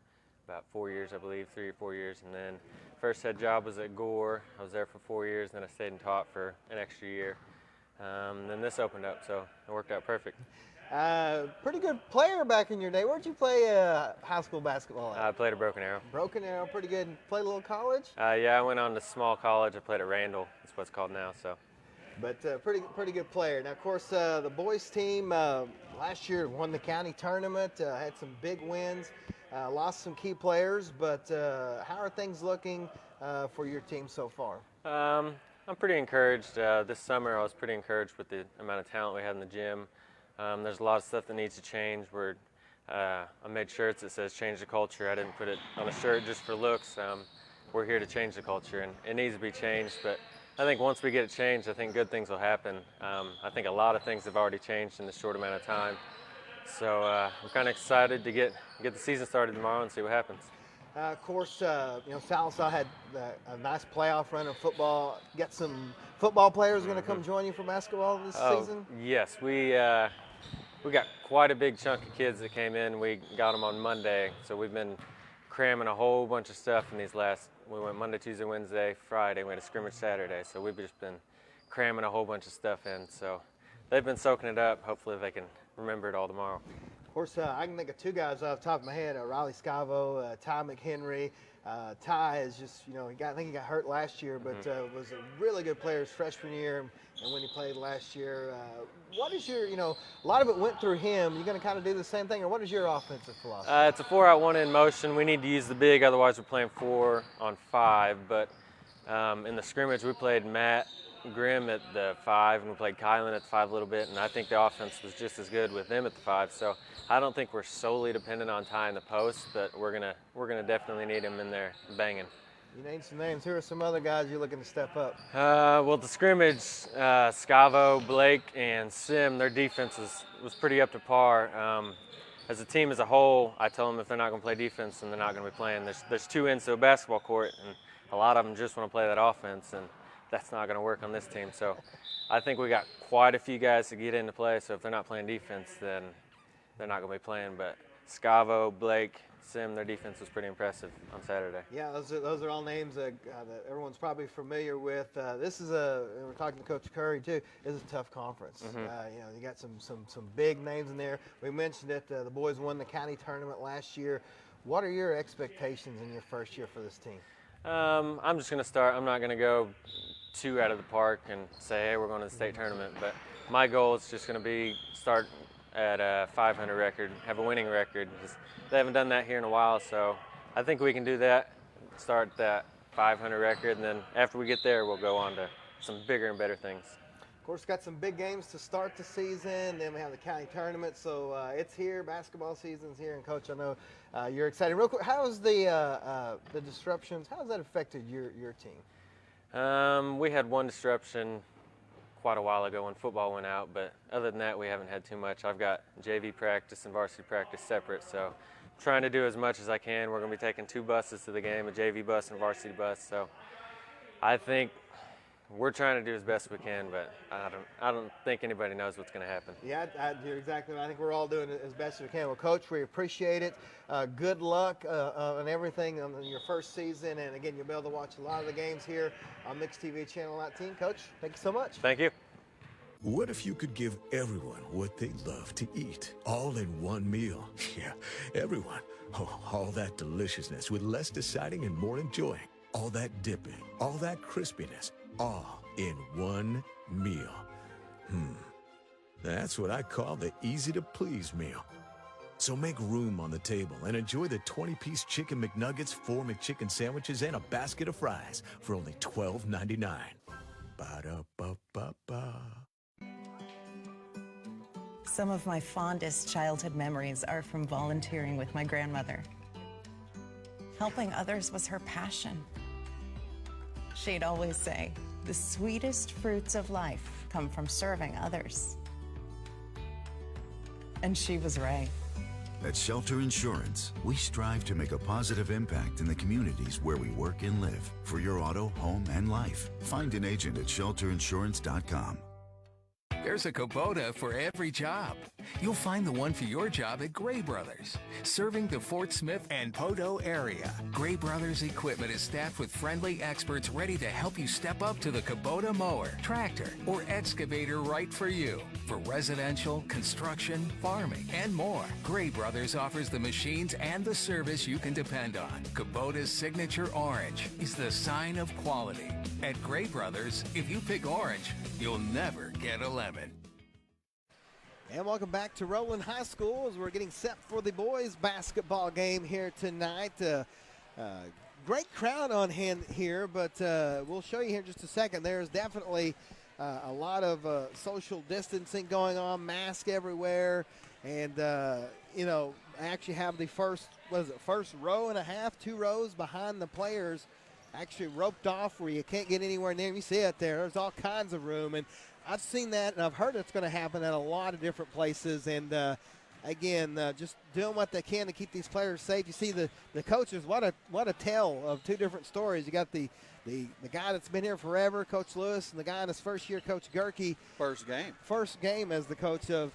about 4 years, I believe, 3 or 4 years, and then first head job was at Gore. I was there for 4 years, and then I stayed and taught for an extra year. Then this opened up, so it worked out perfect. Pretty good player back in your day. Where'd you play high school basketball at? I played at Broken Arrow. Broken Arrow, pretty good. Played a little college? Yeah, I went on to small college. I played at Randall. That's what it's called now. So. But pretty good player. Now, of course, the boys team last year won the county tournament, had some big wins, lost some key players. But how are things looking for your team so far? I'm pretty encouraged. This summer, I was pretty encouraged with the amount of talent we had in the gym. There's a lot of stuff that needs to change. I made shirts that says change the culture. I didn't put it on a shirt just for looks. We're here to change the culture, and it needs to be changed. But I think once we get it changed, I think good things will happen. I think a lot of things have already changed in this short amount of time. So I'm kind of excited to get the season started tomorrow and see what happens. Of course, Sallisaw had a nice playoff run in football. Got some football players going to come join you for basketball this season? Yes, we got quite a big chunk of kids that came in. We got them on Monday, so we've been cramming a whole bunch of stuff in these we went Monday, Tuesday, Wednesday, Friday. We had a scrimmage Saturday, so we've just been cramming a whole bunch of stuff in. So they've been soaking it up. Hopefully they can remember it all tomorrow. Of course, I can think of two guys off the top of my head, Riley Scavo, Ty McHenry. Ty is just, I think he got hurt last year, but was a really good player his freshman year and when he played last year. What is your, a lot of it went through him. You going to kind of do the same thing, or what is your offensive philosophy? It's a 4-out-1 in motion. We need to use the big, otherwise we're playing 4-on-5. But in the scrimmage, we played Matt Grimm at the 5, and we played Kylan at the 5 a little bit, and I think the offense was just as good with them at the 5. So I don't think we're solely dependent on tying the post, but we're gonna definitely need him in there banging. You named some names. Who are some other guys you're looking to step up? Well, the scrimmage, Scavo, Blake, and Sim, their defense was pretty up to par. As a team as a whole, I tell them if they're not going to play defense, then they're not going to be playing. There's 2 ends to a basketball court, and a lot of them just want to play that offense, and that's not going to work on this team. So I think we got quite a few guys to get into play, so if they're not playing defense, then they're not going to be playing. But Scavo, Blake, Sim, their defense was pretty impressive on Saturday. Yeah, those are all names that everyone's probably familiar with. This is we're talking to Coach Curry too, this is a tough conference. You got some big names in there. We mentioned it, the boys won the county tournament last year. What are your expectations in your first year for this team? I'm just going to start. I'm not going to go too out of the park and say, hey, we're going to the state tournament. But my goal is just going to be start at a 500 record, have a winning record. They haven't done that here in a while, so I think we can do that, start that 500 record, and then after we get there, we'll go on to some bigger and better things. Of course, got some big games to start the season. Then we have the county tournament, so it's here. Basketball season's here, and Coach, I know you're excited. Real quick, how's the disruptions? How's that affected your team? We had one disruption quite a while ago when football went out, but other than that, we haven't had too much. I've got JV practice and varsity practice separate, so I'm trying to do as much as I can. We're going to be taking 2 buses to the game, a JV bus and a varsity bus, so I think we're trying to do as best we can, but I don't think anybody knows what's going to happen. Yeah, you're exactly right. I think we're all doing it as best we can. Well, Coach, we appreciate it. Good luck on everything on your first season. And, again, you'll be able to watch a lot of the games here on Mixed TV Channel 19. Coach, thank you so much. Thank you. What if you could give everyone what they love to eat, all in one meal? Yeah, everyone. Oh, all that deliciousness with less deciding and more enjoying. All that dipping, all that crispiness, all in one meal. That's what I call the easy-to-please meal. So make room on the table and enjoy the 20-piece Chicken McNuggets, 4 McChicken sandwiches, and a basket of fries for only $12.99. Ba-da-ba-ba-ba. Some of my fondest childhood memories are from volunteering with my grandmother. Helping others was her passion. She'd always say, the sweetest fruits of life come from serving others. And she was right. At Shelter Insurance, we strive to make a positive impact in the communities where we work and live. For your auto, home, and life, find an agent at shelterinsurance.com. There's a Kubota for every job. You'll find the one for your job at Gray Brothers, serving the Fort Smith and Poteau area. Gray Brothers equipment is staffed with friendly experts ready to help you step up to the Kubota mower, tractor, or excavator right for you. For residential, construction, farming, and more, Gray Brothers offers the machines and the service you can depend on. Kubota's signature orange is the sign of quality. At Gray Brothers, if you pick orange, you'll never get a lemon. And welcome back to Roland High School as we're getting set for the boys basketball game here tonight. Great crowd on hand here, but we'll show you here in just a second. There's definitely a lot of social distancing going on, mask everywhere. And, you know, I actually have the first row and a half, 2 rows behind the players actually roped off where you can't get anywhere near them. You see it there. There's all kinds of room. And I've seen that, and I've heard it's going to happen at a lot of different places. And, again, just doing what they can to keep these players safe. You see the coaches, what a tale of 2 different stories. You got the guy that's been here forever, Coach Lewis, and the guy in his first year, Coach Gerke. First game as the coach of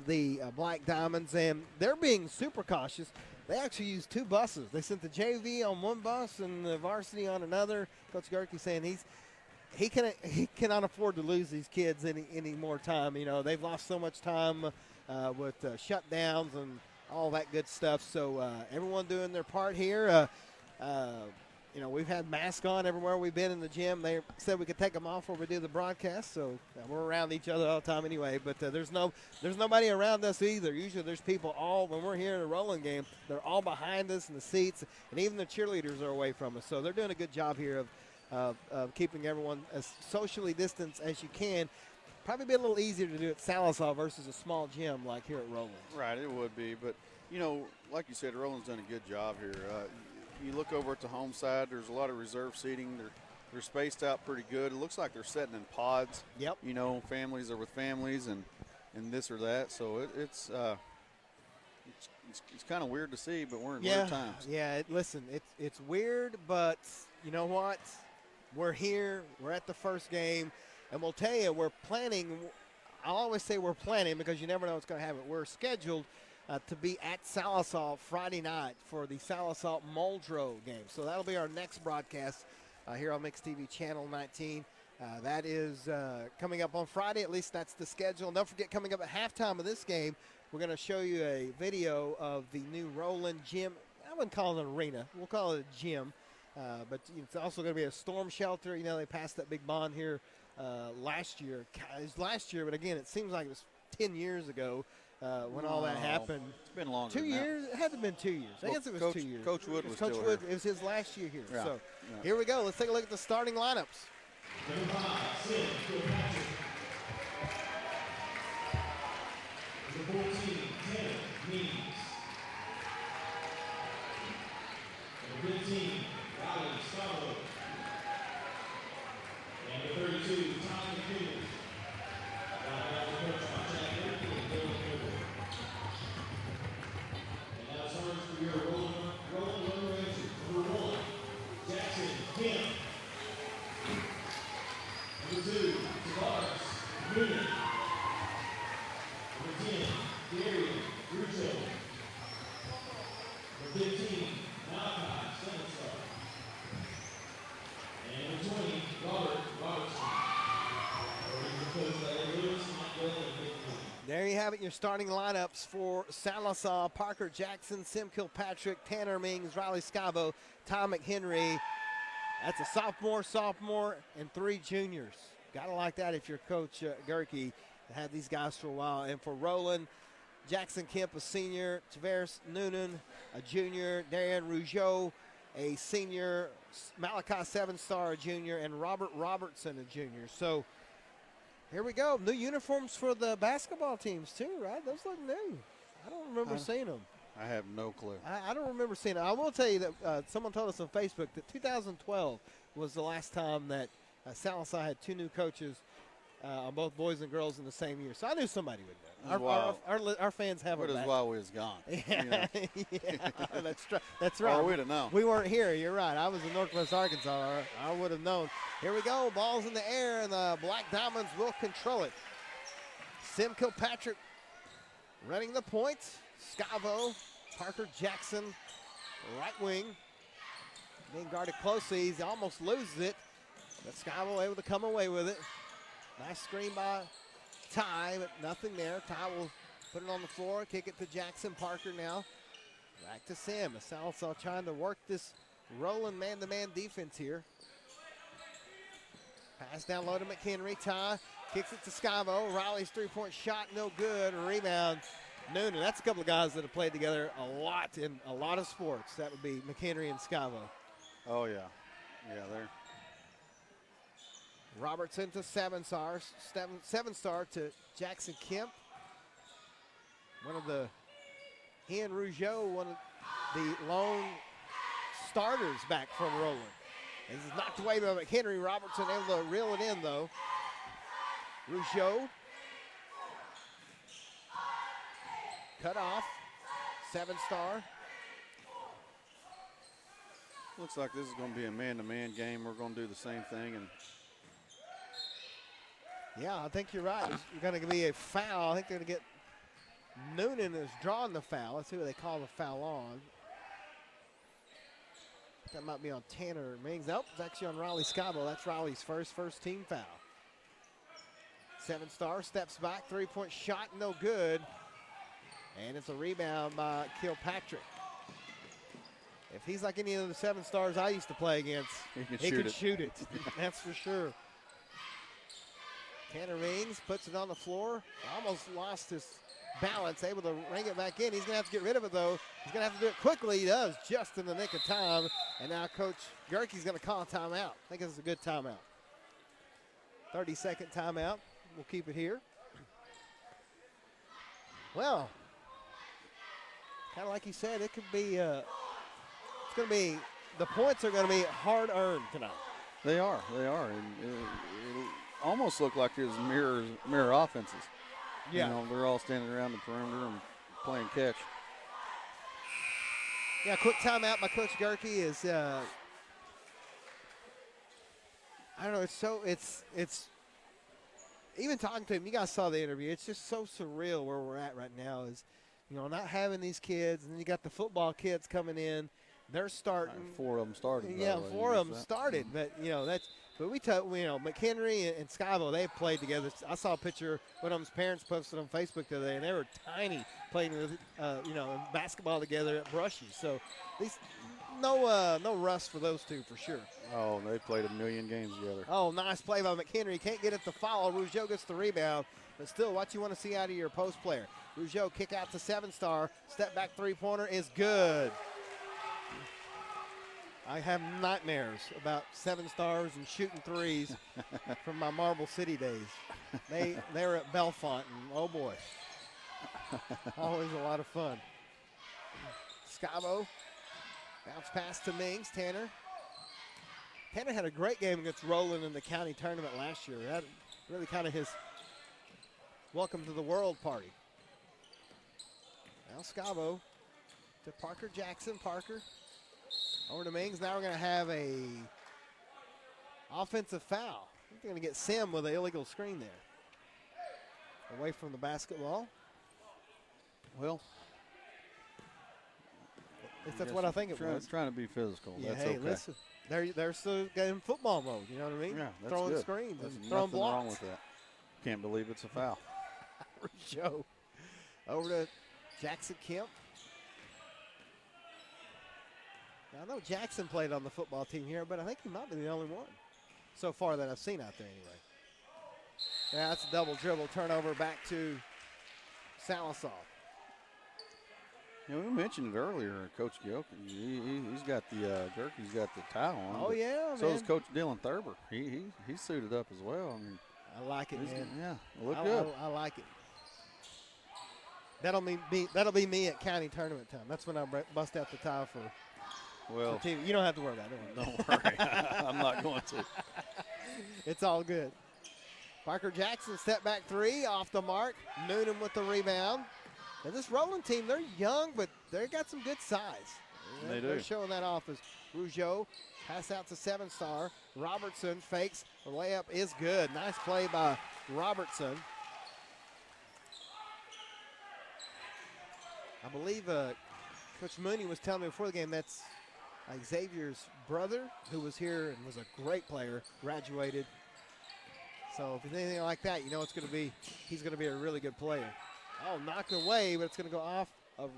the Black Diamonds, and they're being super cautious. They actually used 2 buses. They sent the JV on one bus and the varsity on another. Coach Gerke saying he cannot afford to lose these kids any more time. You know, they've lost so much time with shutdowns and all that good stuff. So everyone doing their part here. You know, we've had masks on everywhere we've been in the gym. They said we could take them off when we do the broadcast, so we're around each other all the time anyway. But there's nobody around us either. Usually there's people when we're here in a Roland game, they're all behind us in the seats, and even the cheerleaders are away from us. So they're doing a good job here of keeping everyone as socially distanced as you can. Probably be a little easier to do at Sallisaw versus a small gym like here at Roland. Right, it would be. But, you know, like you said, Roland's done a good job here. You look over at the home side, there's a lot of reserve seating. They're spaced out pretty good. It looks like they're sitting in pods. Yep. You know, families are with families and this or that. So it's kind of weird to see, but we're in weird times. Yeah, listen, it's weird, but you know what? We're here. We're at the first game. And we'll tell you, we're planning. I'll always say we're planning because you never know what's going to happen. We're scheduled to be at Sallisaw Friday night for the Sallisaw Muldrow game. So that'll be our next broadcast here on Mixed TV Channel 19. That is coming up on Friday. At least that's the schedule. And don't forget, coming up at halftime of this game, we're going to show you a video of the new Roland gym. wouldn't call it an arena. We'll call it a gym. But it's also going to be a storm shelter. You know, they passed that big bond here last year. It was last year, but again, it seems like it was 10 years ago when all that happened. It's been longer. 2 years? It had to have been 2 years. I guess it was 2 years. Coach Wood was Coach still Wood, here. it was his last year here. Yeah. So Yeah. here we go. Let's take a look at the starting lineups. Number 5, Sim Kilpatrick. Number 14, Tanner Means. Number 15, Riley Scavo. And number 32, Tommy McKinley. And now starts for your Roland number 1, Jackson Kim. Number 2, Tavares Noonan. Number 10, Gary Russo. Number 15, Malachi Sallisaw. And number 20, Robert Robertson. There you have it, your starting lineups for Sallisaw, Parker Jackson, Sim Kilpatrick, Tanner Mings, Riley Scavo, Tom McHenry. That's a sophomore, and 3 juniors. Gotta like that if you're Coach Gerke to have these guys for a while. And for Roland, Jackson Kemp, a senior, Tavares Noonan, a junior, Darren Rougeau, a senior, Malachi 7-star, a junior, and Robert Robertson, a junior. So here we go. New uniforms for the basketball teams too, right? Those look new. I don't remember seeing them. I have no clue. I don't remember seeing it. I will tell you that someone told us on Facebook that 2012 was the last time that Sallisaw had 2 new coaches on both boys and girls in the same year. So I knew somebody would know. Our fans have it. It was while we was gone. Yeah, that's right. Or we'd have known. We weren't here. You're right. I was in Northwest Arkansas. I would have known. Here we go. Ball's in the air, and the Black Diamonds will control it. Sim Kilpatrick running the point. Scavo, Parker Jackson, right wing. Being guarded closely. He almost loses it. But Scavo able to come away with it. Nice screen by Ty, but nothing there. Ty will put it on the floor, kick it to Jackson. Parker now. Back to Sim. Sallisaw trying to work this Roland man-to-man defense here. Pass down low to McHenry. Ty kicks it to Scavo. Riley's three-point shot, no good. Rebound, Noonan. That's a couple of guys that have played together a lot in a lot of sports. That would be McHenry and Scavo. Oh, yeah. Yeah, they're. Robertson to 7-star to Jackson Kemp. He and Rougeau, one of the lone starters back from Roland. And he's knocked away by McHenry. Robertson able to reel it in, though. Rougeau. Cut off. 7-star. Looks like this is going to be a man-to-man game. We're going to do the same thing. And yeah, I think you're right. There's going to be a foul. I think they're going to get Noonan is drawing the foul. Let's see what they call the foul on. That might be on Tanner Mings. Nope, it's actually on Riley Scavo. That's Riley's first team foul. 7-star steps back, three-point shot, no good. And it's a rebound by Kilpatrick. If he's like any of the 7-stars I used to play against, he can shoot it. That's for sure. Tanner Mings puts it on the floor. Almost lost his balance, able to ring it back in. He's going to have to get rid of it, though. He's going to have to do it quickly. He does, just in the nick of time. And now Coach Gerke's going to call a timeout. I think this is a good timeout. 30-second timeout. We'll keep it here. Well, kind of like you said, it could be, it's going to be, the points are going to be hard-earned tonight. They are. And it'll almost look like there's mirror offenses. Yeah. You know, they're all standing around the perimeter and playing catch. Yeah, quick timeout by Coach Gerke is, I don't know, it's even talking to him, you guys saw the interview, it's just so surreal where we're at right now is, you know, not having these kids, and then you got the football kids coming in, they're starting. 4 of them started. Yeah, 4 of them started, but, you know, But McHenry and Skyville, they've played together. I saw a picture one of them's parents posted on Facebook today, and they were tiny playing with, basketball together at Brushy. So these no rust for those two for sure. Oh, they played a million games together. Oh, nice play by McHenry. Can't get it to follow. Rougeau gets the rebound. But still, what you want to see out of your post player. Rougeau kick out to 7-star. Step back three-pointer is good. I have nightmares about 7-stars and shooting threes from my Marble City days. They were at Belfont, and oh boy, always a lot of fun. Scavo, bounce pass to Mings. Tanner had a great game against Roland in the county tournament last year. That really kind of his welcome to the world party. Now Scavo to Parker Jackson. Parker over to Mings. Now we're going to have a offensive foul. We're going to get Sim with an illegal screen there. Away from the basketball. Well, that's what I think it was. Trying to be physical. Yeah, that's hey, okay. Listen, they're still in football mode. You know what I mean? Yeah, that's throwing good. screens, There's and throwing nothing blocks. wrong with that. Can't believe it's a foul. Joe over to Jackson Kemp. Now, I know Jackson played on the football team here, but I think he might be the only one so far that I've seen out there anyway. Yeah, that's a double dribble turnover back to Sallisaw. We mentioned it earlier, Coach Gilk. He's got the jerk. He's got the towel on. Oh, yeah, so man. is Coach Dylan Thurber. He's suited up as well. I mean, I like it, man. Yeah, look good. I like it. That'll be me at county tournament time. That's when I bust out the towel for TV. You don't have to worry about it. Don't worry. I'm not going to. It's all good. Parker Jackson, step back three, off the mark. Noonan with the rebound. And this Roland team, they're young, but they got some good size. They do. They're showing that off as Rougeau pass out to 7-star. Robertson fakes. The layup is good. Nice play by Robertson. I believe Coach Mooney was telling me before the game that's Xavier's brother, who was here and was a great player, graduated. So if it's anything like that, you know it's going to be, he's going to be a really good player. Oh, knocked away, but it's going to go off of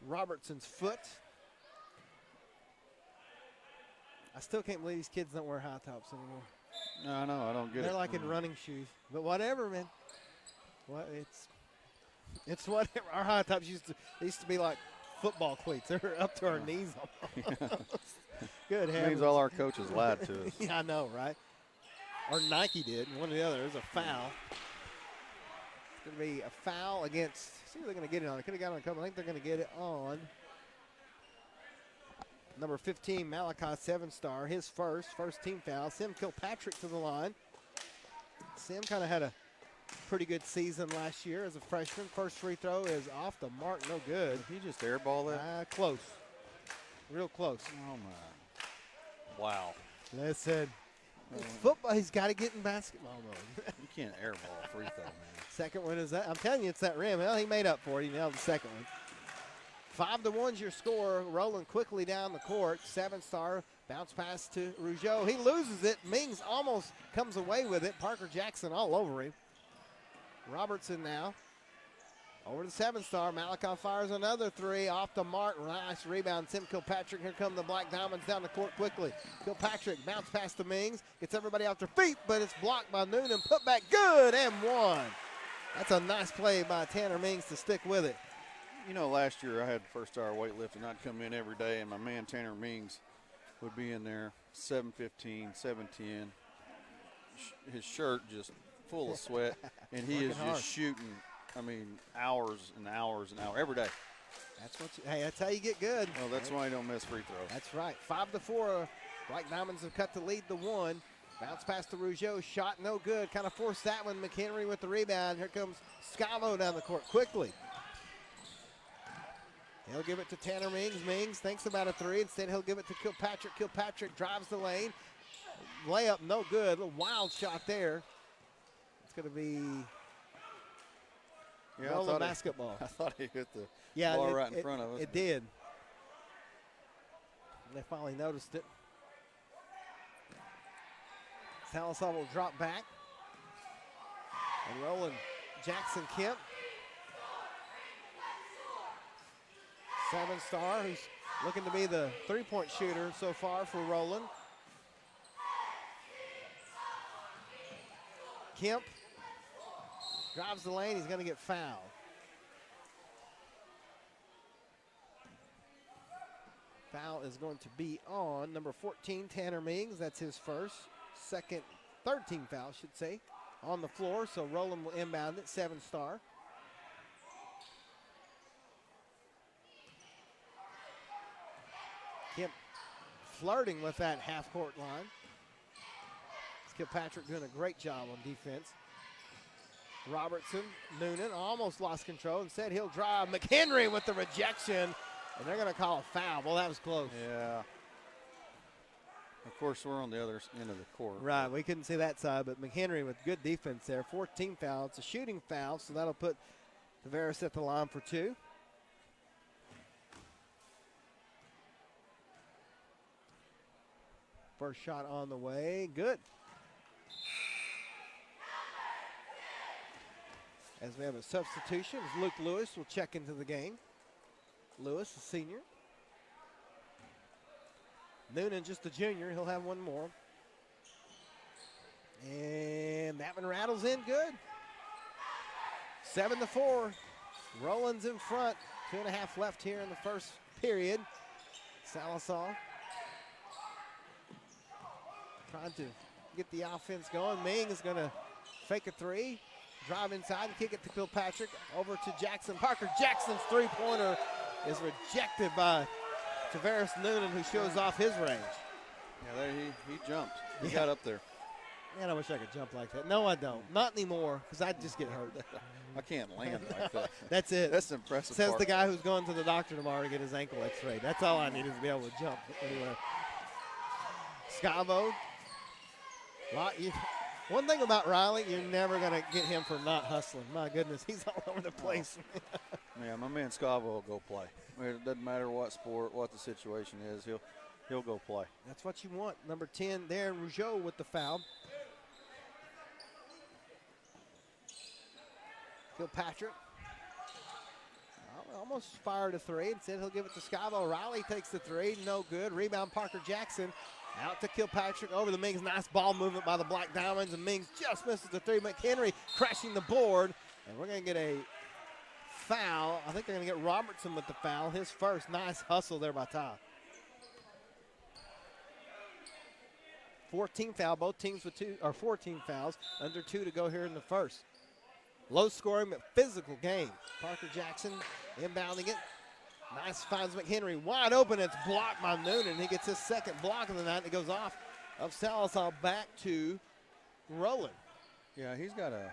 Robertson's foot. I still can't believe these kids don't wear high tops anymore. No, I know. I don't get it. They're like in running shoes. But whatever, man. Well, it's whatever. Our high tops used to be like football cleats. They're up to our knees almost. Good heavens. Means all our coaches lied to us. Yeah, I know, right? Or Nike did. One or the other. There's a foul. It's going to be a foul against. See what they're going to get it on. They could have got it on a couple. I think they're going to get it on number 15, Malachi 7-star. His first team foul. Sim Kilpatrick to the line. Sim kind of had a pretty good season last year as a freshman. First free throw is off the mark. No good. Did he just airball that? Close. Real close. Oh, my. Wow. Listen. Football, he's got to get in basketball mode. You can't airball a free throw, man. Second one is that. I'm telling you, it's that rim. Well, he made up for it. He nailed the second one. 5-1's your score. Rolling quickly down the court. 7-star bounce pass to Rougeau. He loses it. Mings almost comes away with it. Parker Jackson all over him. Robertson now. Over to 7-star. Malachi fires another three. Off the mark. Nice rebound. Tim Kilpatrick. Here come the Black Diamonds down the court quickly. Kilpatrick bounce pass to Mings. Gets everybody off their feet, but it's blocked by Noonan. Put back good and one. That's a nice play by Tanner Mings to stick with it. You know, last year I had first-star weightlifting. I'd come in every day, and my man Tanner Mings would be in there, 7:15, 7:10. His shirt just full of sweat, and he is just shooting, I mean, hours and hours and hours every day. That's how you get good. Well, that's why you don't miss free throws. That's right. 5-4. Black Diamonds have cut the lead to 1. Bounce pass to Rougeau. Shot no good. Kind of forced that one. McHenry with the rebound. Here comes Scavo down the court quickly. He'll give it to Tanner Mings. Mings thinks about a three. Instead, he'll give it to Kilpatrick. Kilpatrick drives the lane. Layup no good. A wild shot there. It's going to be Roland basketball. I thought he hit the ball right in front of us. It did. They finally noticed it. Sallisaw will drop back. And Roland Jackson Kemp. 7-star, who's looking to be the three-point shooter so far for Roland. Kemp drives the lane. He's going to get fouled. Foul is going to be on number 14, Tanner Mings. That's his third team foul, I should say, on the floor. So Roland will inbound it, 7-star. Kemp flirting with that half-court line. Kilpatrick doing a great job on defense. Robertson, Noonan almost lost control and said he'll drive. McHenry with the rejection, and they're going to call a foul. Well, that was close. Yeah. Of course, we're on the other end of the court. Right, we couldn't see that side, but McHenry with good defense there. 14 foul. It's a shooting foul, so that'll put Tavares at the line for 2. First shot on the way. Good. As we have a substitution, Luke Lewis will check into the game. Lewis, a senior. Noonan, just a junior. He'll have one more. And that one rattles in good. 7-4. Roland's in front. 2.5 left here in the first period. Sallisaw trying to get the offense going. Ming is going to fake a three. Drive inside and kick it to Kilpatrick. Over to Jackson. Parker Jackson's three-pointer is rejected by Tavares Noonan, who shows off his range. Yeah, there he jumped. He got up there. Man, I wish I could jump like that. No, I don't. Not anymore, because I'd just get hurt. I can't land like that. That's it. That's the impressive Says part. the guy who's going to the doctor tomorrow to get his ankle x-rayed. That's all I need is to be able to jump anywhere. Scavo. One thing about Riley, you're never going to get him for not hustling. My goodness, he's all over the place. Yeah, my man Scavo will go play. It doesn't matter what sport, what the situation is, he'll go play. That's what you want. Number 10 there, Rougeau with the foul. Kilpatrick almost fired a three. Instead, he'll give it to Scavo. Riley takes the three. No good. Rebound, Parker Jackson. Out to Kilpatrick over the Mings. Nice ball movement by the Black Diamonds, and Mings just misses the three. McHenry crashing the board, and we're going to get a foul. I think they're going to get Robertson with the foul. His first. Nice hustle there by Ty. 14 foul. Both teams with 14 fouls. Under 2 to go here in the first. Low scoring but physical game. Parker Jackson inbounding it. Nice, finds McHenry wide open. It's blocked by Noonan. He gets his second block of the night. It goes off of Sallisaw back to Roland. Yeah, he's got a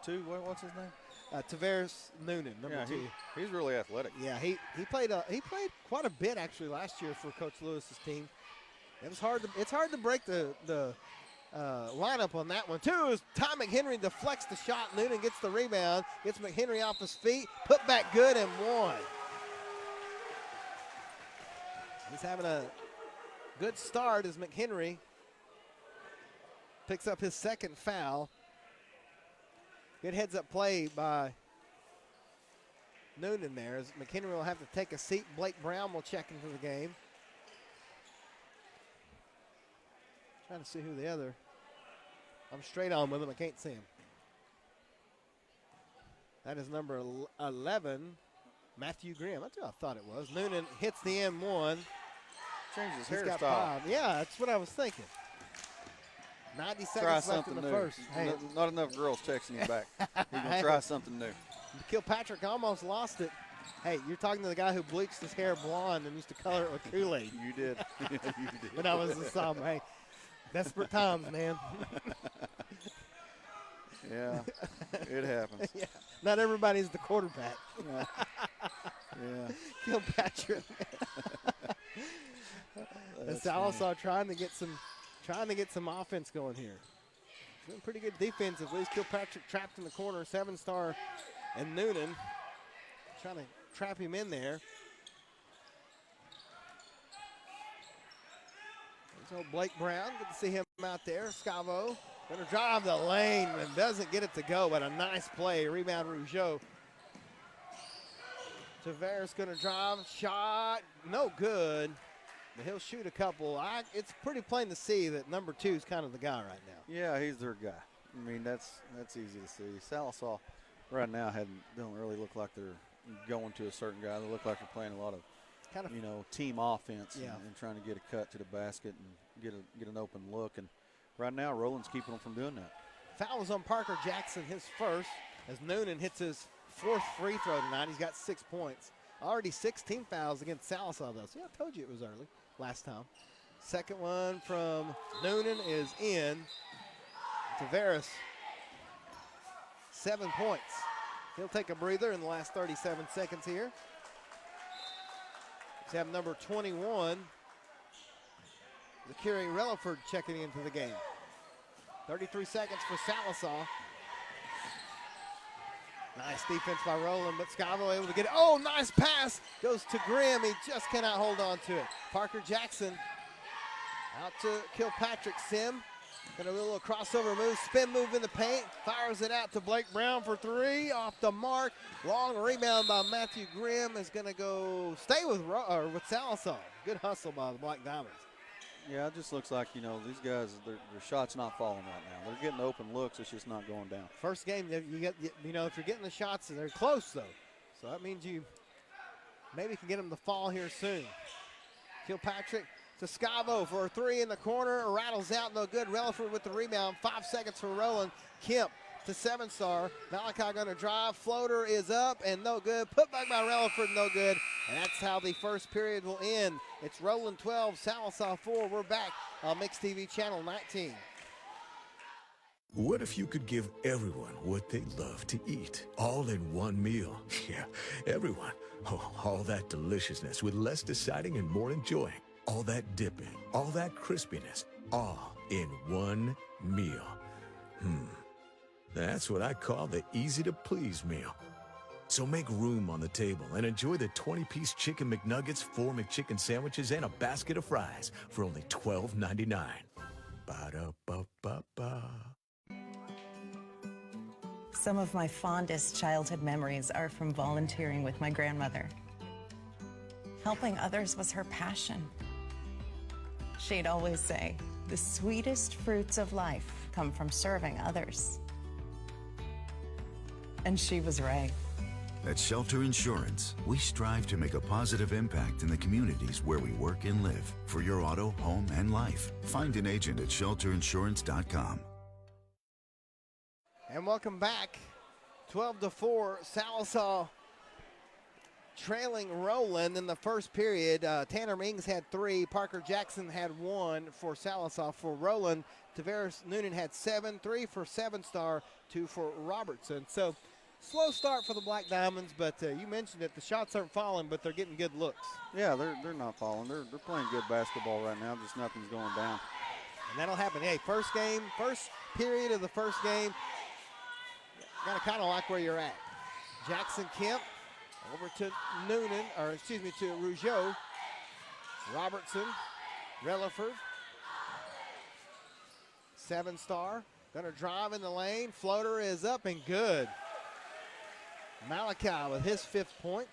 what's his name? Tavares Noonan, number 2. He's really athletic. Yeah, he played quite a bit actually last year for Coach Lewis's team. It's hard to break the lineup on that one. 2 is Ty McHenry deflects the shot. Noonan gets the rebound, gets McHenry off his feet, put back good, and 1. He's having a good start as McHenry picks up his second foul. Good heads-up play by Noonan there as McHenry will have to take a seat. Blake Brown will check into the game. Trying to see who the other. I'm straight on with him. I can't see him. That is number 11, Matthew Grimm. That's who I thought it was. Noonan hits the M1. Changes He's hairstyle. got 5. Yeah, that's what I was thinking. 90 seconds left in the first. Hey. Not enough girls texting him back. He's going to try something new. Kilpatrick almost lost it. Hey, you're talking to the guy who bleached his hair blonde and used to color it with Kool-Aid. You did. You did. When I was a sophomore. Hey, desperate times, man. Yeah, it happens. Yeah. Not everybody's the quarterback. Yeah. Kilpatrick. Sallisaw trying to get some offense going here. Doing pretty good defensively. Kilpatrick trapped in the corner. 7-star and Noonan trying to trap him in there. There's old Blake Brown. Good to see him him out there. Scavo going to drive the lane and doesn't get it to go, but a nice play. Rebound, Rougeau. Tavares going to drive, shot, no good. But he'll shoot a couple. It's pretty plain to see that number 2 is kind of the guy right now. Yeah, he's their guy. I mean, that's easy to see. Sallisaw right now don't really look like they're going to a certain guy. They look like they're playing a lot of kind of team offense and trying to get a cut to the basket and get an open look. And right now, Roland's keeping them from doing that. Fouls on Parker Jackson, his first, as Noonan hits his 4th free throw tonight. He's got 6 points. Already 16 fouls against Sallisaw, though. See, I told you it was early last time. Second one from Noonan is in. Tavares, 7 points. He'll take a breather in the last 37 seconds here. We have number 21, Zakiri Relaford, checking into the game. 33 seconds for Sallisaw. Nice defense by Roland, but Scavo able to get it. Oh, nice pass. Goes to Grimm. He just cannot hold on to it. Parker Jackson out to Kilpatrick. Sim. Gonna do a little crossover move, spin move in the paint. Fires it out to Blake Brown for 3. Off the mark. Long rebound by Matthew Grimm is gonna go stay with Sallisaw. Good hustle by the Black Diamonds. Yeah, it just looks like, these guys, their shot's not falling right now. They're getting open looks. It's just not going down. First game, you get, if you're getting the shots, they're close, though. So that means you maybe can get them to fall here soon. Kilpatrick to Scavo for a 3 in the corner. Rattles out, no good. Relaford with the rebound. 5 seconds for Roland. Kemp to 7-star. Malachi going to drive. Floater is up and no good. Put back by Relaford, no good. And that's how the first period will end. It's Roland 12, Sallisaw 4. We're back on Mix TV Channel 19. What if you could give everyone what they love to eat, all in one meal? Yeah, everyone. Oh, all that deliciousness with less deciding and more enjoying. All that dipping, all that crispiness, all in one meal. That's what I call the easy-to-please meal. So make room on the table and enjoy the 20-piece Chicken McNuggets, 4 McChicken sandwiches, and a basket of fries for only $12.99. Ba-da-ba-ba-ba. Some of my fondest childhood memories are from volunteering with my grandmother. Helping others was her passion. She'd always say, the sweetest fruits of life come from serving others. And she was right. At Shelter Insurance, we strive to make a positive impact in the communities where we work and live. For your auto, home, and life, find an agent at shelterinsurance.com. And welcome back. 12-4, Sallisaw trailing Roland in the first period. Tanner Mings had 3. Parker Jackson had 1 for Sallisaw. For Roland, Tavares Noonan had 7. 3 for 7-star, 2 for Robertson. So slow start for the Black Diamonds, but you mentioned it. The shots aren't falling, but they're getting good looks. Yeah, they're not falling. They're playing good basketball right now. Just nothing's going down. And that'll happen. Hey, first period of the first game. Got to kind of like where you're at. Jackson Kemp over to to Rougeau. Robertson, Relaford. 7-star. Going to drive in the lane. Floater is up and good. Malachi with his 5th point.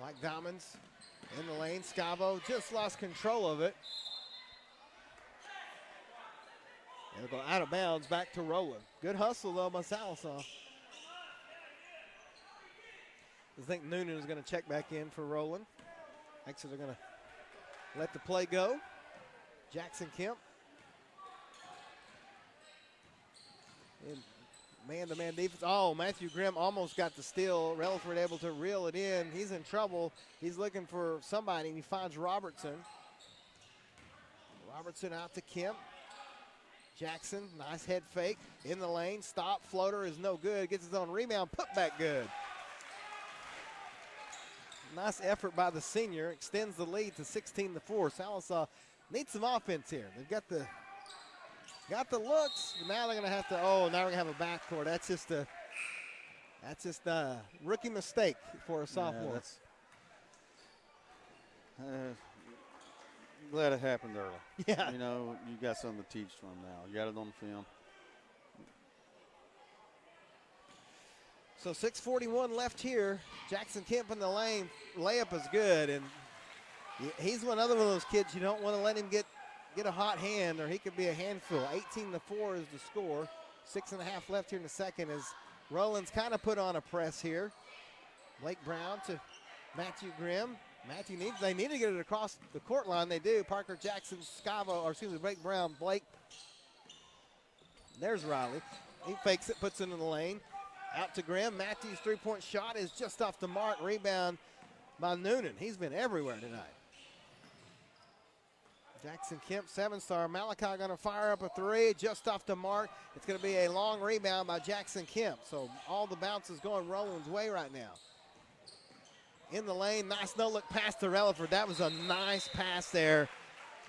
Black Diamonds in the lane. Scavo just lost control of it. It'll go out of bounds back to Roland. Good hustle, though, by Sallisaw. I think Noonan is going to check back in for Roland. Actually, they're going to let the play go. Jackson Kemp. In man-to-man defense. Oh, Matthew Grimm almost got the steal. Relaford able to reel it in. He's in trouble. He's looking for somebody, and he finds Robertson. Robertson out to Kemp. Jackson, nice head fake. In the lane, stop, floater is no good. Gets his own rebound, put back good. Nice effort by the senior. Extends the lead to 16-4. Sallisaw needs some offense here. They've got the looks. But now they're going to have to, now we're going to have a backcourt. That's just a rookie mistake for a sophomore. Glad it happened early. Yeah. You know, you got something to teach from now. You got it on the film. So 6:41 left here. Jackson Kemp in the lane. Layup is good, and he's another one of those kids you don't want to let him get a hot hand, or he could be a handful. 18-4 is the score. 6.5 left here in the second as Roland's kind of put on a press here. Blake Brown to Matthew Grimm. They need to get it across the court line. They do. Parker Jackson, Blake Brown, Blake. There's Riley. He fakes it, puts it in the lane. Out to Grimm. Matthews' three-point shot is just off the mark. Rebound by Noonan. He's been everywhere tonight. Jackson Kemp, 7-star. Malachi going to fire up a three just off the mark. It's going to be a long rebound by Jackson Kemp. So all the bounces going Roland's way right now. In the lane, nice no-look pass to Relaford. That was a nice pass there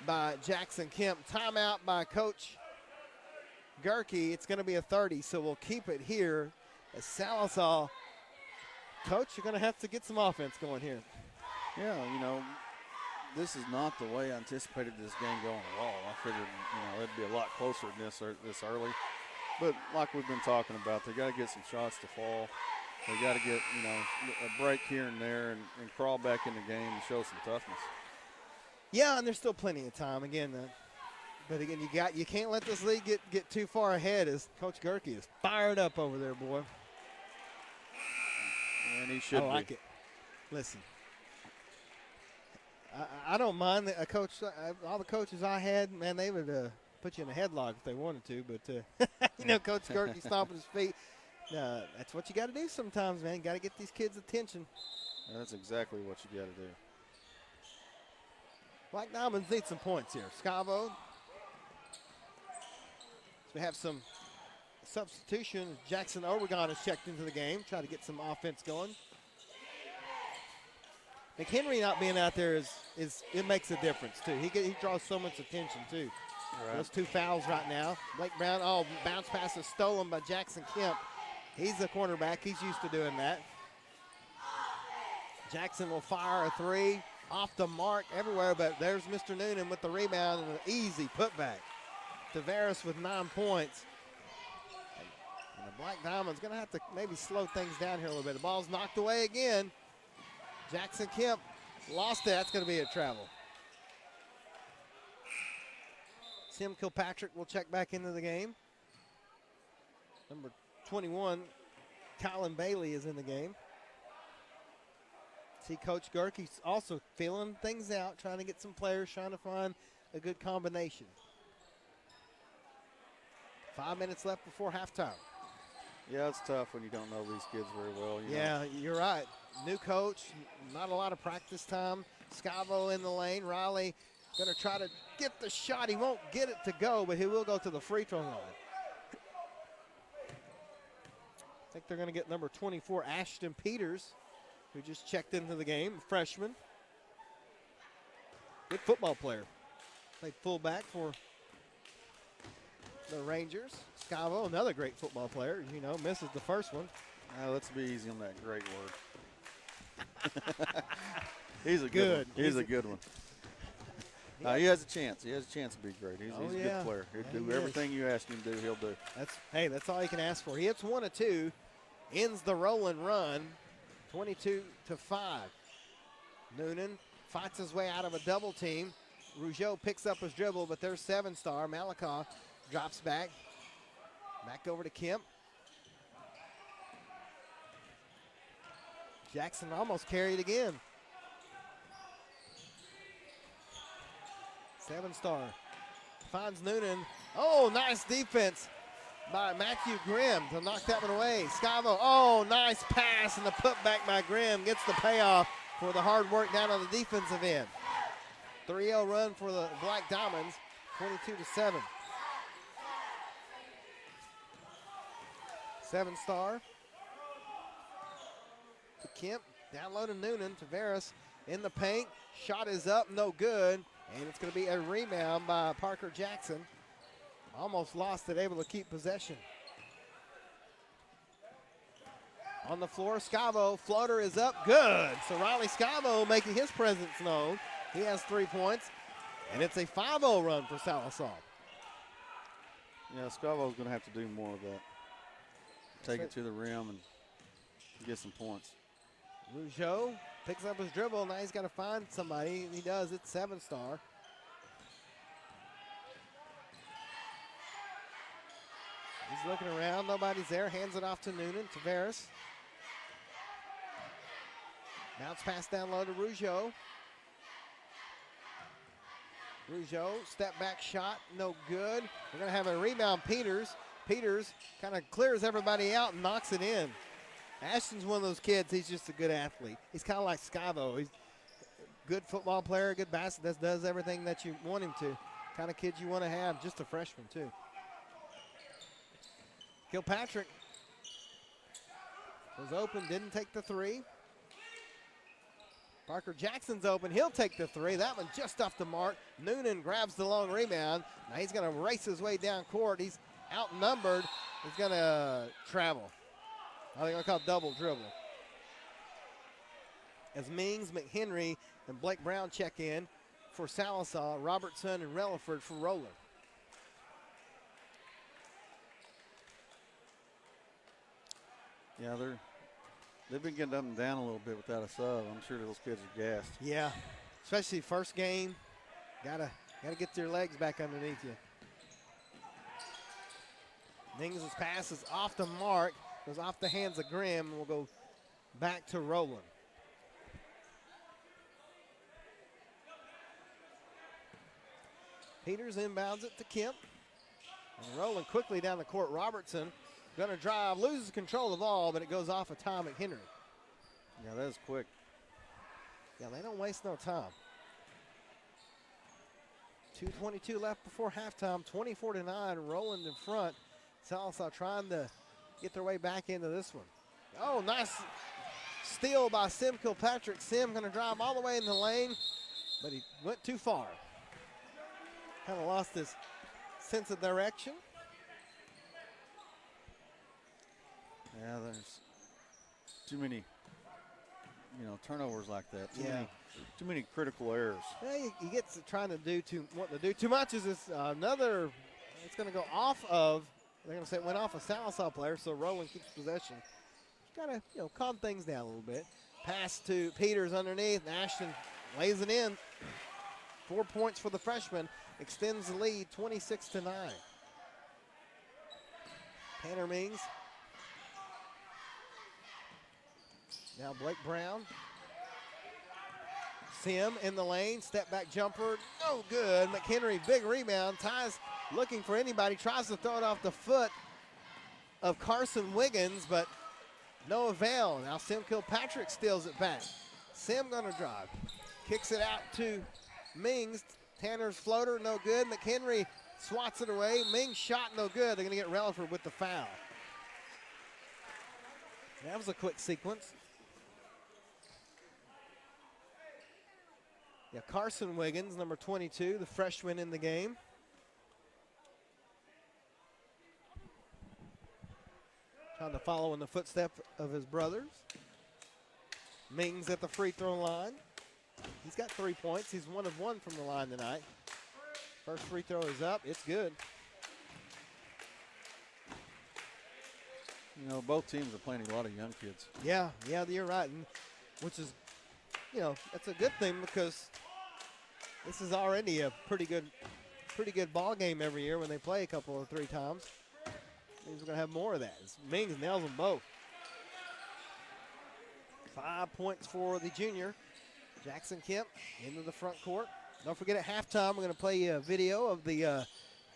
by Jackson Kemp. Timeout by Coach Gerke. It's going to be a 30, so we'll keep it here. As Sallisaw, Coach, you're going to have to get some offense going here. Yeah, you know, this is not the way I anticipated this game going at all. I figured, you know, it'd be a lot closer than this early. But like we've been talking about, they got to get some shots to fall. They got to get, you know, a break here and there and crawl back in the game and show some toughness. Yeah, and there's still plenty of time. But again, you can't let this league get too far ahead as Coach Gerke is fired up over there, boy. And he should I like it. Listen, I don't mind a coach. All the coaches I had, man, they would put you in a headlock if they wanted to. But, you know, Coach Gerke stomping his feet. That's what you got to do sometimes, man. Got to get these kids' attention. That's exactly what you got to do. Black Diamonds need some points here. Scavo. So we have some substitution. Jackson Obregon has checked into the game. Try to get some offense going. McHenry not being out there it makes a difference too. He draws so much attention too. Right. Those two fouls right now. Blake Brown, bounce pass is stolen by Jackson Kemp. He's the cornerback. He's used to doing that. Jackson will fire a three off the mark everywhere, but there's Mr. Noonan with the rebound and an easy putback. Tavares with 9 points. And the Black Diamond's going to have to maybe slow things down here a little bit. The ball's knocked away again. Jackson Kemp lost it. That's going to be a travel. Tim Kilpatrick will check back into the game. Number 21, Colin Bailey is in the game. See Coach Gerke's also feeling things out, trying to get some players, trying to find a good combination. 5 minutes left before halftime. Yeah, it's tough when you don't know these kids very well. You're right. New coach, not a lot of practice time. Scavo in the lane. Riley going to try to get the shot. He won't get it to go, but he will go to the free throw line. I think they're going to get number 24, Ashton Peters, who just checked into the game, freshman. Good football player. Played fullback for the Rangers. Scavo, another great football player, misses the first one. Let's be easy on that great word. He's a good one. He's a good one. He has a chance. He has a chance to be great. He's a good player. He'll do everything you ask him to do, he'll do. That's all you can ask for. He hits 1 of 2, ends the Roland run, 22-5. Noonan fights his way out of a double team. Rougeau picks up his dribble, but there's 7-star. Malakaw drops back. Back over to Kemp. Jackson almost carried again. 7-star. Finds Noonan. Oh, nice defense by Matthew Grimm to knock that one away. Scavo, nice pass, and the putback by Grimm gets the payoff for the hard work down on the defensive end. 3-0 run for the Black Diamonds, 22-7. 7-star to Kemp, down low to Noonan. Tavares in the paint, shot is up, no good, and it's going to be a rebound by Parker Jackson. Almost lost it, able to keep possession. On the floor, Scavo, floater is up, good. So Riley Scavo making his presence known. He has 3 points, and it's a 5-0 run for Sallisaw. Yeah, Scavo's going to have to do more of that. Take it to the rim and get some points. Rougeau picks up his dribble. Now he's got to find somebody. He does. It's 7-star. He's looking around. Nobody's there. Hands it off to Noonan. Tavares. Bounce pass down low to Rougeau. Rougeau, step back shot, no good. We're going to have a rebound, Peters. Peters kind of clears everybody out and knocks it in. Ashton's one of those kids, he's just a good athlete. He's kind of like Scavo. He's a good football player, good basket, does everything that you want him to. Kind of kid you want to have, just a freshman too. Kilpatrick was open, didn't take the three. Parker Jackson's open. He'll take the three. That one just off the mark. Noonan grabs the long rebound. Now he's going to race his way down court. He's outnumbered. He's going to travel. I think I'll call double dribble. As Mings, McHenry, and Blake Brown check in for Sallisaw, Robertson and Relaford for Roland. Yeah, they've been getting up and down a little bit without a sub. I'm sure those kids are gassed. Yeah, especially first game. Gotta get their legs back underneath you. Mings' pass is off the mark, goes off the hands of Grimm, and we'll go back to Roland. Peters inbounds it to Kemp. And Roland quickly down the court. Robertson gonna drive, loses control of the ball, but it goes off of Tom McHenry. Yeah, that was quick. Yeah, they don't waste no time. 2:22 left before halftime, 24-9, Roland in front. Sallisaw trying to get their way back into this one. Oh, nice steal by Sim Kilpatrick. Sim gonna drive all the way in the lane, but he went too far. Kind of lost his sense of direction. Yeah, there's too many, turnovers like that. Too many critical errors. Yeah, he gets to trying to do wanting to do too much. Is this another? It's going to go off of. They're going to say it went off a Sallisaw player, so Roland keeps possession. Got to calm things down a little bit. Pass to Peters underneath. Ashton lays it in. 4 points for the freshman. Extends the lead, 26-9. Tanner Mings. Now Blake Brown. Sim in the lane, step back jumper, no good. McHenry, big rebound. Ty's looking for anybody, tries to throw it off the foot of Carson Wiggins, but no avail. Now Sim Kilpatrick steals it back. Sim gonna drive. Kicks it out to Mings. Tanner's floater, no good. McHenry swats it away. Mings shot, no good. They're gonna get Relaford with the foul. That was a quick sequence. Yeah, Carson Wiggins, number 22, the freshman in the game. Trying to follow in the footsteps of his brothers. Mings at the free throw line. He's got 3 points. He's 1 of 1 from the line tonight. First free throw is up. It's good. Both teams are playing a lot of young kids. Yeah, you're right. And which is, that's a good thing because this is already a pretty good ball game every year when they play a couple or 3 times. Means we're going to have more of that. Mings nails them both. 5 points for the junior. Jackson Kemp into the front court. Don't forget, at halftime, we're going to play a video of the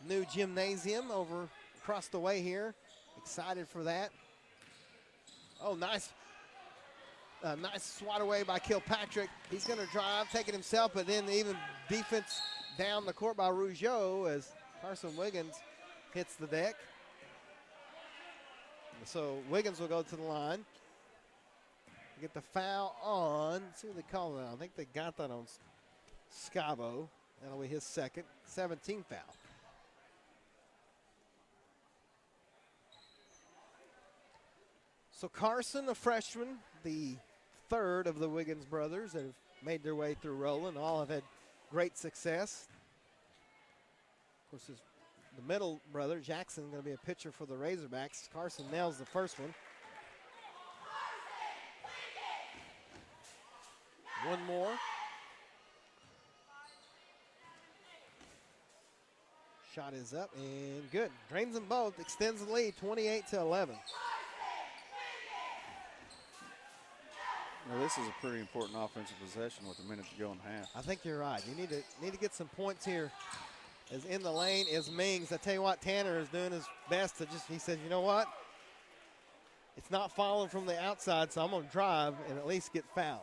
new gymnasium over across the way here. Excited for that. Oh, nice. Nice swat away by Kilpatrick. He's going to drive, take it himself, but then even defense down the court by Rougeau as Carson Wiggins hits the deck. So Wiggins will go to the line. Get the foul on. Let's see what they call it. I think they got that on Scavo. That'll be his second. 17 foul. So Carson, a freshman, the third of the Wiggins brothers that have made their way through Roland. All have had great success. Of course, the middle brother, Jackson, going to be a pitcher for the Razorbacks. Carson nails the first one. One more. Shot is up and good. Drains them both, extends the lead 28-11. Well, this is a pretty important offensive possession with a minute to go in the half. I think you're right. You need to get some points here. As in the lane is Mings. I tell you what, Tanner is doing his best to just, he said, you know what? It's not following from the outside, so I'm going to drive and at least get fouled.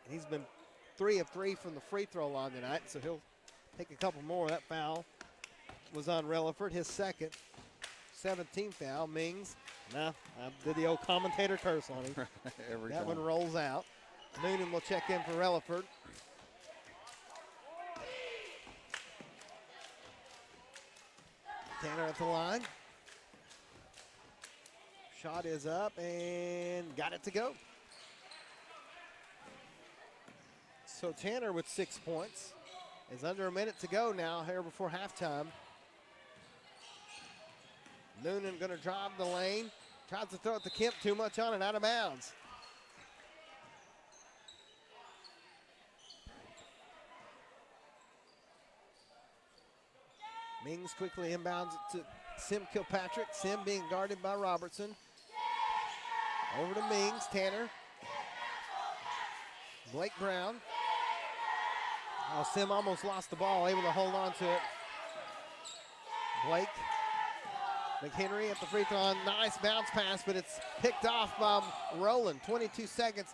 And he's been 3 of 3 from the free throw line tonight, so he'll take a couple more. That foul was on Relaford, his second. 17th foul. Mings, I did the old commentator curse on him. Every that time. one rolls out. Noonan will check in for Relaford. Tanner at the line. Shot is up and got it to go. So Tanner with 6 points. Is under a minute to go now here before halftime. Noonan going to drive the lane. Tries to throw it to Kemp, too much on it, out of bounds. Mings quickly inbounds it to Sim Kilpatrick. Sim being guarded by Robertson. Over to Mings, Tanner. Blake Brown. Oh, Sim almost lost the ball, able to hold on to it. Blake. McHenry at the free throw line. Nice bounce pass, but it's picked off by Roland. 22 seconds.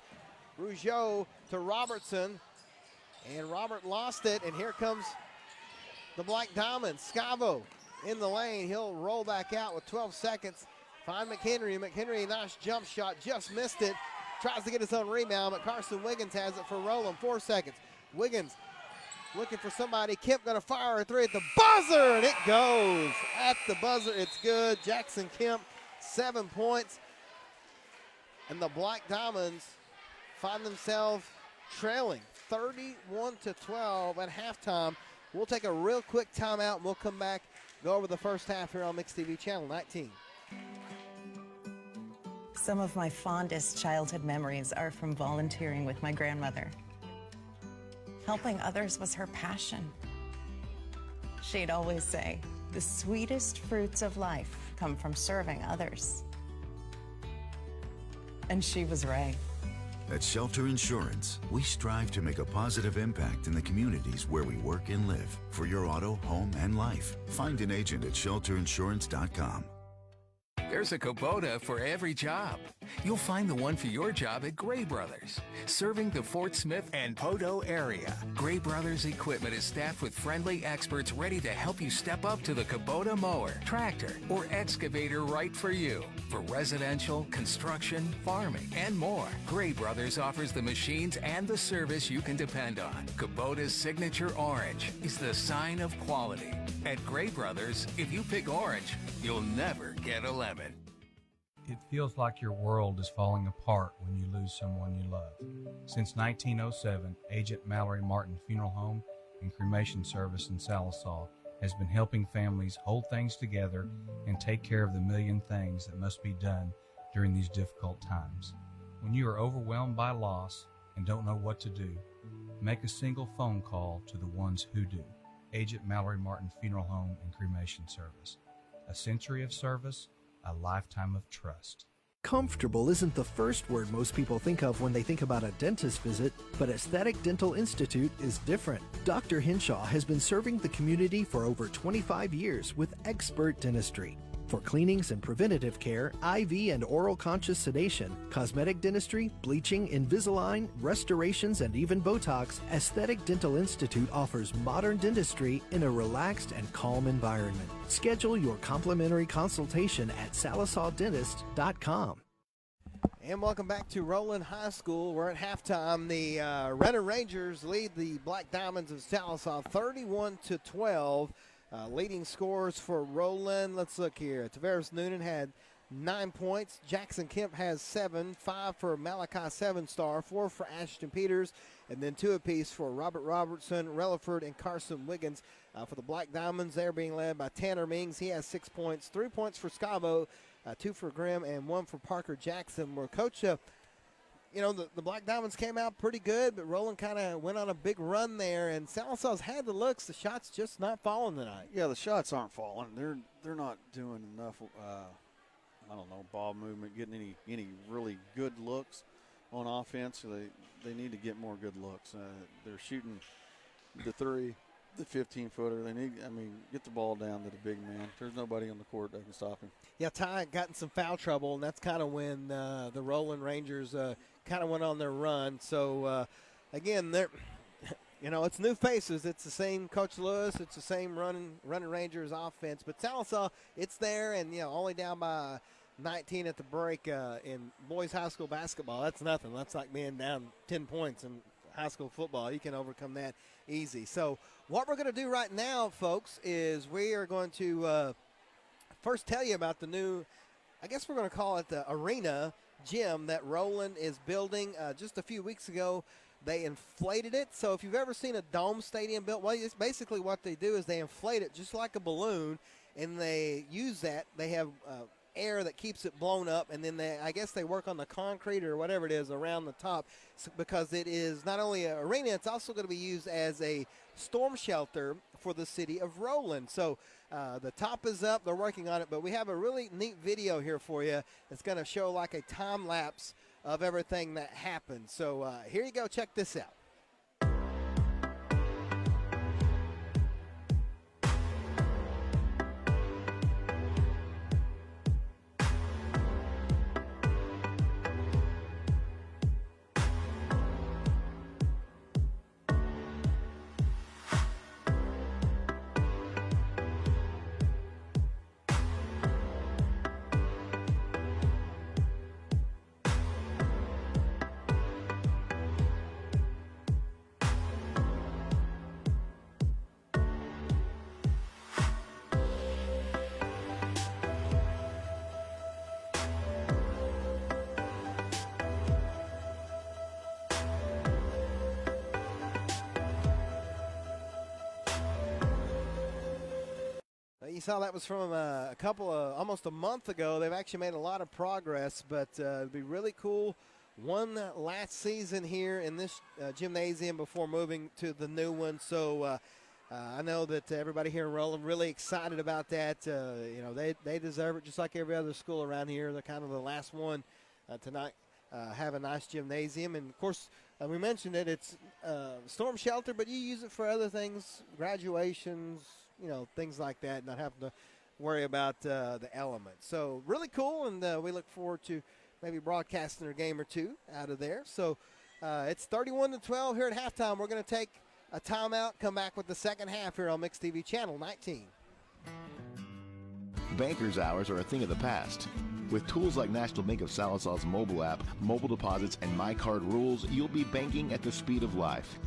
Rougeau to Robertson. And Robert lost it, and here comes the Black Diamonds. Scavo in the lane. He'll roll back out with 12 seconds. Find McHenry. McHenry, nice jump shot, just missed it. Tries to get his own rebound, but Carson Wiggins has it for Roland. 4 seconds. Wiggins looking for somebody. Kemp going to fire a three at the buzzer, and it goes. At the buzzer, it's good. Jackson Kemp, 7 points. And the Black Diamonds find themselves trailing 31-12 at halftime. We'll take a real quick timeout, and we'll come back, go over the first half here on Mixed TV Channel 19. Some of my fondest childhood memories are from volunteering with my grandmother. Helping others was her passion. She'd always say, the sweetest fruits of life come from serving others. And she was right. At Shelter Insurance, we strive to make a positive impact in the communities where we work and live. For your auto, home, and life, find an agent at shelterinsurance.com. There's a Kubota for every job. You'll find the one for your job at Gray Brothers, serving the Fort Smith and Poteau area. Gray Brothers equipment is staffed with friendly experts ready to help you step up to the Kubota mower, tractor, or excavator right for you. For residential, construction, farming, and more, Gray Brothers offers the machines and the service you can depend on. Kubota's signature orange is the sign of quality. At Gray Brothers, if you pick orange, you'll never get a lemon. It feels like your world is falling apart when you lose someone you love. Since 1907, Agent Mallory Martin Funeral Home and Cremation Service in Sallisaw has been helping families hold things together and take care of the million things that must be done during these difficult times. When you are overwhelmed by loss and don't know what to do, make a single phone call to the ones who do. Agent Mallory Martin Funeral Home and Cremation Service. A century of service, a lifetime of trust. Comfortable isn't the first word most people think of when they think about a dentist visit, but Aesthetic Dental Institute is different. Dr. Henshaw has been serving the community for over 25 years with expert dentistry. For cleanings and preventative care, IV and oral conscious sedation, cosmetic dentistry, bleaching, Invisalign, restorations, and even Botox, Aesthetic Dental Institute offers modern dentistry in a relaxed and calm environment. Schedule your complimentary consultation at sallisawdentist.com. And welcome back to Roland High School. We're at halftime. The Renner Rangers lead the Black Diamonds of Sallisaw 31-12. Leading scores for Roland. Let's look here. Tavares Noonan had 9 points. Jackson Kemp has 7, 5 for Malachi 7-star, 4 for Ashton Peters, and then 2 apiece for Robert Robertson, Relaford, and Carson Wiggins. For the Black Diamonds, they're being led by Tanner Mings. He has 6 points, 3 points for Scavo, 2 for Grimm, and 1 for Parker Jackson. Where Coach, the Black Diamonds came out pretty good, but Roland kind of went on a big run there, and Sallisaw's had the looks. The shots just not falling tonight. Yeah, the shots aren't falling. They're not doing enough. Ball movement, getting any really good looks on offense. They need to get more good looks. They're shooting the 3, the 15-footer. They need, get the ball down to the big man. There's nobody on the court that can stop him. Yeah, Ty got in some foul trouble, and that's kind of when the Roland Rangers kind of went on their run. So, again, they're, it's new faces. It's the same Coach Lewis. It's the same running Rangers offense. But Sallisaw, it's there, and, only down by 19 at the break in boys high school basketball. That's nothing. That's like being down 10 points in high school football. You can overcome that easy. So what we're going to do right now, folks, is we are going to first tell you about the new, I guess we're going to call it the arena gym that Roland is building. Just a few weeks ago, they inflated it. So if you've ever seen a dome stadium built, well, it's basically what they do is they inflate it just like a balloon, and they use that. They have air that keeps it blown up, and then I guess they work on the concrete or whatever it is around the top, because it is not only an arena, it's also going to be used as a storm shelter for the city of Roland. So the top is up, they're working on it, but we have a really neat video here for you. It's going to show like a time lapse of everything that happened. So here you go, check this out. You saw that was from almost a month ago. They've actually made a lot of progress, but it'd be really cool. One last season here in this gymnasium before moving to the new one. So I know that everybody here in Roland really excited about that. They deserve it just like every other school around here. They're kind of the last one to not have a nice gymnasium. And, of course, we mentioned it. It's storm shelter, but you use it for other things, graduations, things like that, not having to worry about the elements. So really cool, and we look forward to maybe broadcasting a game or two out of there. So it's 31-12 here at halftime. We're going to take a timeout, come back with the second half here on Mix TV Channel 19. Banker's hours are a thing of the past. With tools like National Bank of Sallisaw's mobile app, mobile deposits, and My Card rules, you'll be banking at the speed of life.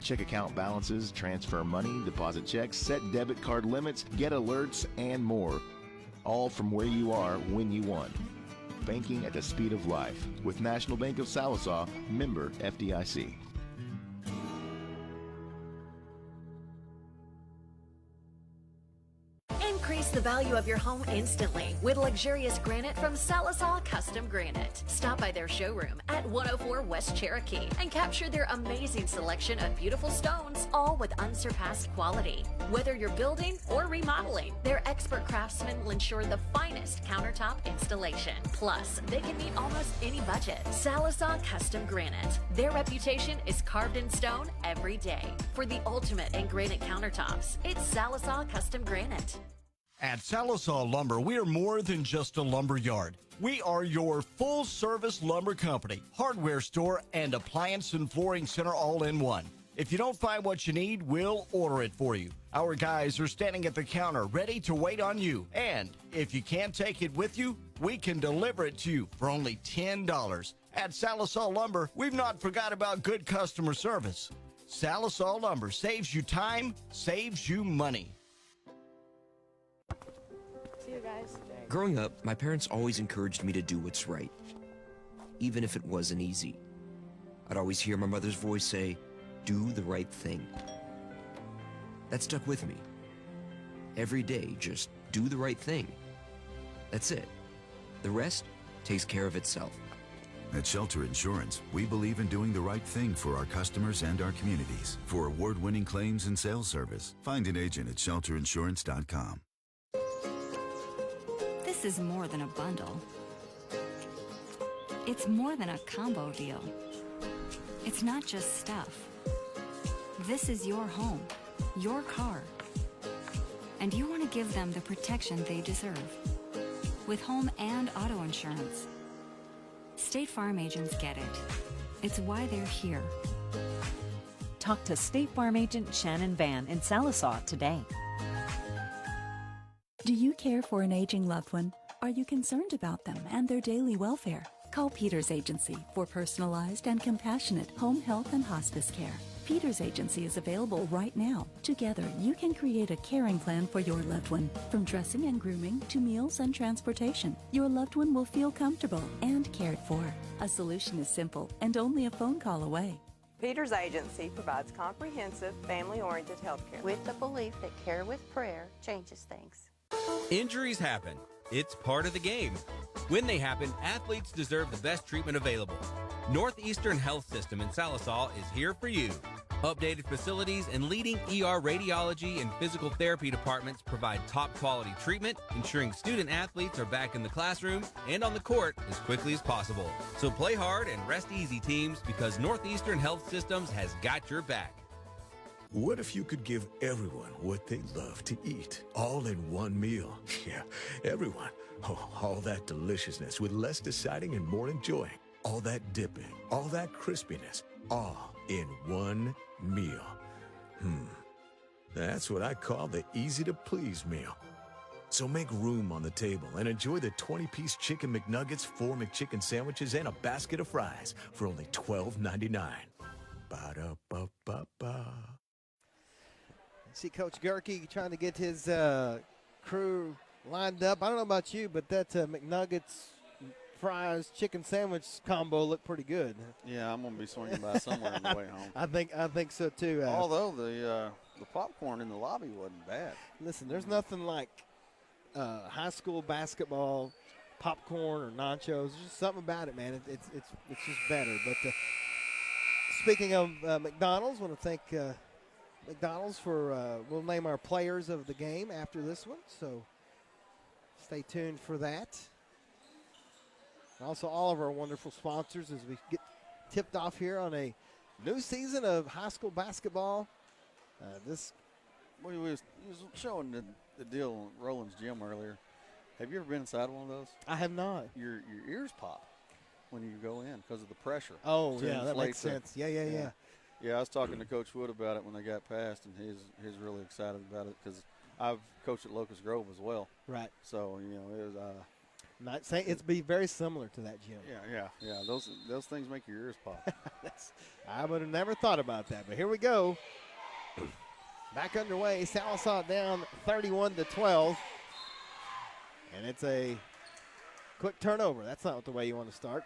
Check account balances, transfer money, deposit checks, set debit card limits, get alerts, and more. All from where you are when you want. Banking at the speed of life with National Bank of Sallisaw, member FDIC. Increase the value of your home instantly with luxurious granite from Sallisaw Custom Granite. Stop by their showroom at 104 West Cherokee and capture their amazing selection of beautiful stones, all with unsurpassed quality. Whether you're building or remodeling, their expert craftsmen will ensure the finest countertop installation. Plus, they can meet almost any budget. Sallisaw Custom Granite. Their reputation is carved in stone every day. For the ultimate in granite countertops, it's Sallisaw Custom Granite. At Sallisaw Lumber, we are more than just a lumber yard. We are your full-service lumber company, hardware store, and appliance and flooring center all in one. If you don't find what you need, we'll order it for you. Our guys are standing at the counter ready to wait on you. And if you can't take it with you, we can deliver it to you for only $10. At Sallisaw Lumber, we've not forgot about good customer service. Sallisaw Lumber saves you time, saves you money. See you guys. Thanks. Growing up, my parents always encouraged me to do what's right, even if it wasn't easy. I'd always hear my mother's voice say, "Do the right thing." That stuck with me. Every day, just do the right thing. That's it. The rest takes care of itself. At Shelter Insurance, we believe in doing the right thing for our customers and our communities. For award-winning claims and sales service, find an agent at shelterinsurance.com. This is more than a bundle. It's more than a combo deal. It's not just stuff. This is your home, your car. And you want to give them the protection they deserve. With home and auto insurance. State Farm agents get it. It's why they're here. Talk to State Farm agent Shannon Van in Sallisaw today. Do you care for an aging loved one? Are you concerned about them and their daily welfare? Call Peters Agency for personalized and compassionate home health and hospice care. Peters Agency is available right now. Together, you can create a caring plan for your loved one. From dressing and grooming to meals and transportation, your loved one will feel comfortable and cared for. A solution is simple and only a phone call away. Peters Agency provides comprehensive, family-oriented health care. With the belief that care with prayer changes things. Injuries happen. It's part of the game. When they happen, athletes deserve the best treatment available. Northeastern Health System in Sallisaw is here for you. Updated facilities and leading ER radiology and physical therapy departments provide top quality treatment, ensuring student athletes are back in the classroom and on the court as quickly as possible. So play hard and rest easy, teams, because Northeastern Health Systems has got your back. What if you could give everyone what they love to eat, all in one meal? Yeah, everyone. Oh, all that deliciousness with less deciding and more enjoying. All that dipping, all that crispiness, all in one meal. That's what I call the easy-to-please meal. So make room on the table and enjoy the 20-piece Chicken McNuggets, 4 McChicken sandwiches, and a basket of fries for only $12.99. Ba-da-ba-ba-ba. See Coach Gerke trying to get his crew lined up. I don't know about you, but that McNuggets, fries, chicken sandwich combo looked pretty good. Yeah, I'm going to be swinging by somewhere on the way home. I think so too. Although the popcorn in the lobby wasn't bad. Listen, there's nothing like high school basketball popcorn or nachos. There's just something about it, man. It's just better. But speaking of McDonald's, I want to thank McDonald's for we'll name our players of the game after this one. So stay tuned for that. Also, all of our wonderful sponsors as we get tipped off here on a new season of high school basketball. We was showing the deal at Roland's gym earlier. Have you ever been inside one of those? I have not. Your ears pop when you go in because of the pressure. Oh, yeah, that makes sense. Yeah. Yeah, I was talking to Coach Wood about it when they got passed, and he's really excited about it because I've coached at Locust Grove as well. Right. So, it was not saying it's be very similar to that gym. Yeah. Those things make your ears pop. I would have never thought about that, but here we go. Back underway. Sallisaw down 31-12, and it's a quick turnover. That's not the way you want to start.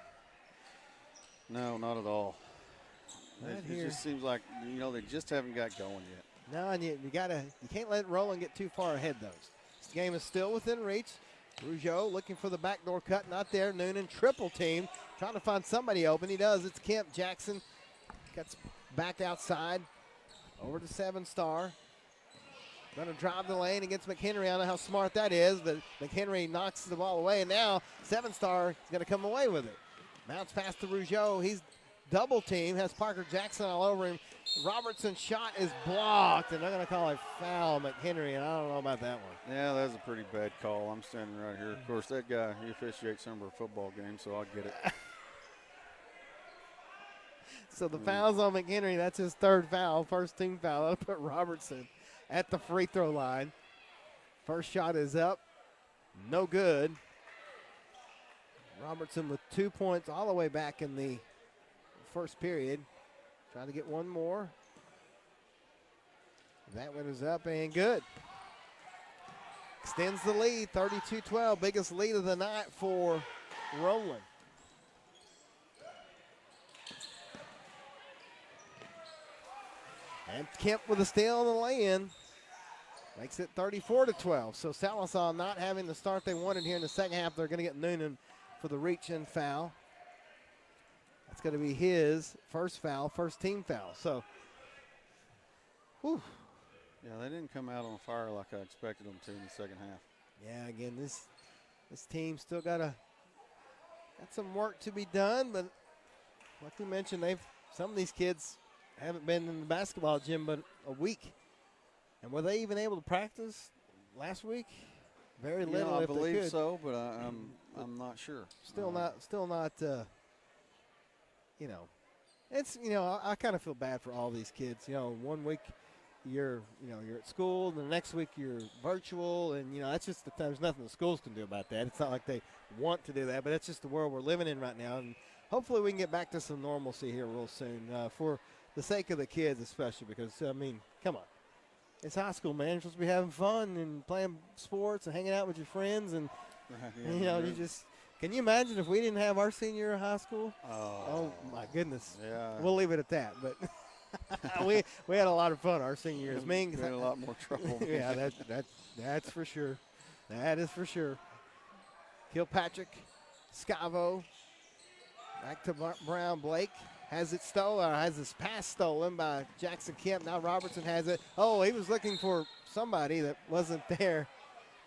No, not at all. Right it just seems like they just haven't got going yet. No, and you can't let Roland get too far ahead. This game is still within reach. Rougeau looking for the backdoor cut, not there. Noonan triple team, trying to find somebody open. He does. It's Kemp. Jackson gets back outside, over to 7-star. Going to drive the lane against McHenry. I don't know how smart that is, but McHenry knocks the ball away, and now 7-star is going to come away with it. Bounce past to Rougeau. He's double team, has Parker Jackson all over him. Robertson's shot is blocked, and they're going to call a foul, McHenry, and I don't know about that one. Yeah, that's a pretty bad call. I'm standing right here. Of course, that guy, he officiates some of our football games, so I'll get it. So the foul's on McHenry. That's his third foul, first team foul. That'll put Robertson at the free throw line. First shot is up. No good. Robertson with 2 points all the way back in the first period. Trying to get one more. That one is up and good. extends the lead, 32-12, biggest lead of the night for Roland. And Kemp with a steal on the lay-in. Makes it 34-12. So Sallisaw not having the start they wanted here in the second half. They're going to get Noonan for the reach-in foul. That's going to be his first foul, first team foul. So, whew. Yeah, they didn't come out on fire like I expected them to in the second half. Yeah, again, this team still got some work to be done, but like we mentioned, some of these kids haven't been in the basketball gym but a week. And were they even able to practice last week? Very little. I believe so, but I'm not sure. Still not. It's I kind of feel bad for all these kids. 1 week you're at school, and the next week you're virtual, and that's just there's nothing the schools can do about that. It's not like they want to do that, but that's just the world we're living in right now. And hopefully we can get back to some normalcy here real soon for the sake of the kids, especially because come on. It's high school, man. You're supposed to be having fun and playing sports and hanging out with your friends. And, can you imagine if we didn't have our senior year of high school? Oh my goodness. Yeah. We'll leave it at that. But we had a lot of fun our senior year. We had a lot more trouble. Yeah, that's for sure. That is for sure. Kilpatrick, Scavo, back to Brown. Blake has it stolen, or has his pass stolen by Jackson Kemp. Now Robertson has it. Oh, he was looking for somebody that wasn't there.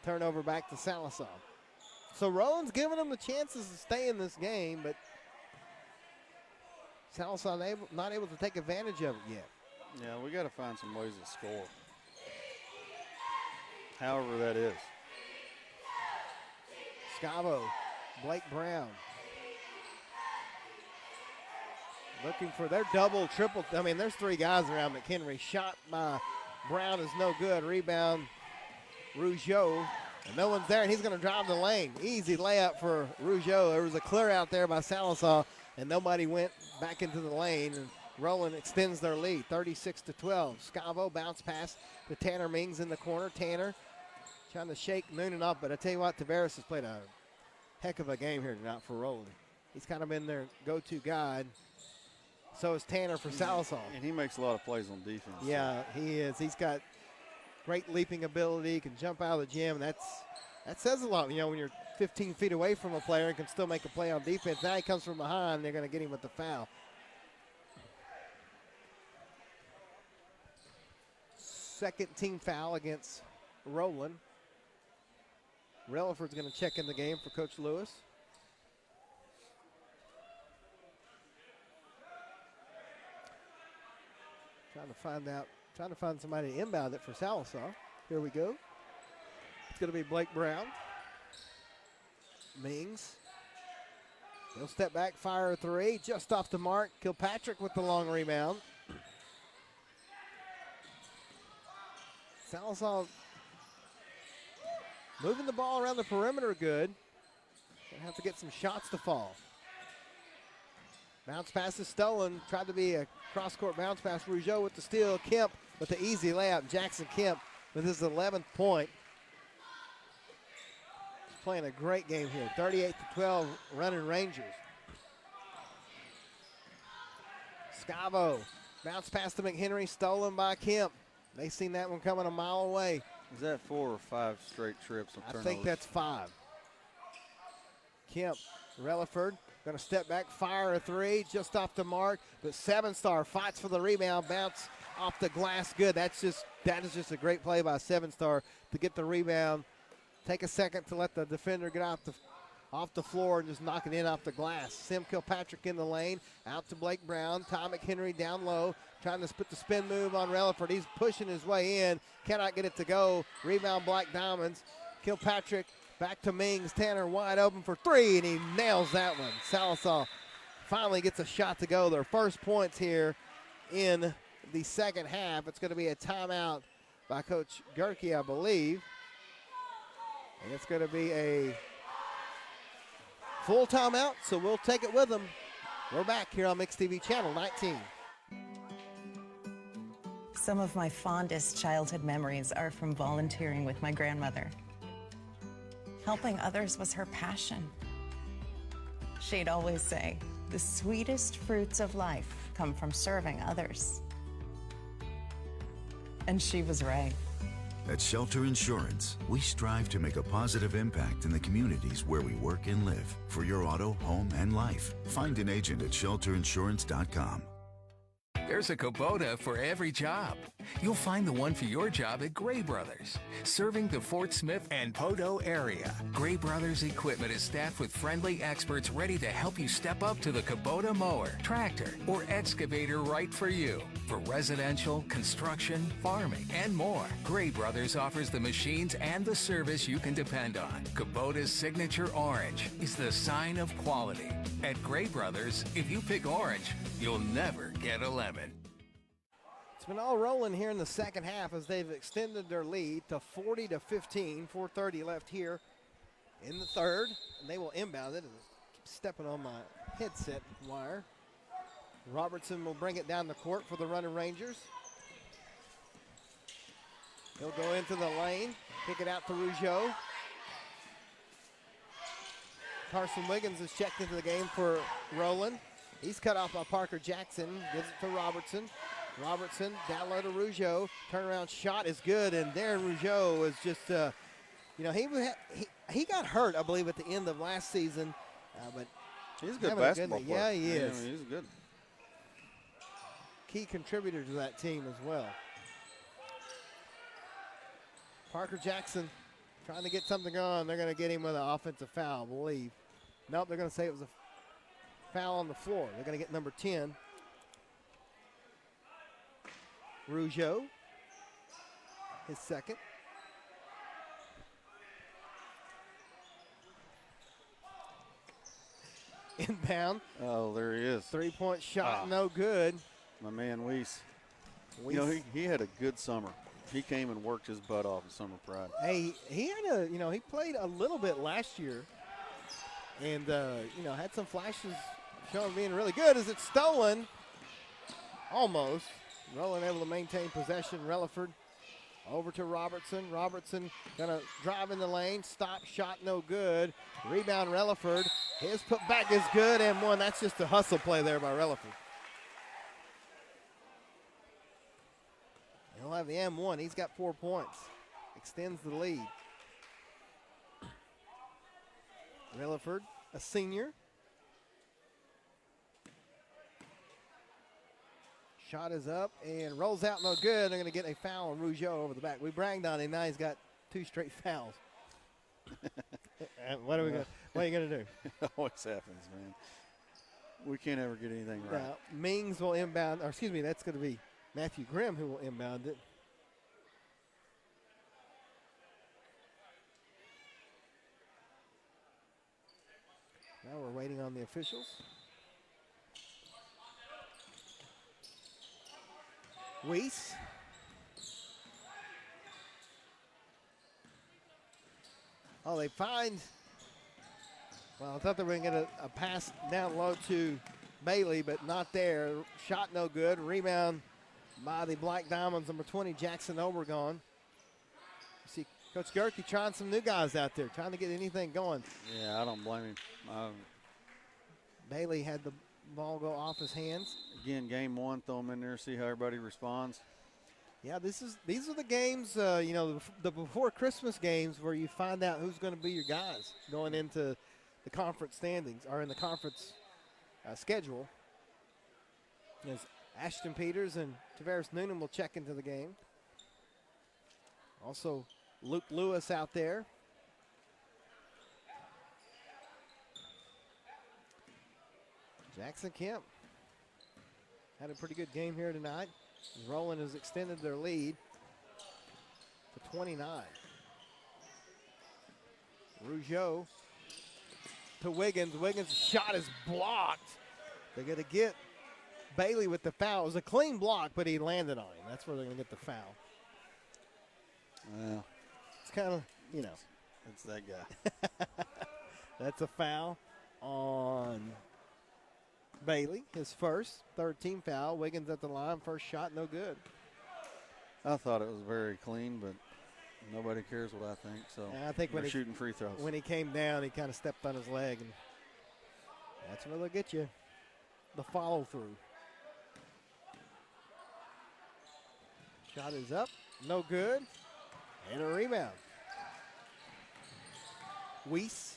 Turnover back to Sallisaw. So Roland's giving them the chances to stay in this game, but Sallisaw not able to take advantage of it yet. Yeah, we got to find some ways to score. However that is. Scavo, Blake Brown. Looking for their double, triple. There's three guys around McHenry. Shot by Brown is no good. Rebound, Rougeau. And no one's there, and he's going to drive the lane. Easy layup for Rougeau. There was a clear out there by Sallisaw, and nobody went back into the lane. And Roland extends their lead, 36-12. Scavo bounce pass to Tanner Mings in the corner. Tanner trying to shake Noonan up, but I tell you what, Tavares has played a heck of a game here tonight for Roland. He's kind of been their go-to guy. So is Tanner for Sallisaw. And he makes a lot of plays on defense. Yeah, he is. He's got great leaping ability. He can jump out of the gym. That says a lot. When you're 15 feet away from a player and can still make a play on defense. Now he comes from behind. They're going to get him with the foul. Second team foul against Roland. Relaford's going to check in the game for Coach Lewis. Trying to find somebody to inbound it for Sallisaw. Here we go. It's going to be Blake Brown. Mings. He'll step back, fire a three. Just off the mark. Kilpatrick with the long rebound. Sallisaw moving the ball around the perimeter good. Gonna have to get some shots to fall. Bounce pass is stolen. Tried to be a cross-court bounce pass. Rougeau with the steal. Kemp with the easy layup. Jackson Kemp with his 11th point. He's playing a great game here. 38-12 running Rangers. Scavo. Bounce pass to McHenry. Stolen by Kemp. They seen that one coming a mile away. Is that 4 or 5 straight trips on turnovers? I think that's 5. Kemp. Relaford. Going to step back, fire a three, just off the mark. But 7-star fights for the rebound, bounce off the glass. Good. That is just a great play by 7-star to get the rebound. Take a second to let the defender get off the floor and just knock it in off the glass. Sim Kilpatrick in the lane, out to Blake Brown. Ty McHenry down low, trying to put the spin move on Relaford. He's pushing his way in, cannot get it to go. Rebound Black Diamonds. Kilpatrick. Back to Mings. Tanner wide open for three, and he nails that one. Sallisaw finally gets a shot to go. Their first points here in the second half. It's going to be a timeout by Coach Gerke, I believe. And it's going to be a full timeout, so we'll take it with them. We're back here on Mixed TV Channel 19. Some of my fondest childhood memories are from volunteering with my grandmother. Helping others was her passion. She'd always say, the sweetest fruits of life come from serving others. And she was right. At Shelter Insurance, we strive to make a positive impact in the communities where we work and live. For your auto, home, and life, find an agent at shelterinsurance.com. There's a Kubota for every job. You'll find the one for your job at Gray Brothers, serving the Fort Smith and Poteau area. Gray Brothers equipment is staffed with friendly experts ready to help you step up to the Kubota mower, tractor, or excavator right for you. For residential, construction, farming, and more, Gray Brothers offers the machines and the service you can depend on. Kubota's signature orange is the sign of quality. At Gray Brothers, if you pick orange, you'll never get a lemon. It's been all rolling here in the second half as they've extended their lead to 40-15. 4:30 left here in the third. And they will inbound it. Keep stepping on my headset wire. Robertson will bring it down the court for the running Rangers. He'll go into the lane, pick it out to Rougeau. Carson Wiggins is checked into the game for Roland. He's cut off by Parker Jackson, gives it to Robertson. Robertson down low to Rougeau. Turnaround shot is good, and Darren Rougeau is just, he got hurt, I believe, at the end of last season. But he's a good basketball player. Yeah, he is. He's good. Key contributor to that team as well. Parker Jackson trying to get something on. They're going to get him with an offensive foul, I believe. Nope, they're going to say it was a foul on the floor. They're going to get number 10. Rougeau, his second. Inbound. Oh, there he is. Three-point shot, no good. My man Weiss. You know, he had a good summer. He came and worked his butt off in Summer Pride. Hey, he had he played a little bit last year and, had some flashes showing being really good. As it's stolen, almost. Roland able to maintain possession. Relaford over to Robertson. Robertson going to drive in the lane. Stop, shot no good. Rebound Relaford. His putback is good and one. That's just a hustle play there by Relaford. He'll have the M1. He's got 4 points. Extends the lead. Relaford, a senior. Shot is up and rolls out no good. They're going to get a foul on Rougeau over the back. We bragged on him. Now he's got 2 straight fouls. What are you going to do? It always happens, man. We can't ever get anything right. Now, Mings will inbound. Or excuse me, that's going to be Matthew Grimm who will inbound it. Now we're waiting on the officials. Weiss. Oh, they find. Well, I thought they were going to get a pass down low to Bailey, but not there. Shot no good. Rebound by the Black Diamonds, number 20, Jackson Obregon. You see Coach Gerke trying some new guys out there, trying to get anything going. Yeah, I don't blame him. Bailey had the ball go off his hands. Again, game one, throw them in there, see how everybody responds. Yeah, these are the games, the before Christmas games where you find out who's going to be your guys going into the conference standings or in the conference schedule. As Ashton Peters and Tavares Noonan will check into the game. Also, Luke Lewis out there. Jackson Kemp had a pretty good game here tonight. Roland has extended their lead to 29. Rougeau to Wiggins. Wiggins' shot is blocked. They're going to get Bailey with the foul. It was a clean block, but he landed on him. That's where they're going to get the foul. Well, it's kind of, It's that guy. That's a foul on Bailey, his first, third team foul. Wiggins at the line, first shot, no good. I thought it was very clean, but Nobody cares what I think. So And I think when they're shooting free throws. When he came down, he kind of stepped on his leg, and that's where they'll get you. The follow through. Shot is up, no good, and a rebound. Weiss.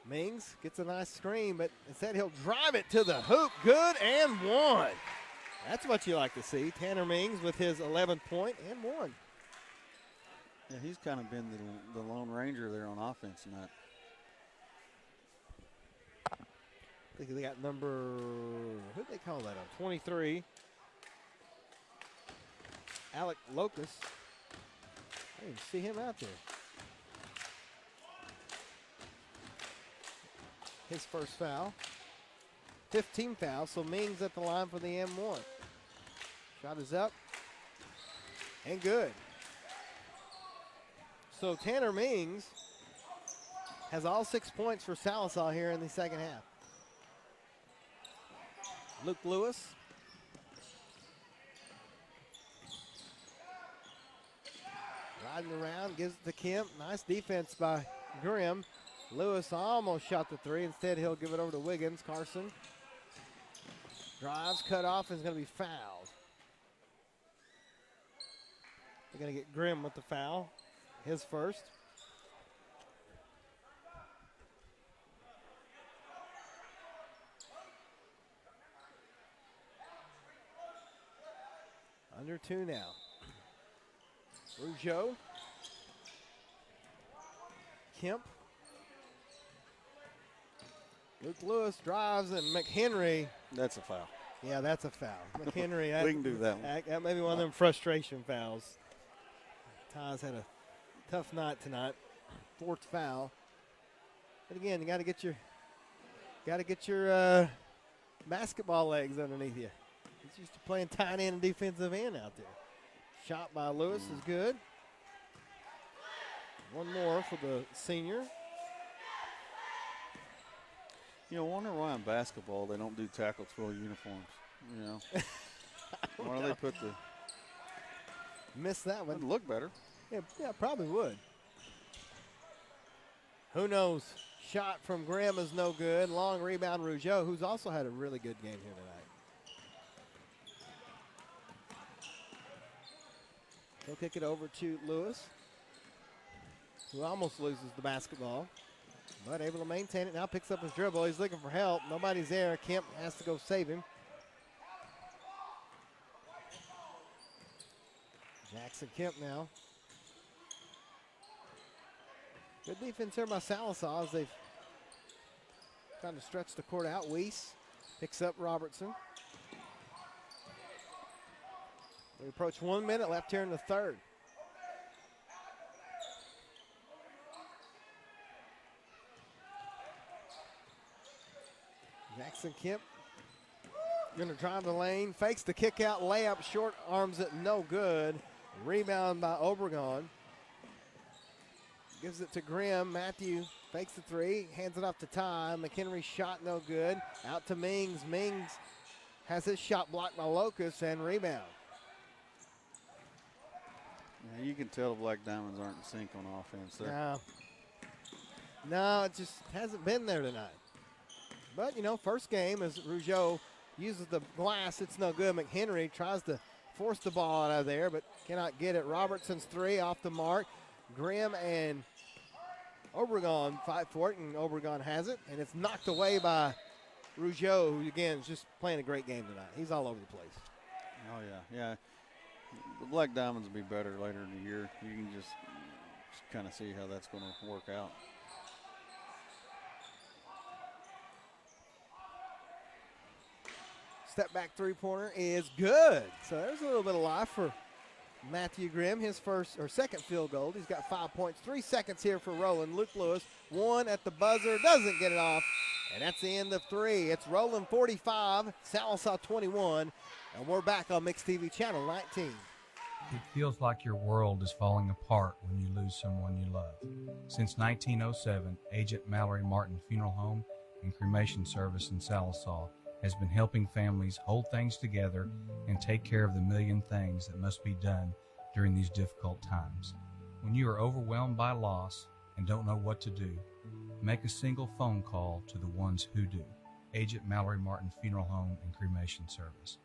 Mings gets a nice screen, but instead he'll drive it to the hoop. Good and one. That's what you like to see. Tanner Mings with his 11th point and one. Yeah, he's kind of been the Lone Ranger there on offense tonight. I think they got number, who do they call that on? 23. Alec Locust. I didn't see him out there. His first foul. 15 fouls, so Mings at the line for the M1. Shot is up and good. So Tanner Mings has all 6 points for Sallisaw here in the second half. Luke Lewis. Riding around, gives it to Kemp. Nice defense by Grimm. Lewis almost shot the three. Instead, he'll give it over to Wiggins. Carson drives, cut off, and is going to be fouled. They're going to get Grimm with the foul. His first. Under two now. Rougeau. Kemp. Luke Lewis drives, and McHenry. That's a foul. Yeah, that's a foul. McHenry. We can do that one. That may be one of them frustration fouls. Ty's had a tough night tonight. Fourth foul. But again, you got to get your basketball legs underneath you. He's used to playing tight end and defensive end out there. Shot by Lewis is good. One more for the senior. You know, I wonder why in basketball they don't do tackle throw uniforms. You know, why do they put the? Missed that one. It'd look better. Yeah, probably would. Who knows? Shot from Graham is no good. Long rebound, Rougeau, who's also had a really good game here tonight. He'll kick it over to Lewis, who almost loses the basketball, but able to maintain it. Now picks up his dribble. He's looking for help. Nobody's there. Kemp has to go save him. Jackson Kemp now. Good defense here by Sallisaw as they've trying to stretch the court out. Weiss picks up Robertson. We approach 1 minute left here in the third. Jackson Kemp going to drive the lane, fakes the kick out, layup, short arms it, no good. Rebound by Obregon. Gives it to Grimm. Matthew fakes the three, hands it off to Ty. McHenry's shot no good. Out to Mings. Mings has his shot blocked by Locust and rebound. Yeah, you can tell the Black Diamonds aren't in sync on offense there. No, it just hasn't been there tonight. But, you know, first game as Rougeau uses the glass, it's no good. McHenry tries to force the ball out of there, but cannot get it. Robertson's three off the mark. Grimm and Obregon fight for it, and Obregon has it, and it's knocked away by Rougeau, who, again, is just playing a great game tonight. He's all over the place. Oh, yeah. The Black Diamonds will be better later in the year. You can just kind of see how that's going to work out. Step back three-pointer is good. So there's a little bit of life for Matthew Grimm, his second field goal. He's got 5 points. 3 seconds here for Roland. Luke Lewis, one at the buzzer, doesn't get it off. And that's the end of three. It's Roland 45, Sallisaw 21. And we're back on Mixed TV Channel 19. It feels like your world is falling apart when you lose someone you love. Since 1907, Agent Mallory Martin Funeral Home and Cremation Service in Sallisaw has been helping families hold things together and take care of the million things that must be done during these difficult times. When you are overwhelmed by loss and don't know what to do, make a single phone call to the ones who do. Agent Mallory Martin Funeral Home and Cremation Service.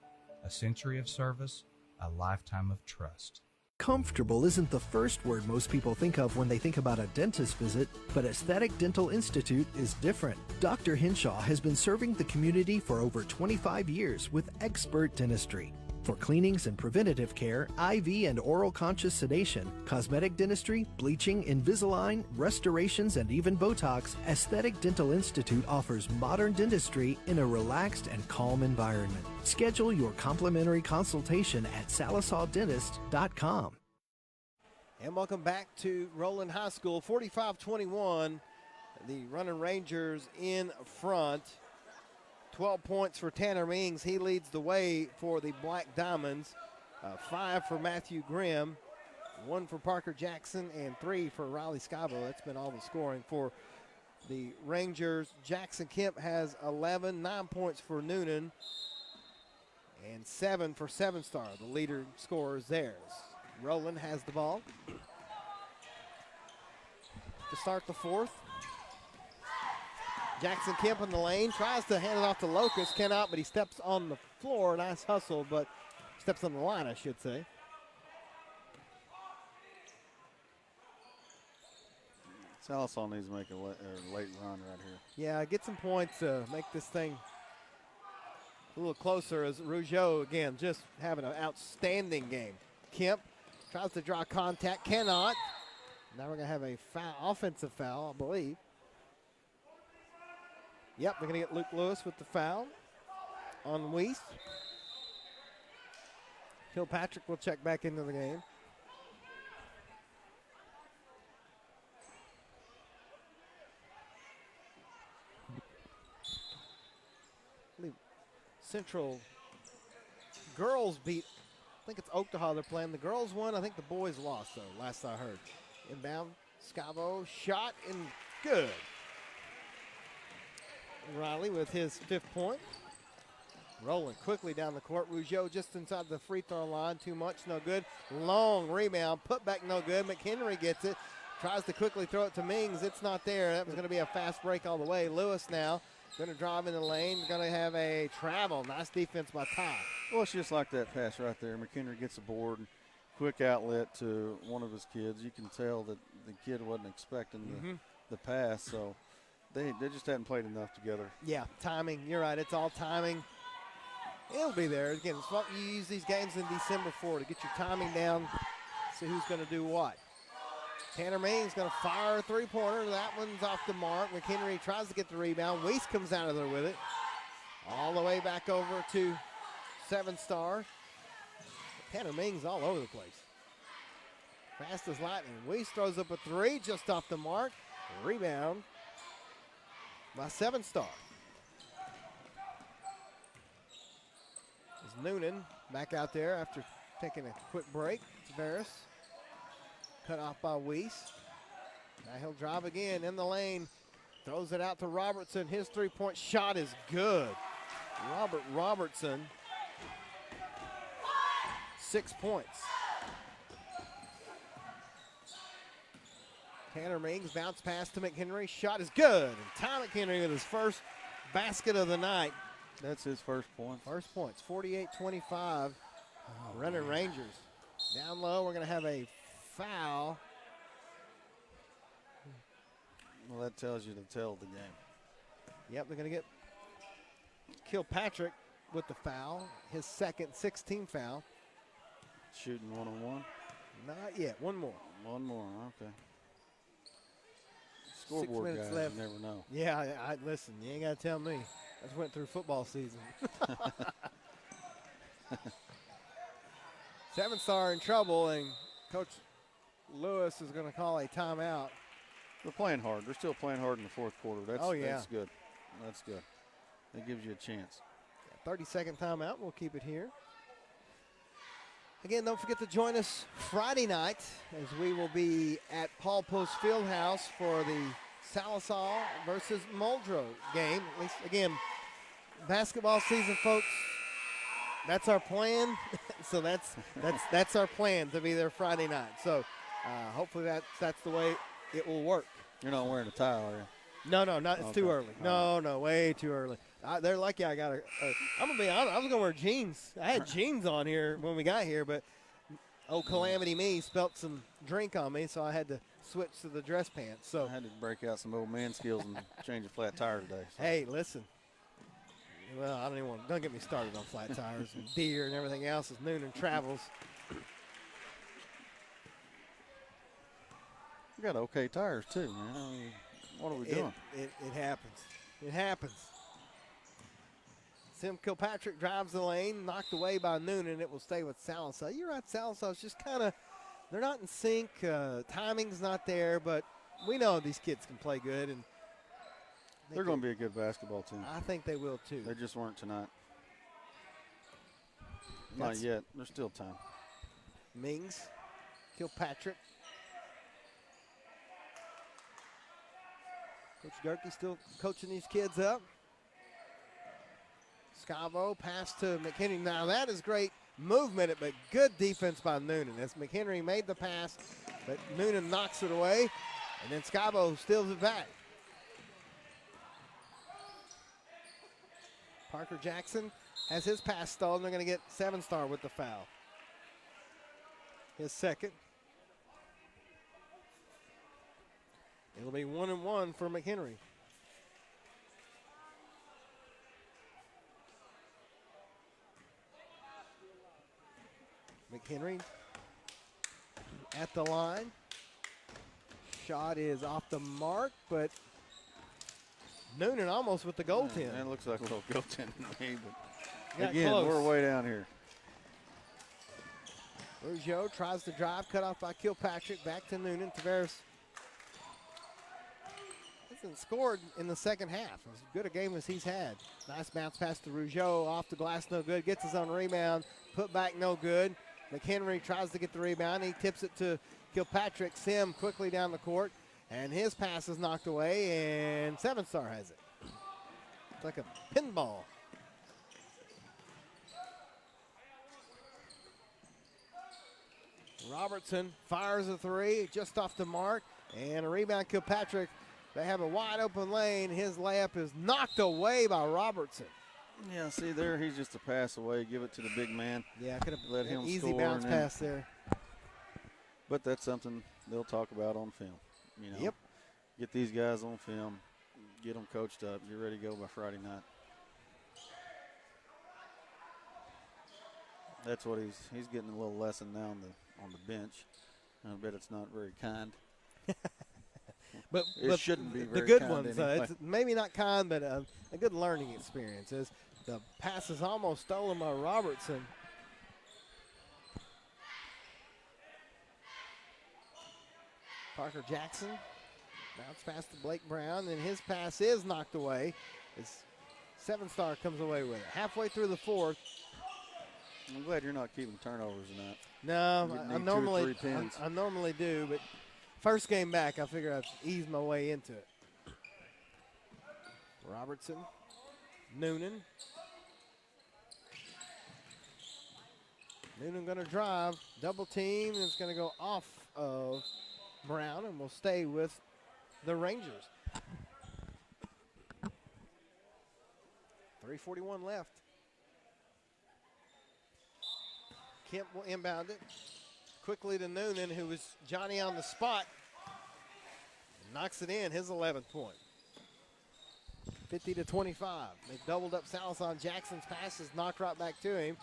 A century of service, a lifetime of trust. Comfortable isn't the first word most people think of when they think about a dentist visit, but Aesthetic Dental Institute is different. Dr. Hinshaw has been serving the community for over 25 years with expert dentistry. For cleanings and preventative care, IV and oral conscious sedation, cosmetic dentistry, bleaching, Invisalign, restorations, and even Botox, Aesthetic Dental Institute offers modern dentistry in a relaxed and calm environment. Schedule your complimentary consultation at salisawdentist.com. And welcome back to Roland High School, 45-21. The Running Rangers in front. 12 points for Tanner Mings. He leads the way for the Black Diamonds. 5 for Matthew Grimm, 1 for Parker Jackson, and 3 for Riley Scavo. That's been all the scoring for the Rangers. Jackson Kemp has 11, 9 points for Noonan, and 7 for 7-star. The leader scorer is theirs. Roland has the ball to start the fourth. Jackson Kemp in the lane, tries to hand it off to Locust, cannot, but he steps on the floor. Nice hustle, but steps on the line, I should say. Sallisaw needs to make a late run right here. Yeah, get some points to make this thing a little closer as Rougeau, again, just having an outstanding game. Kemp tries to draw contact, cannot. Now we're going to have a foul, offensive foul, I believe. Yep, they're going to get Luke Lewis with the foul on Weiss. Kilpatrick will check back into the game. I believe Central girls beat, I think it's Oklahoma they're playing. The girls won, I think the boys lost, though, last I heard. Inbound, Scavo, shot, and good. Riley with his 5th point. Rolling quickly down the court. Rougeau just inside the free throw line. Too much, no good. Long rebound, put back, no good. McHenry gets it. Tries to quickly throw it to Mings. It's not there. That was going to be a fast break all the way. Lewis now going to drive in the lane. Going to have a travel. Nice defense by Ty. Well, it's just like that pass right there. McHenry gets a board. Quick outlet to one of his kids. You can tell that the kid wasn't expecting the pass, so they just hadn't played enough together. Yeah, timing. You're right. It's all timing. It'll be there. Again, it's what you use these games in December for, to get your timing down, see who's going to do what. Tanner Mings going to fire a three-pointer. That one's off the mark. McHenry tries to get the rebound. Weiss comes out of there with it. All the way back over to 7-star. Tanner Mings all over the place. Fast as lightning. Weiss throws up a 3 just off the mark. Rebound by 7-star. Is Noonan back out there after taking a quick break. Tavares cut off by Weiss. Now he'll drive again in the lane. Throws it out to Robertson. His three-point shot is good. Robert Robertson, 6 points. Tanner Mings bounce pass to McHenry. Shot is good. And Ty McHenry with his first basket of the night. That's his first point. First points, 48-25. Running Rangers. Down low, we're going to have a foul. Well, that tells you to tell the game. Yep, they're going to get Kilpatrick with the foul. His second 16 foul. Shooting one-on-one? Not yet. One more. One more, okay. Scoreboard 6 minutes guys, left. you never know. Yeah, I listen, you ain't got to tell me. I just went through football season. 7-star in trouble, and Coach Lewis is going to call a timeout. They're playing hard. They're still playing hard in the fourth quarter. That's good. That's good. That gives you a chance. 30-second timeout. We'll keep it here. Again, don't forget to join us Friday night as we will be at Paul Post Fieldhouse for the Sallisaw versus Muldrow game. At least, again, basketball season, folks. That's our plan. So that's our plan, to be there Friday night. So hopefully that's the way it will work. You're not wearing a tie, are you? No, not. It's too early. No, way too early. They're lucky I got I'm going to be honest. I was going to wear jeans. I had jeans on here when we got here, but calamity me spelt some drink on me, so I had to switch to the dress pants. So I had to break out some old man skills and change a flat tire today. So. Hey, listen. Well, I don't even don't get me started on flat tires and deer and everything else as Noonan travels. We got okay tires too, man. I mean, what are we doing? It happens. It happens. Sim Kilpatrick drives the lane, knocked away by Noonan. It will stay with Sallisaw. You're right, Sallisaw's just kind of, they're not in sync. Timing's not there, but we know these kids can play good, and they're going to be a good basketball team. I think they will too. They just weren't tonight. Not yet. There's still time. Mings, Kilpatrick. Coach Durkee still coaching these kids up. Scavo pass to McHenry. Now that is great movement, but good defense by Noonan as McHenry made the pass, but Noonan knocks it away, and then Scavo steals it back. Parker Jackson has his pass stolen. They're going to get 7-star with the foul. His second. It'll be 1-1 for McHenry. McHenry at the line. Shot is off the mark, but Noonan almost with the goaltend. It looks like a little goaltend to me, but Got again, close. we're way down here. Rougeau tries to drive, cut off by Kilpatrick. Back to Noonan. Tavares hasn't scored in the second half. As good a game as he's had. Nice bounce pass to Rougeau. Off the glass, no good. Gets his own rebound. Put back, no good. McHenry tries to get the rebound. He tips it to Kilpatrick. Sim quickly down the court. And his pass is knocked away, and 7-star has it. It's like a pinball. Robertson fires a three, just off the mark, and a rebound. Kilpatrick, they have a wide open lane. His layup is knocked away by Robertson. Yeah, see there, he's just a pass away. Give it to the big man. Yeah, could have let him easy score bounce pass there. But that's something they'll talk about on film. You know, yep. Get these guys on film, get them coached up. You're ready to go by Friday night. That's what he's getting a little lesson now on the bench. I bet it's not very kind. but it shouldn't be very the good kind ones. anyway. It's maybe not kind, but a good learning experience. As the pass is almost stolen by Robertson. Parker Jackson bounce pass to Blake Brown, and his pass is knocked away. As 7-star comes away with it. Halfway through the fourth. I'm glad you're not keeping turnovers in that. No, I normally do, but first game back, I figure I'd ease my way into it. Robertson, Noonan. Noonan going to drive, double team, and it's going to go off of Brown, and will stay with the Rangers. 3:41 left. Kemp will inbound it quickly to Noonan, who was Johnny on the spot. Knocks it in, his 11th point. 50-25. They doubled up Sallisaw. Jackson's pass is knocked right back to him.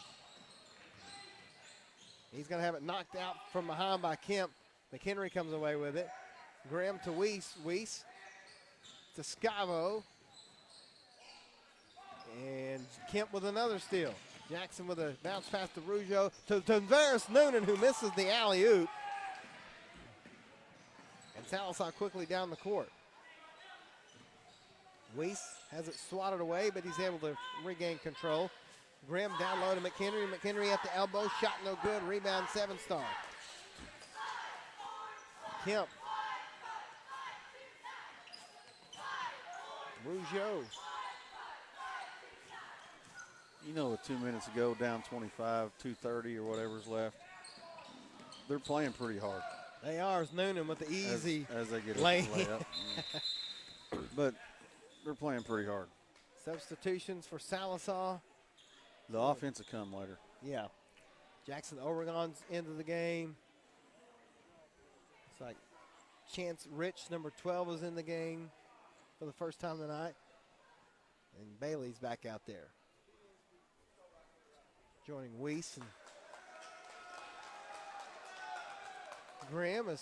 He's going to have it knocked out from behind by Kemp. McHenry comes away with it. Graham to Weiss. Weiss to Scavo. And Kemp with another steal. Jackson with a bounce pass to Rougeau. To Tavares Noonan, who misses the alley-oop. And Sallisaw quickly down the court. Weiss has it swatted away, but he's able to regain control. Graham down low to McHenry. McHenry at the elbow. Shot no good. Rebound 7-star. Kemp. Rougeau. You know, with 2 minutes to go, down 25, 2:30 or whatever's left, they're playing pretty hard. They are, as Noonan with the easy as they get lane. a layup. But they're playing pretty hard. Substitutions for Sallisaw. The offense will come later. Yeah. Jackson Oregon's into the game. It's like Chance Rich, number 12, is in the game for the first time tonight. And Bailey's back out there, joining Weiss and Graham as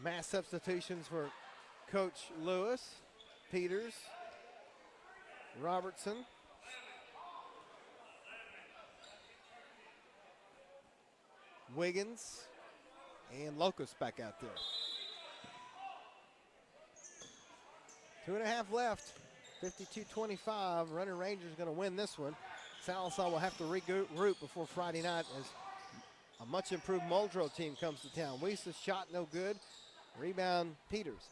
mass substitutions for Coach Lewis, Peters, Robertson, Wiggins, and Locust back out there. 2.5 left. 52-25. Running Rangers going to win this one. Sallisaw will have to regroup before Friday night as a much improved Muldrow team comes to town. Weiss's shot no good. Rebound Peters.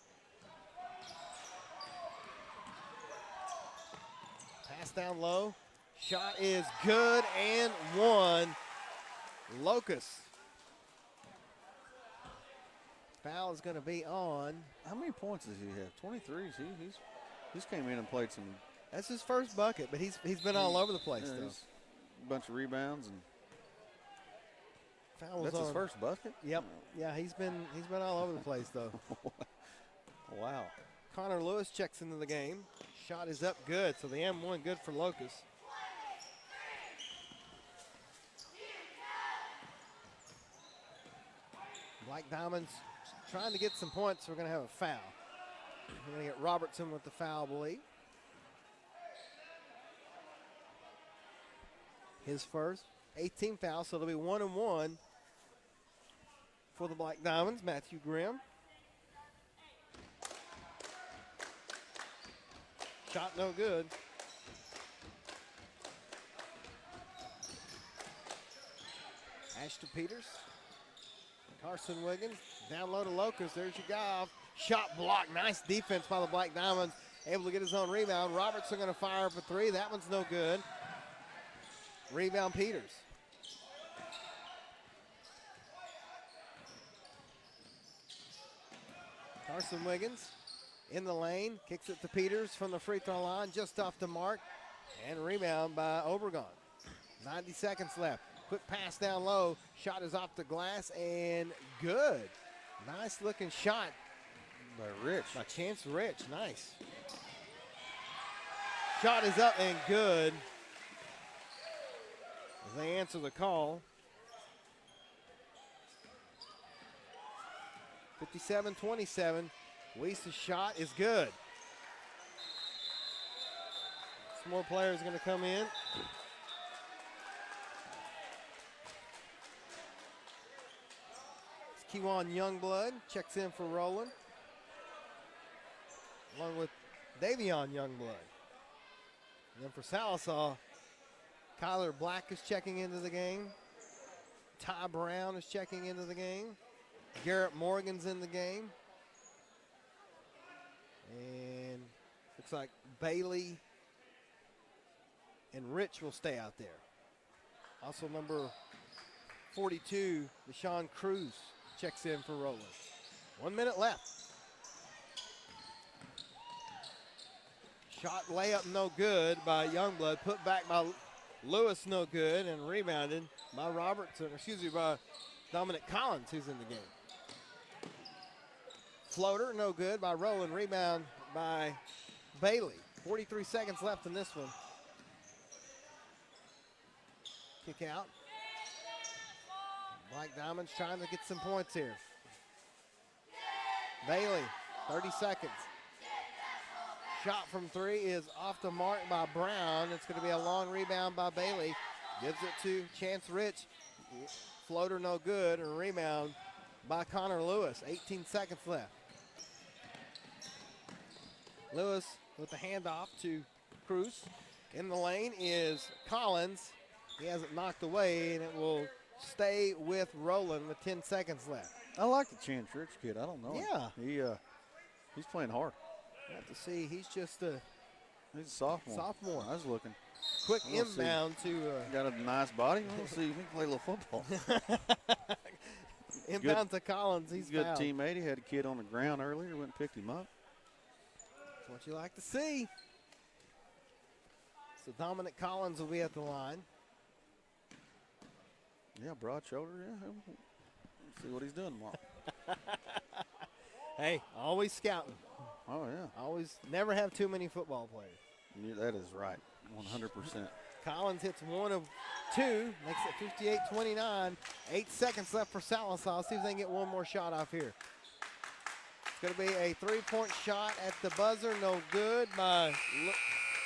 Pass down low. Shot is good and one. Locust. Foul is going to be on. How many points does he have? 23. He's came in and played some. That's his first bucket, but he's been all over the place though. A bunch of rebounds and. Foul That's on. his first bucket? Yep. Yeah, he's been all over the place though. Wow. Connor Lewis checks into the game. Shot is up good, so the M1 good for Locust. Black Diamonds trying to get some points. We're going to have a foul. We're going to get Robertson with the foul, I believe. His first, 18 foul, so it'll be 1-1 for the Black Diamonds. Matthew Grimm. Shot no good. Ashton Peters. Carson Wiggins. Down low to Locust. There's your guy. Shot blocked. Nice defense by the Black Diamonds. Able to get his own rebound. Robertson going to fire up a three. That one's no good. Rebound Peters. Carson Wiggins in the lane. Kicks it to Peters from the free throw line. Just off the mark. And rebound by Obregon. 90 seconds left. Quick pass down low. Shot is off the glass and good. Nice looking shot. By Chance Rich. Nice. Shot is up and good. As they answer the call. 57-27. Weiss's shot is good. Some more players going to come in. Kewan Youngblood checks in for Roland, along with Davion Youngblood. And then for Sallisaw, Kyler Black is checking into the game. Ty Brown is checking into the game. Garrett Morgan's in the game. And looks like Bailey and Rich will stay out there. Also number 42, Deshaun Cruz, checks in for Roland. 1 minute left. Shot layup no good by Youngblood. Put back by Lewis no good, and rebounded by by Dominic Collins, who's in the game. Floater no good by Roland. Rebound by Bailey. 43 seconds left in this one. Kick out. Black Diamonds trying to get some points here. Bailey, 30 seconds. Shot from three is off the mark by Brown. It's going to be a long rebound by Bailey. Gives it to Chance Rich. Floater no good, and rebound by Connor Lewis. 18 seconds left. Lewis with the handoff to Cruz. In the lane is Collins. He has it knocked away, and it will stay with Roland with 10 seconds left. I like the Chance Rich kid. I don't know. Yeah. He's playing hard. You have to see. He's just a He's a sophomore. Sophomore. I was looking. Quick We'll see. inbound to. Got a nice body. We'll see if he can play a little football. Inbound to Collins. He's good fouled. teammate. He had a kid on the ground earlier. Went and picked him up. That's what you like to see. So Dominic Collins will be at the line. Yeah, broad shoulder. Yeah, let's see what he's doing tomorrow. Hey, always scouting. Oh yeah. Always, never have too many football players. That is right, 100%. Collins hits 1 of 2, makes it 58-29. 8 seconds left for Sallisaw. See if they can get one more shot off here. It's going to be a 3-point shot at the buzzer. No good by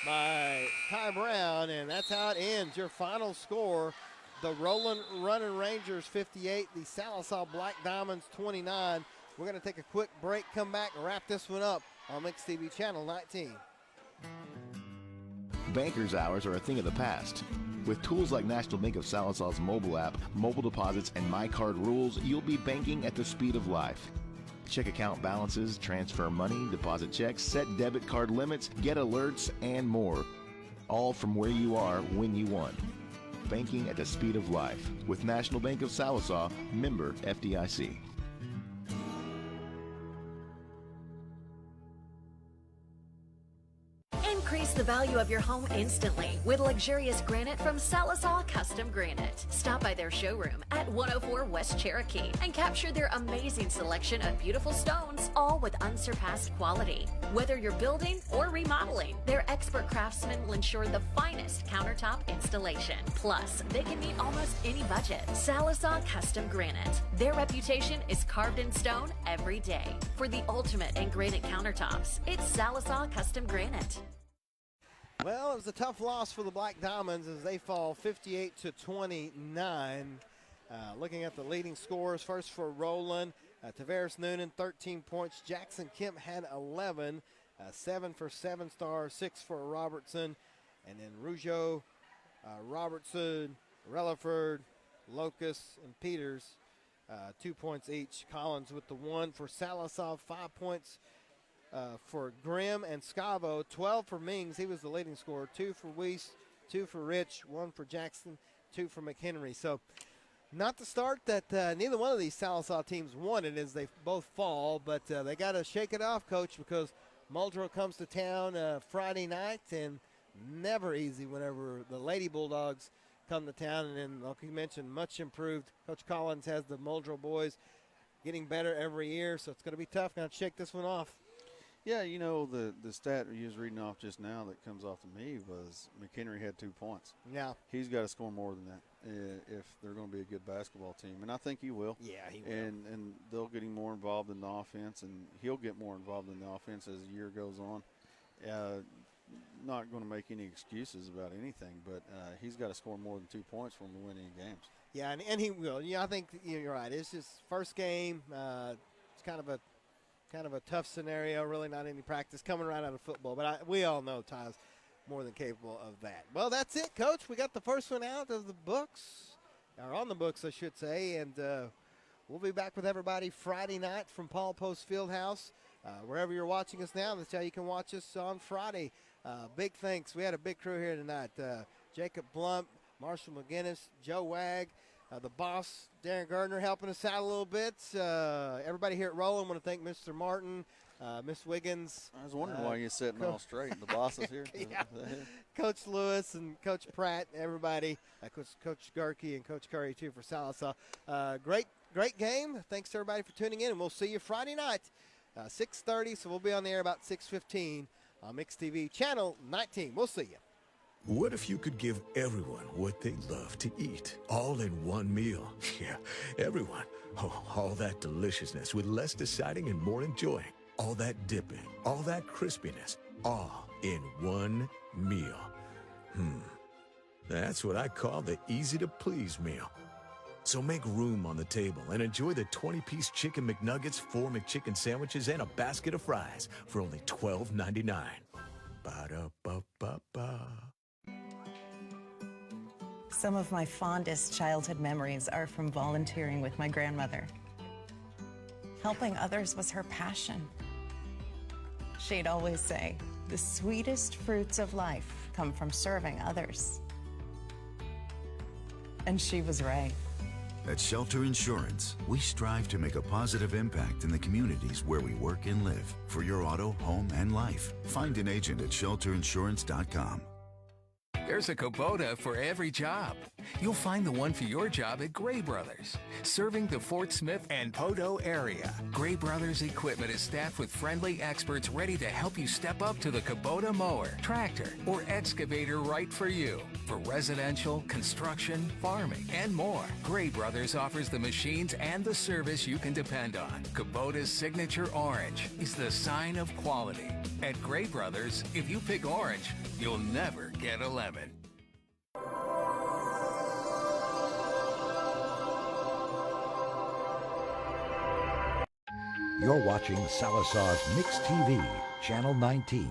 Ty Brown, and that's how it ends. Your final score, the Roland Running Rangers 58, the Sallisaw Black Diamonds 29. We're going to take a quick break, come back, and wrap this one up on Mix TV Channel 19. Banker's hours are a thing of the past. With tools like National Bank of Sallisaw's mobile app, mobile deposits, and My Card rules, you'll be banking at the speed of life. Check account balances, transfer money, deposit checks, set debit card limits, get alerts, and more. All from where you are when you want. Banking at the speed of life with National Bank of Sallisaw, member FDIC. Increase the value of your home instantly with luxurious granite from Sallisaw Custom Granite. Stop by their showroom at 104 West Cherokee and capture their amazing selection of beautiful stones, all with unsurpassed quality. Whether you're building or remodeling, their expert craftsmen will ensure the finest countertop installation. Plus, they can meet almost any budget. Sallisaw Custom Granite. Their reputation is carved in stone every day. For the ultimate in granite countertops, it's Sallisaw Custom Granite. Well, it was a tough loss for the Black Diamonds as they fall 58-29. Looking at the leading scorers, first for Roland, Tavares Noonan, 13 points. Jackson Kemp had 11, 7 for 7-star, 6 for Robertson. And then Rougeau, Robertson, Relaford, Locust, and Peters, 2 points each. Collins with the 1 for Sallisaw, 5 points. For Grimm and Scavo, 12 for Mings. He was the leading scorer. 2 for Weiss, 2 for Rich, 1 for Jackson, 2 for McHenry. So not the start that neither one of these Sallisaw teams wanted as they both fall, but they got to shake it off, Coach, because Muldrow comes to town Friday night, and never easy whenever the Lady Bulldogs come to town. And then, like you mentioned, much improved. Coach Collins has the Muldrow boys getting better every year, so it's going to be tough. Going to shake this one off. Yeah, you know, the stat you was reading off just now that comes off to me was McHenry had 2 points. Yeah. He's got to score more than that if they're going to be a good basketball team. And I think he will. Yeah, he will. And they'll get him more involved in the offense, and he'll get more involved in the offense as the year goes on. Not going to make any excuses about anything, but he's got to score more than 2 points for him to win any games. Yeah, and he will. Yeah, I think you're right. It's his first game. It's kind of a tough scenario, really not any practice coming right out of football. But we all know Ty's more than capable of that. Well, that's it, Coach. We got the first one out of the books, or on the books, I should say. And we'll be back with everybody Friday night from Paul Post Fieldhouse. Wherever you're watching us now, that's how you can watch us on Friday. Big thanks. We had a big crew here tonight. Jacob Blunt, Marshall McGinnis, Joe Wag, the boss, Darren Gardner, helping us out a little bit. Everybody here at Roland, want to thank Mr. Martin, Miss Wiggins. I was wondering why you're sitting all straight. The boss is here. Yeah. Coach Lewis and Coach Pratt, everybody. Coach Garkey and Coach Curry, too, for Sallisaw. Great game. Thanks to everybody for tuning in, and we'll see you Friday night, 6:30. So we'll be on the air about 6:15 on Mix TV, Channel 19. We'll see you. What if you could give everyone what they love to eat, all in one meal? Yeah, everyone. Oh, all that deliciousness with less deciding and more enjoying. All that dipping, all that crispiness, all in one meal. That's what I call the easy-to-please meal. So make room on the table and enjoy the 20-piece Chicken McNuggets, 4 McChicken sandwiches, and a basket of fries for only $12.99. Ba-da-ba-ba-ba. Some of my fondest childhood memories are from volunteering with my grandmother. Helping others was her passion. She'd always say, The sweetest fruits of life come from serving others. And she was right. At Shelter Insurance, we strive to make a positive impact in the communities where we work and live. For your auto, home, and life, find an agent at shelterinsurance.com. There's a Kubota for every job. You'll find the one for your job at Gray Brothers, serving the Fort Smith and Poteau area. Gray Brothers equipment is staffed with friendly experts ready to help you step up to the Kubota mower, tractor, or excavator right for you. For residential, construction, farming, and more, Gray Brothers offers the machines and the service you can depend on. Kubota's signature orange is the sign of quality. At Gray Brothers, if you pick orange, you'll never get a lemon. You're watching Sallisaw's Mixed TV, Channel 19.